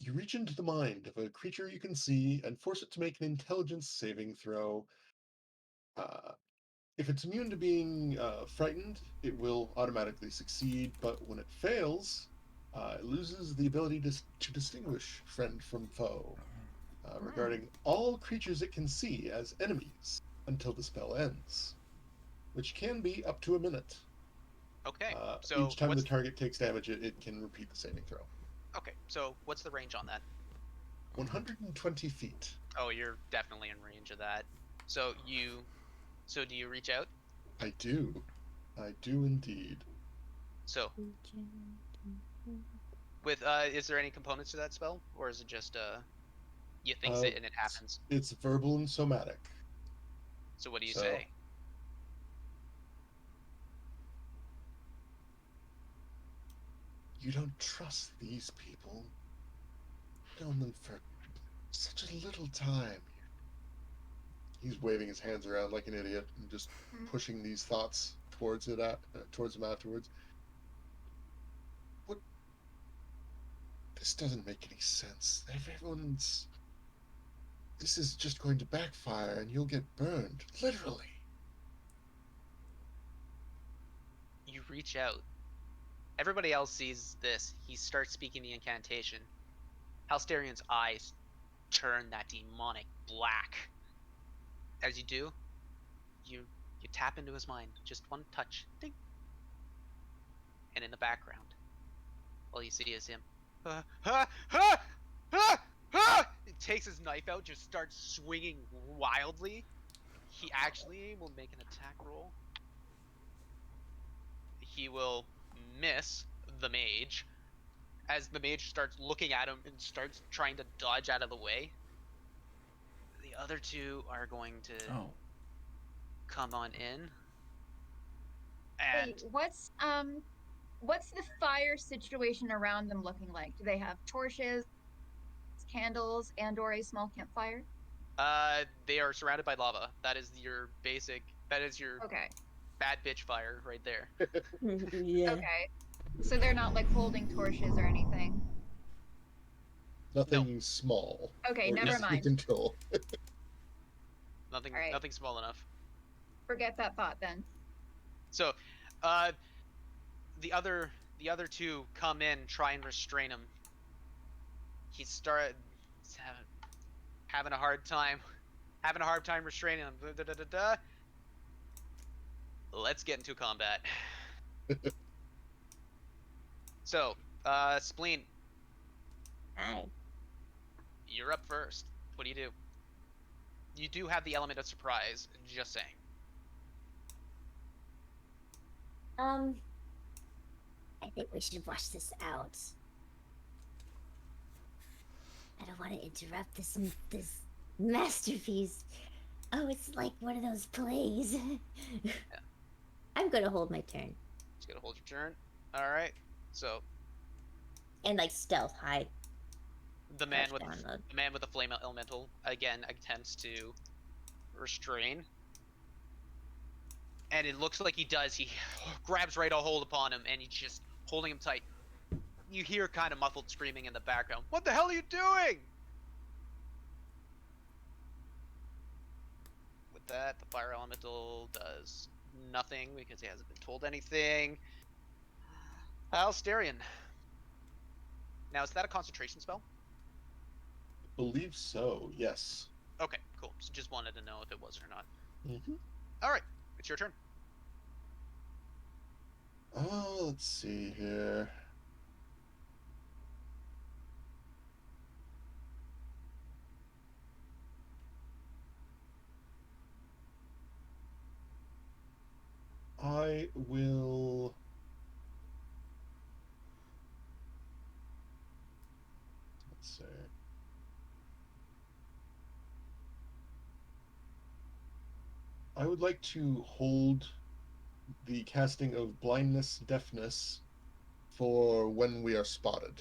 You reach into the mind of a creature you can see and force it to make an intelligence saving throw. if it's immune to being frightened, it will automatically succeed, but when it fails, it loses the ability to distinguish friend from foe, regarding all creatures it can see as enemies until the spell ends, which can be up to a minute. Okay. So Each time the what's target takes damage, it can repeat the saving throw. okay? So what's the range on that? 120 feet. Oh, you're definitely in range of that. So do you reach out? I do. I do indeed. So with is there any components to that spell, or is it just you thinks Uh, it and it happens? it's verbal and somatic. So what do you So say? you don't trust these people. Known them for such a little time. He's waving his hands around like an idiot and just pushing these thoughts towards towards him afterwards. What? This doesn't make any sense. Everyone's. This is just going to backfire, and you'll get burned, literally. You reach out. Everybody else sees this. He starts speaking the incantation. Halsterian's eyes turn that demonic black. As you do, you tap into his mind. Just one touch. Ding. And in the background, all you see is him. He takes his knife out, just starts swinging wildly. He actually will make an attack roll. He will miss the mage. As the mage starts looking at him and starts trying to dodge out of the way, the other two are going to come on in. And Wait, what's the fire situation around them looking like? Do they have torches, candles, and/or a small campfire? they are surrounded by lava. That is your basic. That is your Okay. bad bitch fire right there. Yeah. Okay. So they're not like holding torches or anything. Nothing small. Okay, Or never easy to mind. control. Nothing. All right. Nothing small enough. Forget that thought then. So, uh, the other two come in, try and restrain him. He's having a hard time, restraining him. Let's get into combat. So, Spleen, Hi. you're up first. What do? You do have the element of surprise. Just saying. I think we should watch this out. I don't want to interrupt this masterpiece. Oh, it's like one of those plays. Yeah. I'm gonna hold my turn. Just gonna hold your turn. All right. So And like stealth hide. the man Crouch with down low. the man with the flame elemental again attempts to restrain, and it looks like he does. He grabs right a hold upon him, and he's just holding him tight. You hear kind of muffled screaming in the background. What the hell are you doing? With that, the fire elemental does nothing because he hasn't been told anything. Alsterian. Now, is that a concentration spell? Believe so, yes. Okay, cool. So just wanted to know if it was or not. Mm-hmm. All right, it's your turn. Oh, let's see here. I will. Let's see. I would like to hold the casting of blindness, deafness for when we are spotted.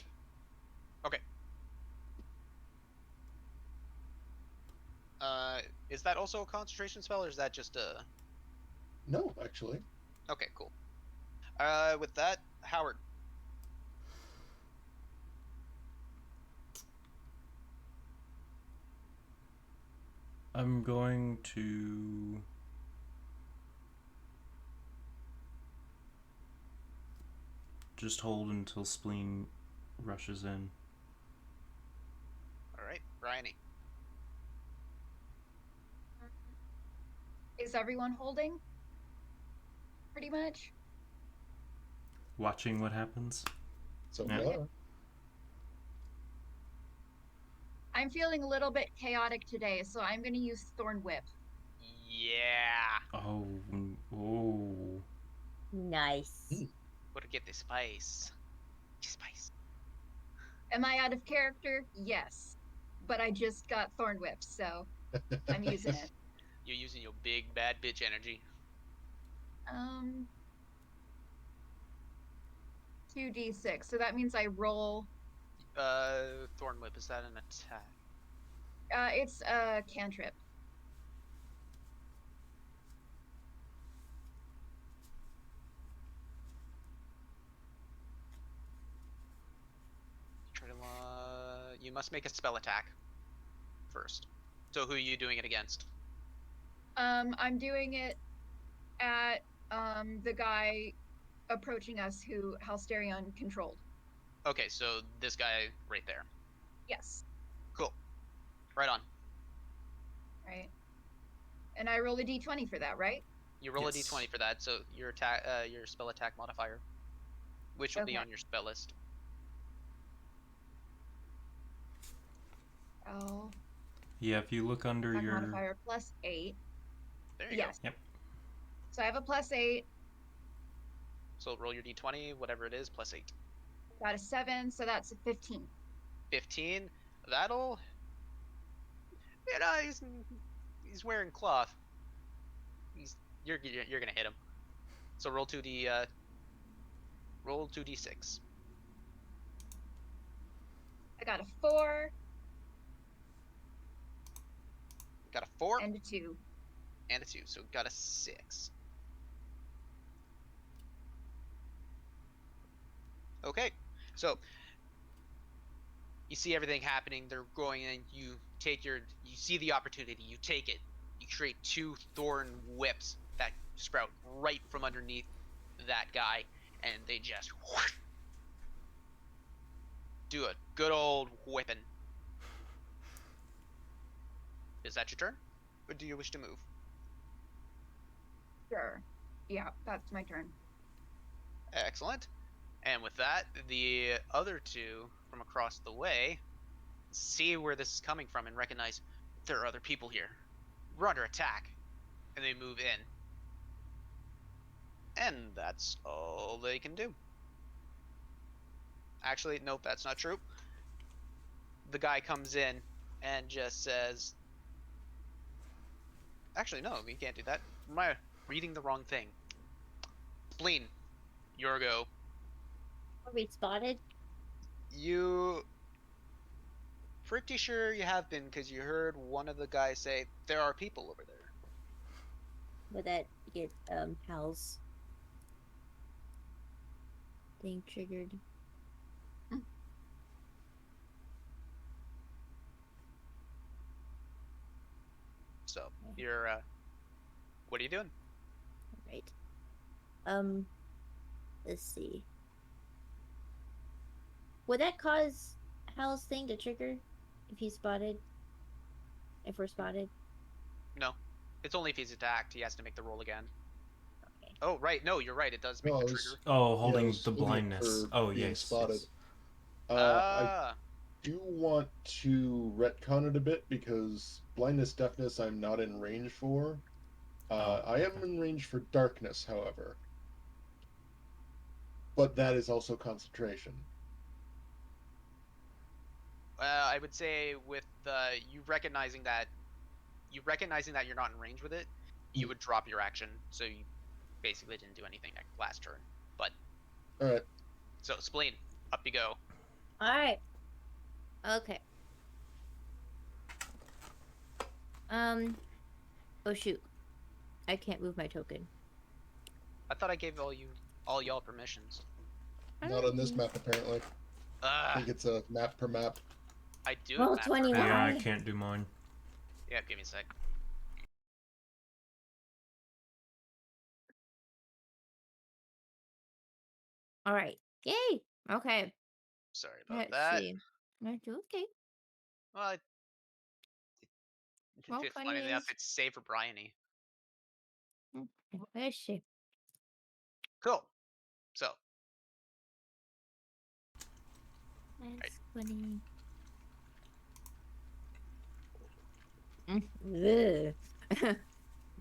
Okay. Is that also a concentration spell, or is that just a? No, actually. Okay, cool. With that, Howard. I'm going to just hold until Spleen rushes in. All right, Bryony. Is everyone holding? Pretty much. Watching what happens. So Yeah. far. I'm feeling a little bit chaotic today, so I'm going to use Thorn Whip. Yeah. Oh. Nice. Gotta get the spice. Spice. Am I out of character? Yes. But I just got Thorn Whip, so I'm using it. You're using your big bad bitch energy. 2d6. So that means I roll. Thorn Whip, is that an attack? It's a cantrip. You must make a spell attack first. So who are you doing it against? I'm doing it at the guy approaching us who Halsterion controlled. Okay, so this guy right there. Yes. Cool. Right on. Right. And I roll a d20 for that, right? You roll Yes. a d20 for that, so your spell attack modifier, which will be Okay. on your spell list. Oh. Yeah, if you look under Attack your... modifier plus 8. There you Yes. go. Yep. So I have a plus 8. So roll your d20, whatever it is, plus 8. Got a 7, so that's a 15. 15. That'll... You know, he's wearing cloth. You're gonna hit him. So roll 2d6. I got a 4 Got a 4 and a 2. and a 2, so got a 6. Okay, so you see everything happening. They're going in. You see the opportunity. You take it. You create 2 thorn whips that sprout right from underneath that guy, and they just do a good old whipping. Is that your turn, or do you wish to move? Sure. Yeah, that's my turn. Excellent. And with that, the other 2 from across the way see where this is coming from and recognize there are other people here. We're under attack, and they move in. And that's all they can do. Actually, nope, that's not true. The guy comes in and just says... Actually, no, we can't do that. Am I reading the wrong thing? Spleen, your go. Are we spotted? You... Pretty sure you have been, because you heard one of the guys say, there are people over there. Would that get Hal's thing triggered? So, you're, what are you doing? Right. Let's see. Would that cause Hal's thing to trigger if he's spotted? If we're spotted? No. It's only if he's attacked. He has to make the roll again. Okay. Oh, right. No, you're right. It does make No, the I was- trigger. Oh, holding was the looking blindness. for Oh, being yes. spotted. Yes. I do want to retcon it a bit because blindness, deafness, I'm not in range for. I am okay. in range for darkness, however. But that is also concentration. I would say with you recognizing that you're not in range with it, you would drop your action. So you basically didn't do anything last turn. But All right. so Spleen, up you go. Alright. Okay. Oh shoot. I can't move my token. I thought I gave all y'all permissions. Not on this map, apparently. I think it's a map per map. I do. Roll map per 21. map. Yeah, I can't do mine. Yeah, give me a sec. Alright. Yay! Okay. Sorry about Let's that. see. Okay. Well, Well, funny funny enough, is. it's safe for Bryony. Let's see. Cool. So, That's funny. Ugh.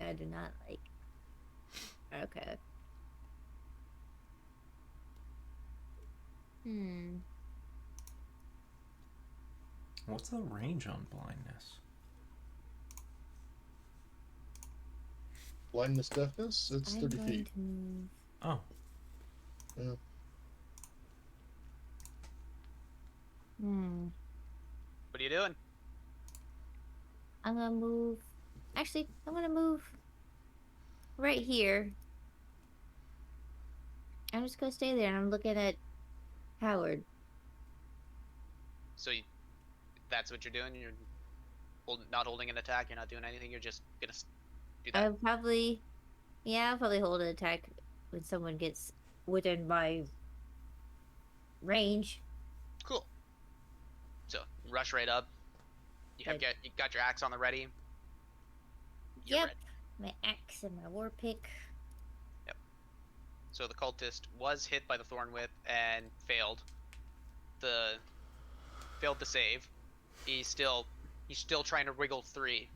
I do not like. Okay. What's the range on blindness? Blindness, deafness, it's I'm 30 going feet. to move. Oh. Yeah. what are you doing? I'm gonna move. Actually, I'm gonna move right here. I'm just gonna stay there, and I'm looking at Howard. So, that's what you're doing? You're not holding an attack? You're not doing anything? You're just gonna do that? I'll probably hold an attack when someone gets within my range. Cool. So, rush right up. You got your axe on the ready. You're Yep. ready. My axe and my war pick. Yep. So the cultist was hit by the thorn whip and failed to save. He's still trying to wriggle free,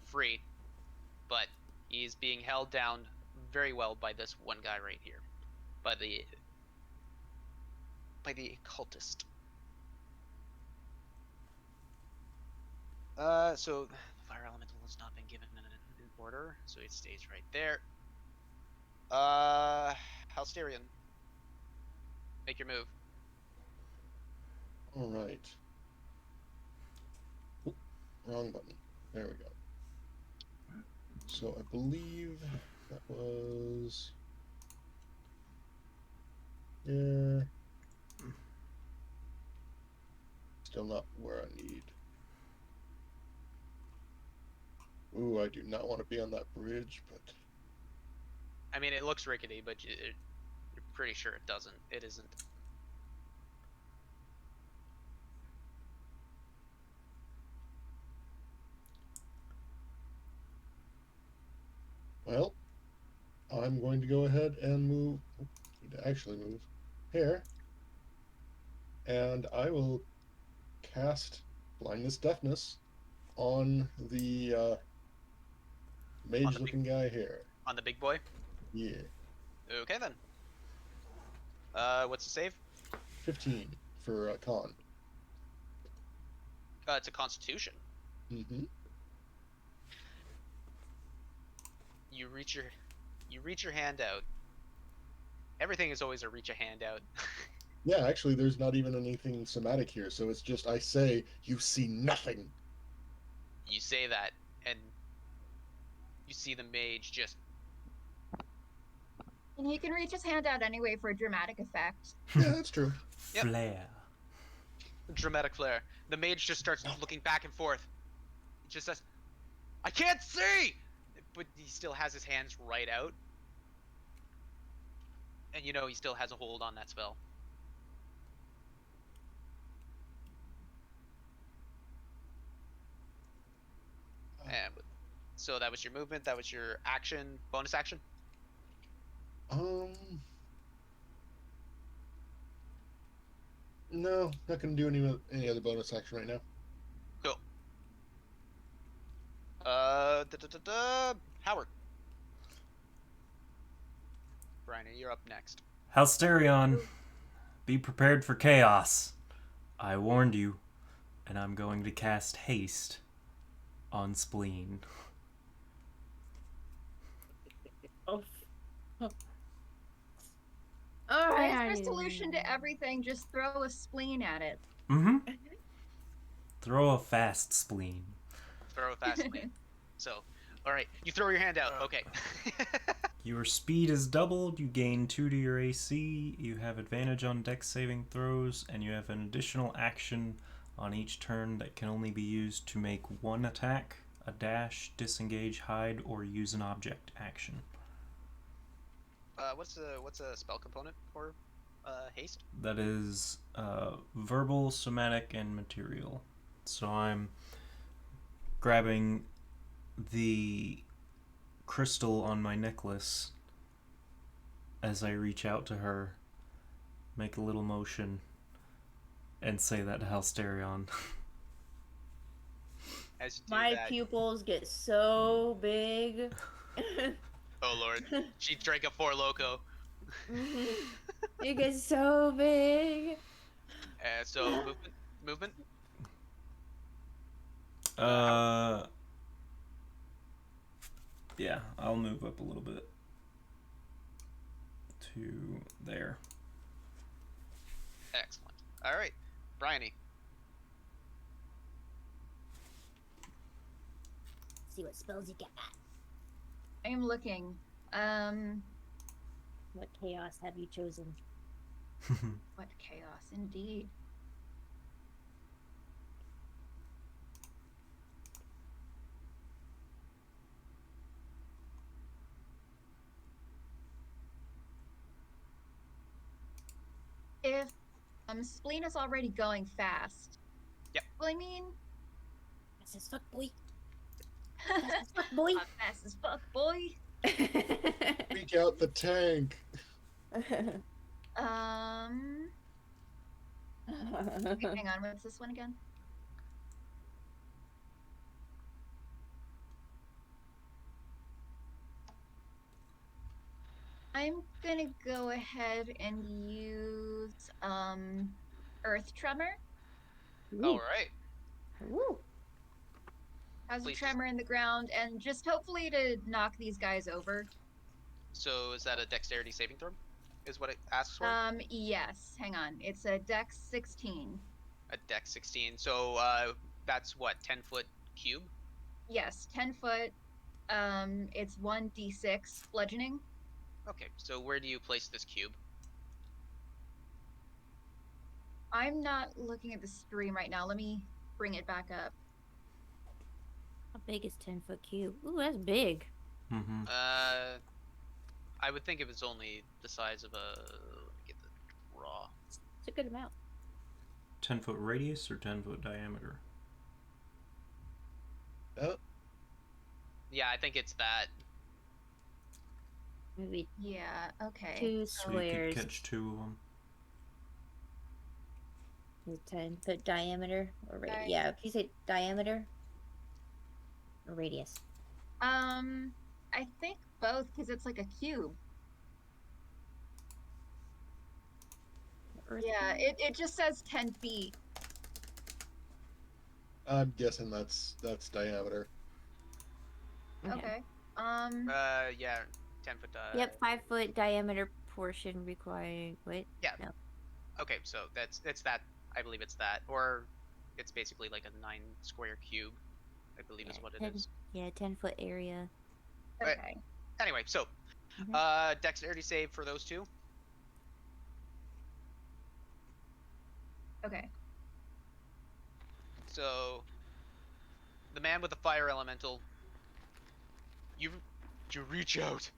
but he's being held down very well by this one guy right here, by the cultist. So the fire elemental has not been given an order, so it stays right there. Halsterian, make your move. All right. Oop, wrong button. There we go. So I believe that was. Yeah. Still not where I need. Ooh, I do not want to be on that bridge, but. I mean, it looks rickety, but you're pretty sure it doesn't. It isn't. Well, I'm going to go ahead and move. Need to actually move here. And I will cast Blindness Deafness on the mage looking guy here. On the big boy? Yeah. Okay then. What's the save? 15 for con. It's a constitution. Mm-hmm. You reach your hand out. Everything is always a reach a hand out. Yeah, actually, there's not even anything somatic here, so it's just I say, you see nothing. You say that, and you see the mage just. And he can reach his hand out anyway for a dramatic effect. Yeah, that's true. Yep. Flare. Dramatic flare. The mage just starts looking back and forth. He just says, "I can't see!" But he still has his hands right out. And he still has a hold on that spell. And so that was your movement, that was your action, bonus action? No, not gonna do any other bonus action right now. Cool. Howard. Brian, you're up next. Halsterion, be prepared for chaos. I warned you, and I'm going to cast haste on Spleen. Oh. My first solution to everything, just throw a spleen at it. Mm-hmm. Throw a fast spleen. Throw a fast spleen. So, alright, you throw your hand out. Okay. Your speed is doubled, you gain 2 to your AC, you have advantage on dex saving throws, and you have an additional action on each turn that can only be used to make one attack, a dash, disengage, hide, or use an object action. What's a spell component for haste? That is verbal, somatic, and material. So I'm grabbing the crystal on my necklace as I reach out to her, make a little motion, and say that to Halsterion. As you do My that, pupils get so big. oh lord, she drank a Four Loco. It gets so big. So movement. Uh, yeah, I'll move up a little bit to there. Excellent. All right, Bryony. See what spells you got. I am looking. What chaos have you chosen? What chaos, indeed. If Spleen is already going fast. Yep. Well, I mean, Fast as fuck, boy. Fast as fuck, boy. I'm fast as fuck, boy. Freak out the tank. Wait, hang on. What's this one again? I'm gonna go ahead and use Earth Tremor. All right. Ooh. Has a Please. tremor in the ground, and just hopefully to knock these guys over. So is that a dexterity saving throw? Is what it asks for? Yes. Hang on. It's a Dex 16. A dex 16. So that's what, 10-foot cube? Yes, 10 foot. It's 1d6 bludgeoning. Okay. So where do you place this cube? I'm not looking at the stream right now. Let me bring it back up. How big is 10-foot cube? Ooh, that's big. Mm-hmm. I would think it was only the size of a. Let me get the draw. It's a good amount. 10-foot radius or 10-foot diameter? Yeah, I think it's that. Maybe Yeah, okay. 2 So you could squares. catch 2 of them. Is 10-foot diameter or radius? Right. Yeah, can you say diameter or radius? I think both because it's like a cube. Earth Yeah, cube? it just says 10 feet. I'm guessing that's diameter. Okay. Yeah, 10-foot. Yep, 5-foot diameter portion requiring. Wait. Yeah. No. Okay, so it's that. I believe it's that, or it's basically like a 9 square cube. I believe is what it is. Yeah, 10-foot area. Right. Okay. Anyway, so Mhm. dexterity save for those two. Okay. So the man with the fire elemental. You reach out.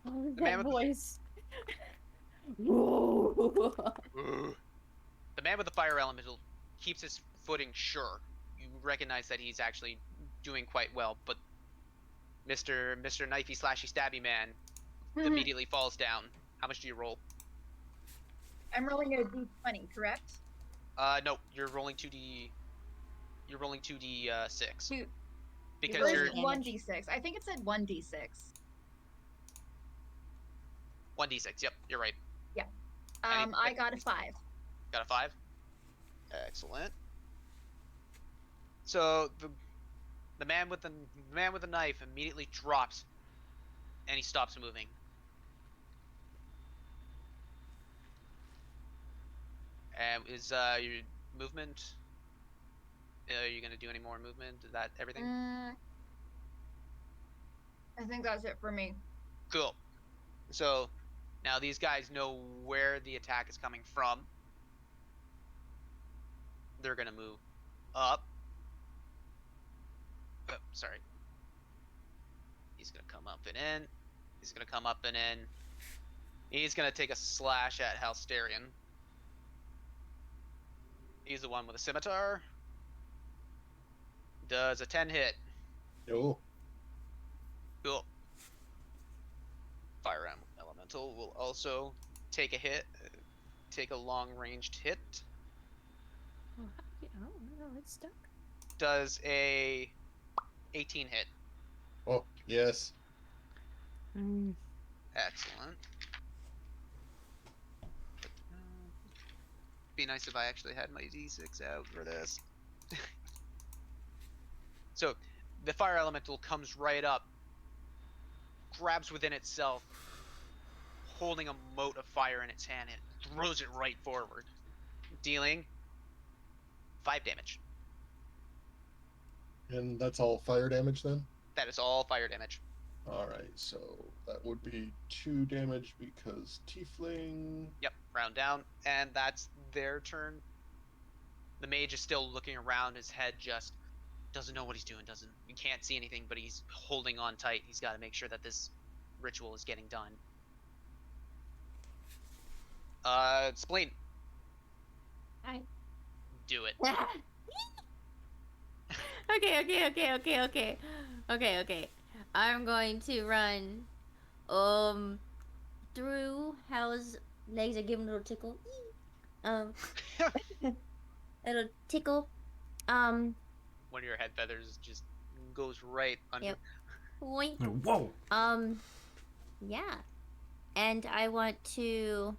Oh, The man that with voice. Whoa. The man with the fire elemental keeps his footing sure. You recognize that he's actually doing quite well, but Mr. Knifey Slashy Stabby Man immediately falls down. How much do you roll? I'm rolling a d20, correct? No, you're rolling 2d. You're rolling 2d6 Two. because Or is you're it 1d6? I think it said 1d6. 1d6. Yep, you're right. Yeah. Any- I got a 5. Got a 5. Excellent. So the man with the knife immediately drops, and he stops moving. And is your movement? Are you gonna do any more movement? Is that everything? I think that's it for me. Cool. So now these guys know where the attack is coming from. They're gonna move up. Oh, sorry. He's gonna come up and in. He's gonna come up and in. He's gonna take a slash at Halsterian. He's the one with a scimitar. Does a 10 hit. Oh, Cool. Fire Elemental will also take a hit. Take a long-ranged hit. Oh, no, it's stuck. Does a 18 hit. oh, yes. Excellent. Be nice if I actually had my d6 out for this. So, the fire elemental comes right up, grabs within itself, holding a mote of fire in its hand, and throws it right forward, dealing 5 damage. And that's all fire damage then? That is all fire damage. Alright, so that would be 2 damage because Tiefling. Yep, round down, and that's their turn. The mage is still looking around, his head just doesn't know what he's doing, you can't see anything, but he's holding on tight. He's got to make sure that this ritual is getting done. Spleen. Hi. Do it. Okay. I'm going to run through Hal's legs and give him a little tickle. A little tickle. One of your head feathers just goes right under. Yep. Boink. Whoa! Yeah. And I want to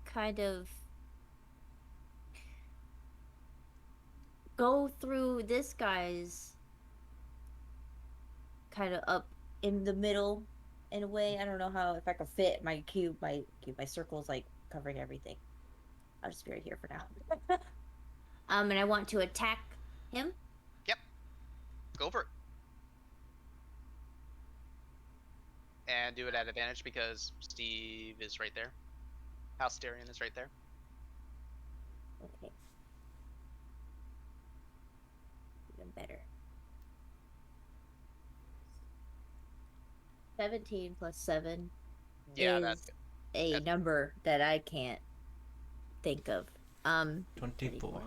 kind of go through this guy's kind of up in the middle in a way. I don't know how, if I can fit my cube. My circle's like covering everything. I'll just be right here for now. And I want to attack him. Yep. Go for it. And do it at advantage because Steve is right there. Halsterian is right there. Okay. Even better. 17 plus 7 Yeah, is that's good. a That's- number that I can't think of. 24.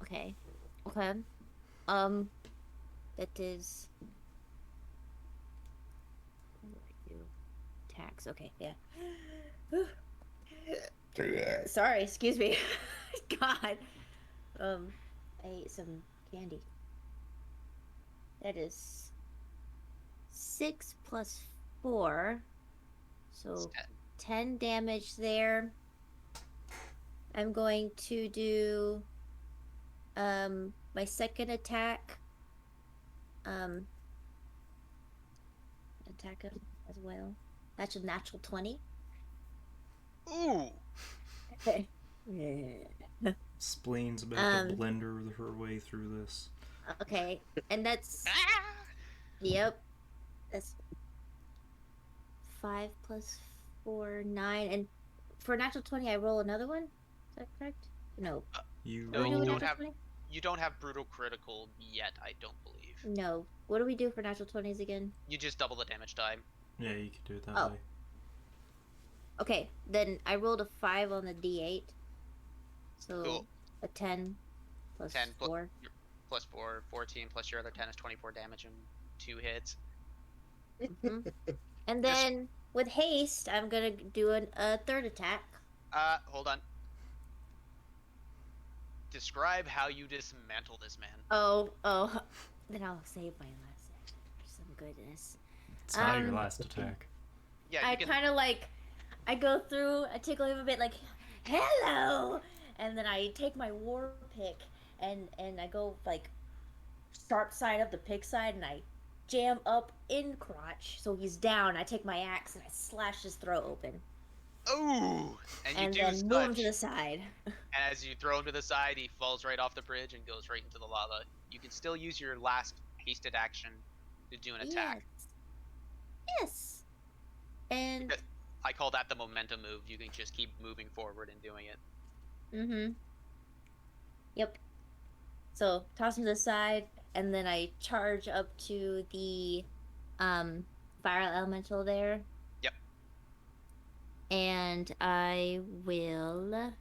Okay. That is. What do I do? Tax. Okay, yeah. Sorry, excuse me. God. I ate some candy. That is 6 plus 4. So It's 10 damage there. I'm going to do my second attack. Attack as well. That's a natural 20. 10. Ooh. Okay. Spleen's about to Um, blender her way through this. Okay. And that's Ah! yep. That's 5 plus 4, 9. And for a natural 20 I roll another one? Is that correct? No. You No, What do we you do with don't natural have 20? you don't have brutal critical yet, I don't believe. No. What do we do for natural 20s again? You just double the damage die. Yeah, you could do it that Oh. way. Okay, then I rolled a 5 on the d8. So Cool. a 10 plus 10 pl- 4. Plus 4, 14, plus your other 10 is 24 damage and 2 hits. Mhm. And then with haste, I'm gonna do a third attack. Hold on. Describe how you dismantle this man. Oh. Then I'll save my last action for some goodness. It's not your Um, last attack. Yeah, I you can. kind of like, I go through, I tickle him a bit, like, hello, and then I take my war pick and I go like sharp side up the pick side, and I jam up in crotch so he's down. I take my axe and I slash his throat open, Ooh! And you and do then move him such. to the side. And as you throw him to the side, he falls right off the bridge and goes right into the lava. You can still use your last hasted action to do an attack. Yes. And Because I call that the momentum move. You can just keep moving forward and doing it. Yep. So toss him to the side, and then I charge up to the fire elemental there. Yep. And I will.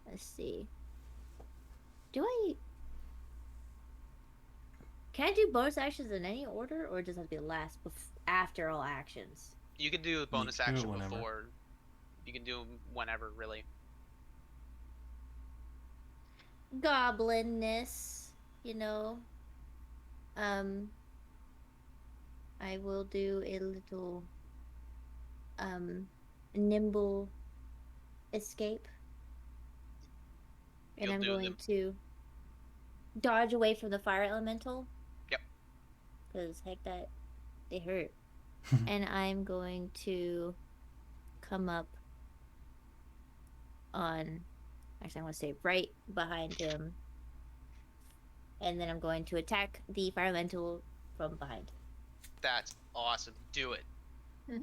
Let's see. Can I do bonus actions in any order, or does it have to be last after all actions? You can do a bonus can do it action whenever. before. You can do them whenever, really. Goblinness, you know. I will do a little nimble escape. And You'll I'm do going them. to dodge away from the fire elemental. Yep. Because heck, that they hurt. And I'm going to come up on. Actually, I want to say right behind him. And then I'm going to attack the fire elemental from behind. That's awesome. Do it. Which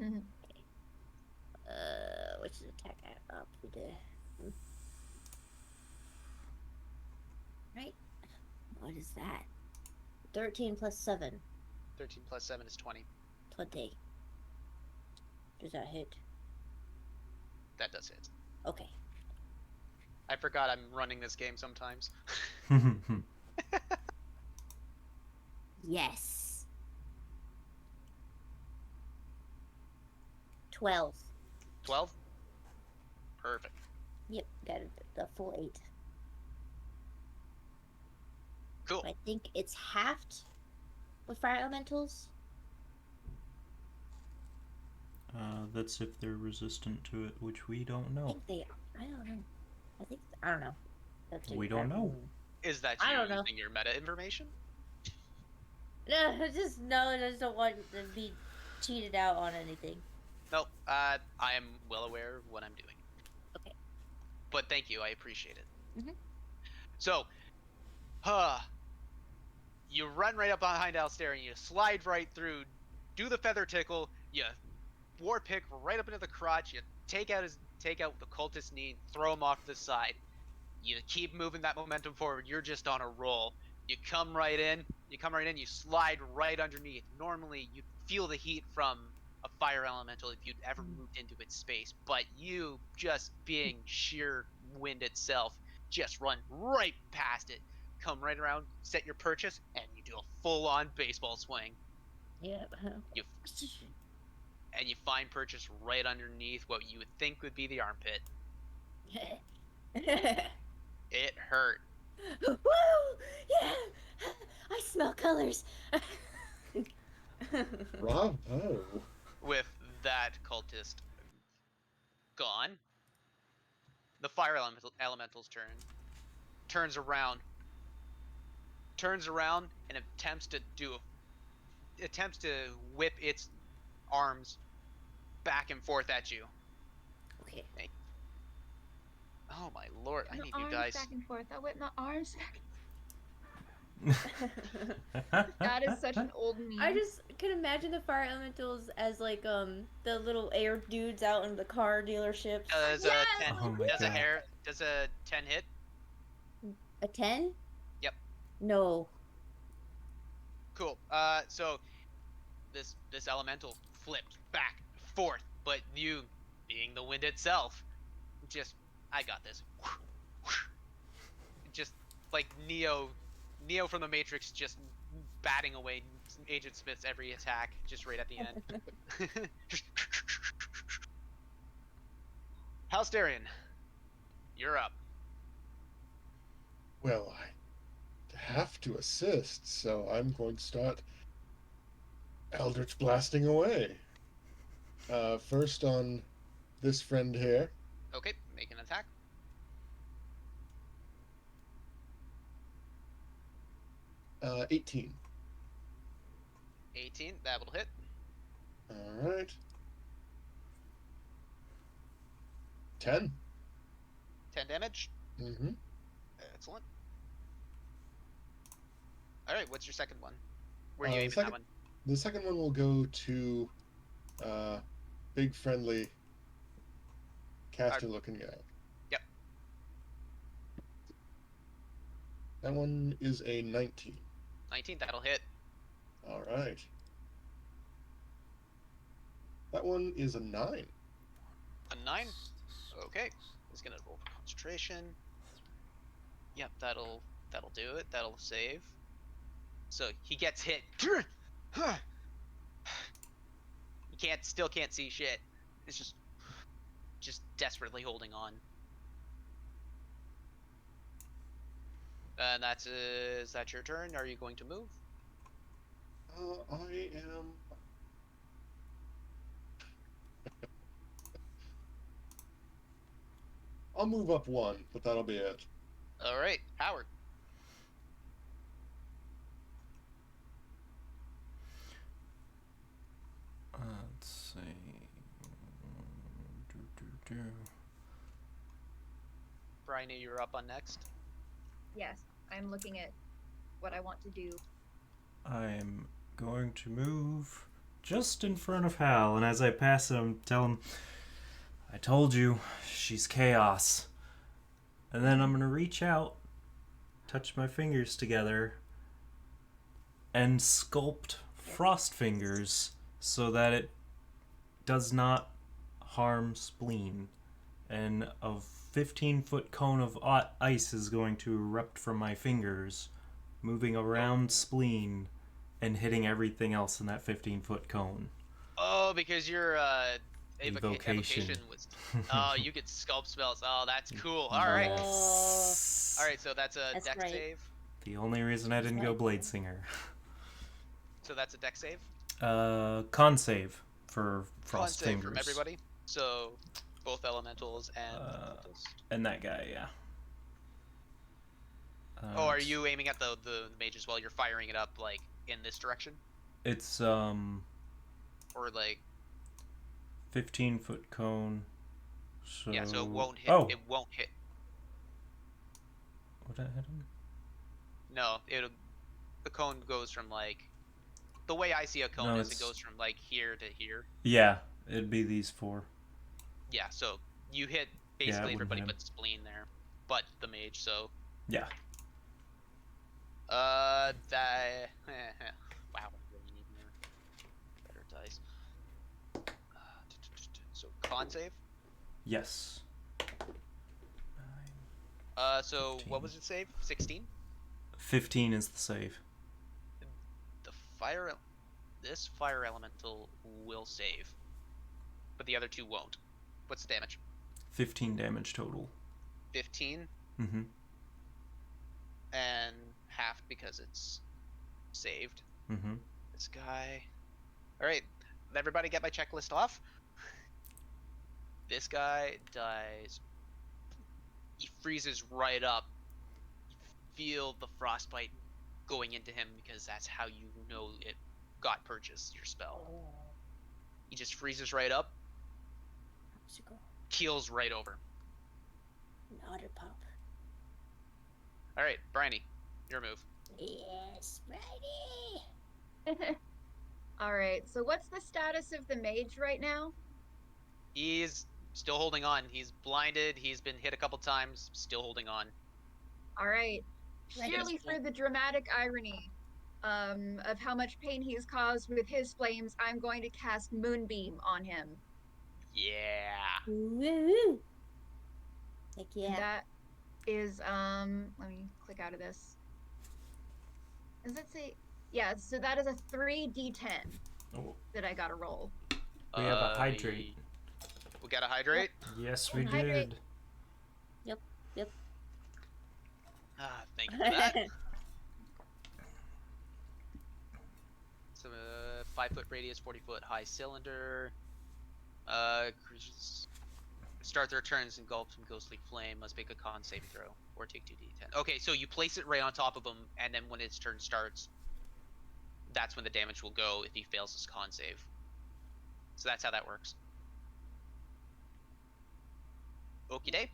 is attack up there. Right. What is that? 13 plus 7. 13 plus 7 is 20. 20. Does that hit? That does hit. Okay. I forgot I'm running this game sometimes. Yes. 12. 12? Perfect. Yep, got the full 8. Cool. I think it's halved with fire elementals. That's if they're resistant to it, which we don't I know. think they are. I don't know. I don't know. That's We don't know. Is that I you don't know. using your meta information? No, I just don't want to be cheated out on anything. Nope. I am well aware of what I'm doing. Okay. But thank you. I appreciate it. Mhm. So, you run right up behind Alistair and you slide right through, do the feather tickle, you war pick right up into the crotch, you take out the cultist knee, throw him off to the side. You keep moving that momentum forward. You're just on a roll. You come right in. You slide right underneath. Normally, you'd feel the heat from a fire elemental if you'd ever moved into its space, but you, just being sheer wind itself, just run right past it. Come right around, set your purchase, and you do a full-on baseball swing. Yeah. And you find purchase right underneath what you would think would be the armpit. It hurt. Woo! Yeah! I smell colors. Bravo. With that cultist gone, the fire elemental's turn. Turns around, and attempts to whip its arms back and forth at you. Okay. Oh my lord! I My need new arms dice. back and forth. I whip my arms back. That is such an old meme. I just can imagine the fire elementals as like the little air dudes out in the car dealerships. Does Yes! a 10? Oh my God. Does a 10 hit? A 10? Yep. No. Cool. So this elemental flips back, forth, but you, being the wind itself, just, I got this. Just like Neo from the Matrix, just batting away Agent Smith's every attack, just right at the end. Halsterian, you're up. Well, I have to assist, so I'm going to start Eldritch blasting away. First on this friend here. Okay, make an attack. 18. 18, that will hit. All right. 10. 10 damage. Mm-hmm. Excellent. All right, what's your second one? Where are you The aiming second- that one? The second one will go to big friendly caster looking guy. Yep. That one is a 19. 19, that'll hit. All right. That one is a 9. A 9. Okay. He's gonna roll for concentration. Yep, that'll do it. That'll save. So he gets hit. He still can't see shit. It's just desperately holding on. And is that your turn? Are you going to move? I am. I'll move up 1, but that'll be it. All right, Howard. Let's see. Do. Bryony, you're up on next. Yes, I'm looking at what I want to do. I'm going to move just in front of Hal, and as I pass him, tell him, I told you, she's chaos. And then I'm going to reach out, touch my fingers together, and sculpt frost fingers so that it does not harm spleen. And a 15-foot cone of ice is going to erupt from my fingers, moving around spleen and hitting everything else in that 15-foot cone. Oh, because your Evocation. evocation was. Oh, you get sculpt spells. Oh, that's cool. All right. Yes. All right, so that's a That's dex right. save. The only reason I didn't go Blade Singer. So that's a dex save. Con save for Con Frost save Fingers. from everybody. So both elementals and cultists. And that guy, yeah. Oh, are you aiming at the mage as well? You're firing it up like in this direction, It's or like 15-foot cone. So yeah. So it won't hit. Oh, It won't hit. would that hit him? No, the cone goes from like the way I see a cone No, is it it's- goes from like here to here. Yeah, it'd be these 4. Yeah, so you hit Yeah, it basically wouldn't everybody hit him. but spleen there, but the mage. So Yeah. that wow, I really need more better dice. So con save. Yes. So 15. what was it save? 16. 15 is the save. This fire elemental will save, but the other 2 won't. What's the damage? 15 damage total. 15 Mm-hmm. and half because it's saved. Mm-hmm. This guy. All right, everybody get my checklist off. This guy dies. He freezes right up. You feel the frostbite going into him because that's how you know it got purchased, your spell. He just freezes right up, Popsicle. keels right over. Not a pop. All right, Bryony, your move. Yes, Brady. All right. So what's the status of the mage right now? He's still holding on. He's blinded. He's been hit a couple times. Still holding on. All right. Right, Purely okay. for the dramatic irony of how much pain he's caused with his flames, I'm going to cast Moonbeam on him. Yeah. Woo! Heck yeah. That is let me click out of this. Does it say? Yeah, so that is a 3d10 Oh, that I gotta roll. we have a hydrate. We got to hydrate. Yes, we Hydrate. did. Yep. Ah, thank you for that. So 5-foot radius, 40-foot high cylinder. Creatures start their turns engulfed in ghostly flame. Must make a con saving throw or take 2d10. Okay, so you place it right on top of him, and then when its turn starts, that's when the damage will go if he fails his con save. So that's how that works. Okie day.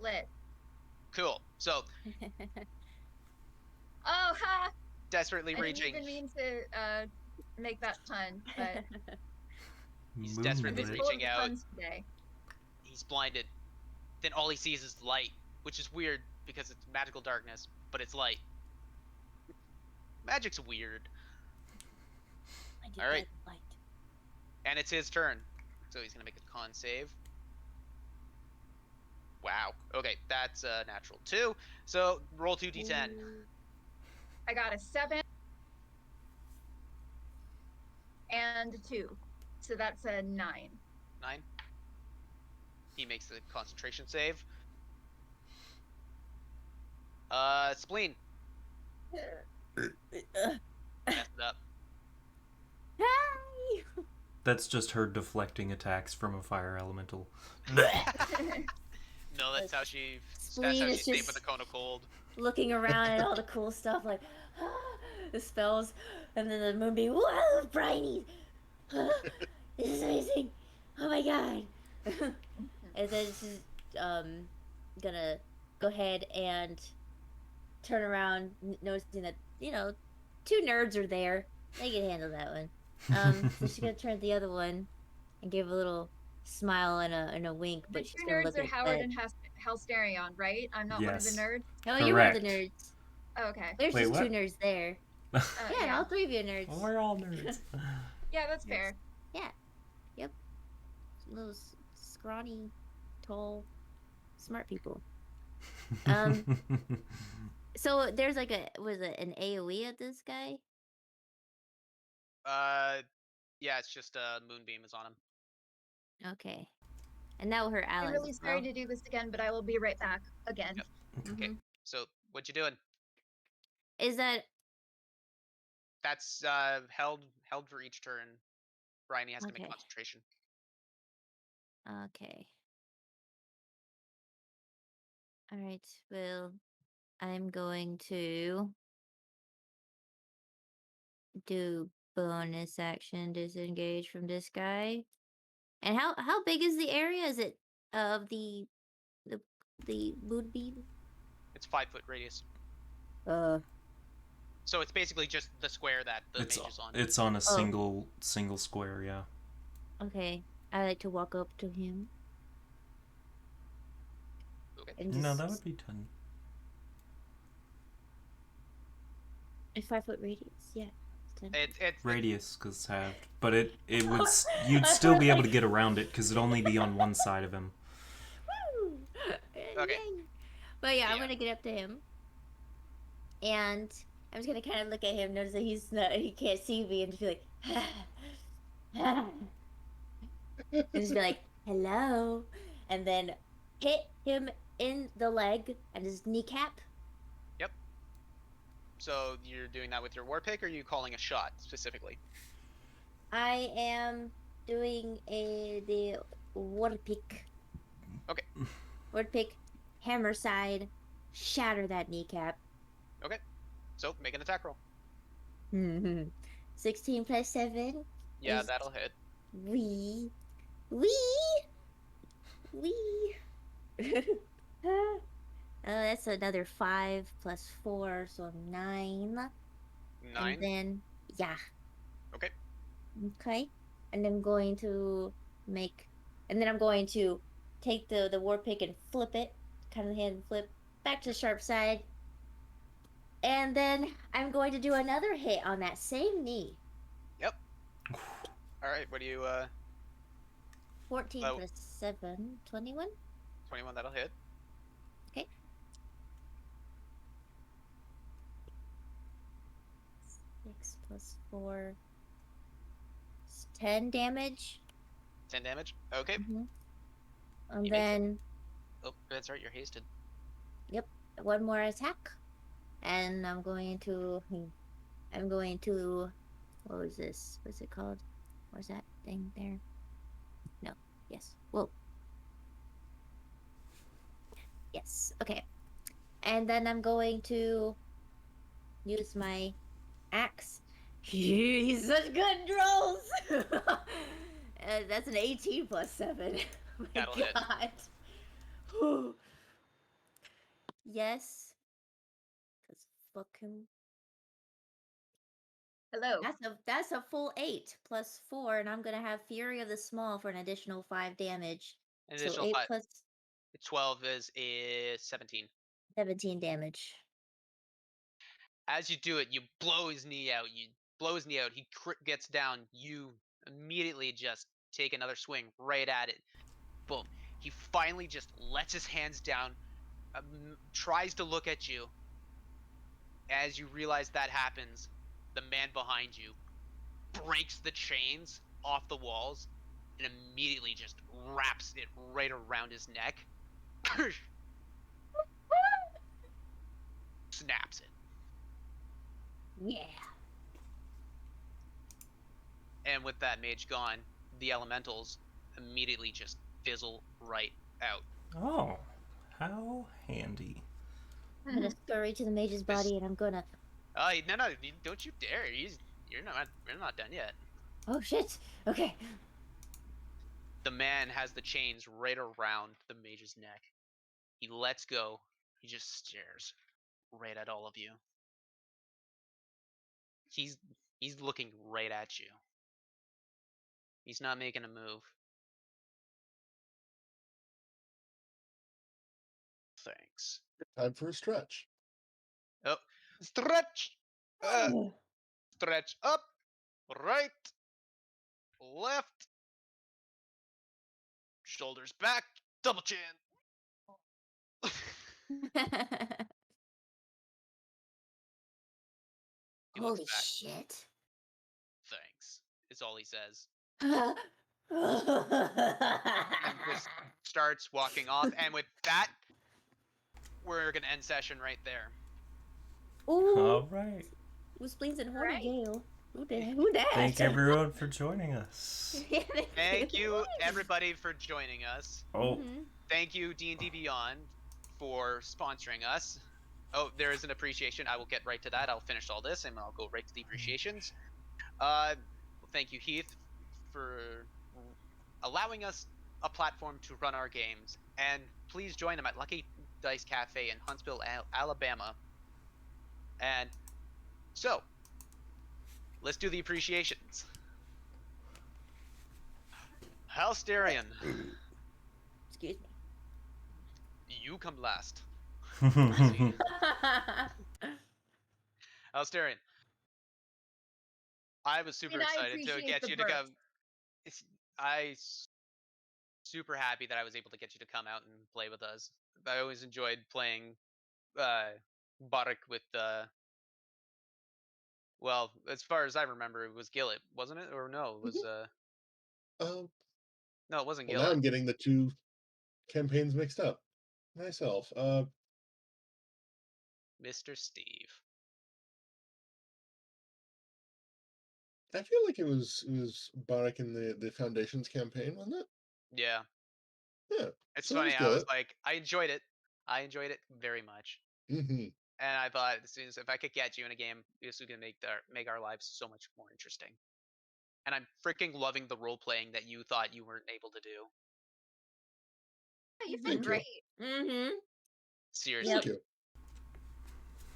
Lit. Cool. So Oh ha! desperately I didn't reaching. even mean to make that pun, but He's I'm desperately just Moonlit. full of reaching the out. puns today. He's blinded. Then all he sees is light, which is weird because it's magical darkness, but it's light. Magic's weird. Magic All right. doesn't light. And it's his turn. So he's going to make a con save. Wow. Okay, that's a natural 2. So roll 2d10. Ooh. I got a 7 and a 2. So that's a 9. 9. He makes the concentration save. Spleen. Messed it up. Hi! That's just her deflecting attacks from a fire elemental. No, that's how she. Spleen That's how is she saved just- with the cone of cold. Looking around at all the cool stuff, like the spells, and then the moonbeam. Whoa, briny! This is amazing! Oh my god! And then she's gonna go ahead and turn around, noticing that 2 nerds are there. They can handle that one. So she's gonna turn to the other one and give a little smile and a wink, The but she's 2 gonna nerds look are at Howard that. and Halsterion, right? I'm not one of the Yes. nerds. Oh, you're one of the Correct. nerds. Oh, okay. There's Wait, just 2 what? nerds there. Yeah, Yeah. all 3 of you are nerds. Well, we're all nerds. Yeah, that's Yes. fair. Yeah. Yep. Little scrawny, tall, smart people. So there's like an AoE at this guy? Yeah, it's just moonbeam is on him. Okay. And now her allies. I'm really as sorry well. to do this again, but I will be right back again. Yep. Mhm. Okay. So what you doing? Is that That's held for each turn. Bryony has to make Okay. concentration. okay? All right. Well, I'm going to do bonus action disengage from this guy. And how big is the area? Is it of the moonbeam? It's 5-foot radius. So it's basically just the square that the it's mage is on. it's on a single square, yeah. Okay. I like to walk up to him. Okay. And No, just that would be 10. a 5-foot radius. Yeah. It's 10. It's Radius, because it's halved. But it would you'd still be able to get around it because it'd only be on one side of him. Woo! Okay. Yay. But yeah, I'm Yeah. gonna get up to him, and I'm just gonna kind of look at him, notice that he can't see me, and just be like, and just be like, hello, and then hit him in the leg and his kneecap. So you're doing that with your war pick, or are you calling a shot specifically? I am doing the word pick. Okay. Word pick, hammer side, shatter that kneecap. Okay. So make an attack roll. 16 plus 7. Yeah, Is- that'll hit. Wee. That's another 5 plus 4, so 9. 9. And then, yeah. Okay. Okay. And I'm going to take the war pick and flip it, kind of hand flip, back to the sharp side. And then I'm going to do another hit on that same knee. Yep. All right. What do you? 14 Oh. plus 7, 21. 21. That'll hit. Okay. 6 plus 4 is 10 damage. 10 damage. Okay. And You make it. then Oh, that's right. You're hasted. one more attack. And I'm going to what was this? What's it called? Where's that thing there? No. Yes. Whoa. Yes. Okay. And then I'm going to use my axe. He's such good rolls. That's an 18 plus 7. Oh my That'll hit. God. Yes. Cause fuck him. Hello. That's a full 8 plus 4, and I'm gonna have Fury of the Small for an additional 5 damage. An So additional 8 5. plus 12 is 17. 17 damage. As you do it, you blow his knee out. You blow his knee out. He gets down. You immediately just take another swing right at it. Boom. He finally just lets his hands down, tries to look at you. As you realize that happens, the man behind you breaks the chains off the walls and immediately just wraps it right around his neck. Snaps it. Yeah. And with that mage gone, the elementals immediately just fizzle right out. Oh, how handy. I'm gonna scurry to the mage's body and I'm gonna. No, don't you dare! We're not done yet. Oh shit! Okay. The man has the chains right around the mage's neck. He lets go. He just stares right at all of you. He's looking right at you. He's not making a move. Thanks. Time for a stretch. Oh, stretch! Stretch up, right, left, shoulders back, double chin. He looks Holy back. shit. Thanks, is all he says. And And just starts walking off. And with that, we're going to end session right there. Ooh, All right. who's pleased in horny Right. jail? Who dat? Thank everyone for joining us. Yeah, Thank you, everybody, for joining us. Oh, Mhm. Thank you, D&D Beyond, for sponsoring us. Oh, there is an appreciation. I will get right to that. I'll finish all this, and I'll go right to the appreciations. Thank you, Heath, for allowing us a platform to run our games. And please join them at Lucky Dice Cafe in Huntsville, Alabama. And so, let's do the appreciations. Halsterian, Excuse me. you come last. Halsterian, I was super And I excited to appreciate get the you to burps. come. Super happy that I was able to get you to come out and play with us. I always enjoyed playing Barak with well, as far as I remember, it was Gillet, wasn't it? Or no, it was Um, no, it wasn't well, now Gillet. I'm getting the two campaigns mixed up myself. Mr. Steve. I feel like it was Barak in the Foundations campaign, wasn't it? Yeah. Yeah. It's So it funny. was I was good. like, I enjoyed it. I enjoyed it very much. Mm-hmm. And I thought, as soon as if I could get you in a game, this was gonna make our lives so much more interesting. And I'm freaking loving the role playing that you thought you weren't able to do. You've Thank been you. great. Mm-hmm. Seriously. Thank you.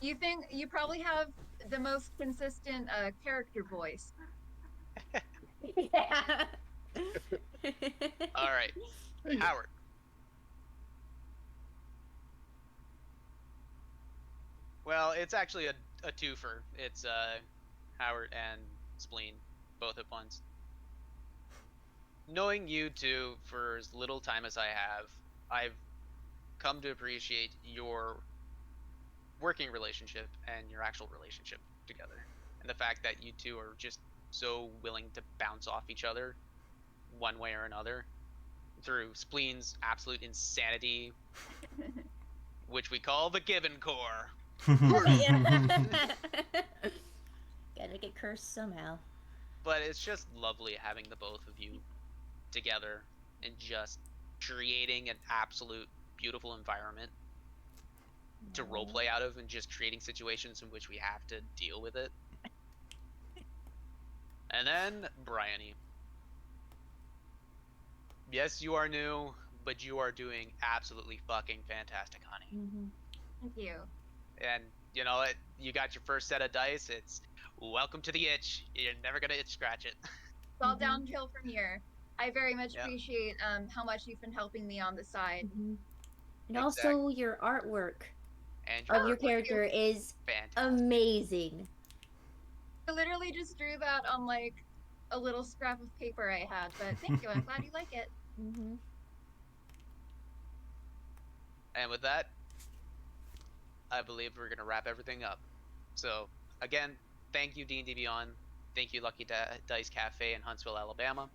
You think you probably have the most consistent character voice. Yeah. All right, Thank you. Howard. Well, it's actually a twofer. It's Howard and Spleen, both at once. Knowing you two for as little time as I have, I've come to appreciate your working relationship and your actual relationship together. And the fact that you two are just so willing to bounce off each other one way or another through Spleen's absolute insanity, which we call the Given Core. Yeah. Gotta get cursed somehow. But it's just lovely having the both of you together and just creating an absolute beautiful environment to roleplay out of and just creating situations in which we have to deal with it. And then Bryony. Yes, you are new, but you are doing absolutely fucking fantastic, honey. Mm-hmm. Thank you. And you know what? You got your first set of dice. It's welcome to the itch. You're never gonna itch scratch it. It's all downhill from here. I very much Yeah. appreciate how much you've been helping me on the side. Mm-hmm. And also your artwork. And of your thank you. character is fantastic. amazing. I literally just drew that on like a little scrap of paper I had, but thank you. I'm glad you like it. Mm-hmm. And with that, I believe we're gonna wrap everything up. So again, thank you D&D Beyond. Thank you Lucky Dice Cafe in Huntsville, Alabama.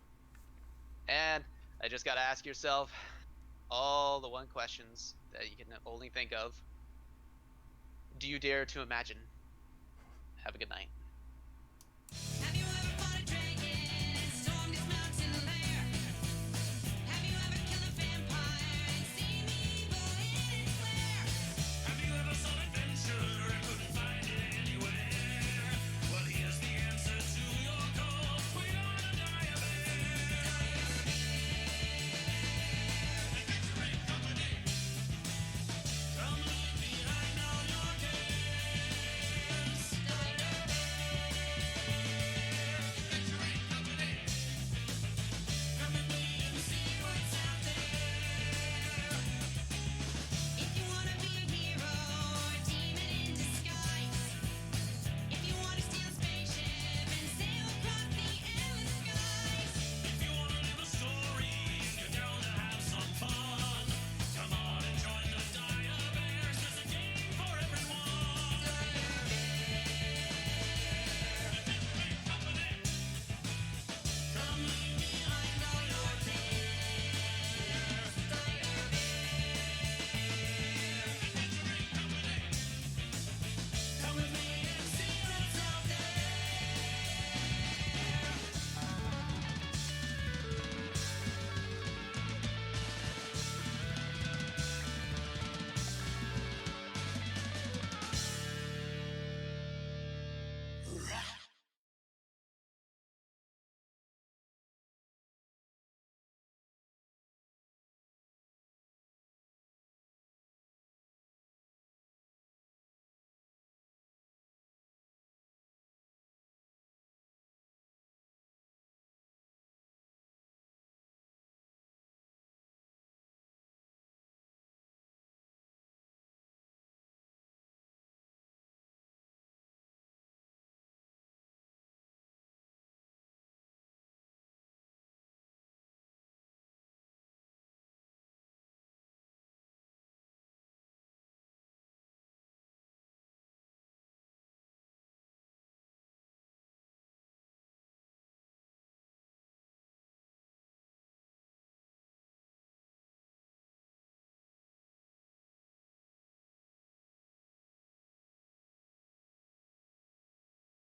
And I just gotta ask yourself all the one questions that you can only think of. Do you dare to imagine? Have a good night. Have you ever fought a dragon and stormed its mountain lair? Have you ever killed a vampire and seen the evil in its lair? Have you ever sought adventure and couldn't find it anywhere? Well, here's the answer to your call. We are the Dire Bear. Adventuring company. Come leave behind all your cares. Dire Adventuring company. Come with me and see what's out there. If you wanna be a hero or a demon in disguise, if you wanna steal a spaceship and sail across the endless skies, if you wanna live a story and you're down to have some fun, come on and join the Dire Bears. There's a game for everyone. Adventuring company. Come leave behind all your cares. Dire Adventuring company. Come with me and see what's out there.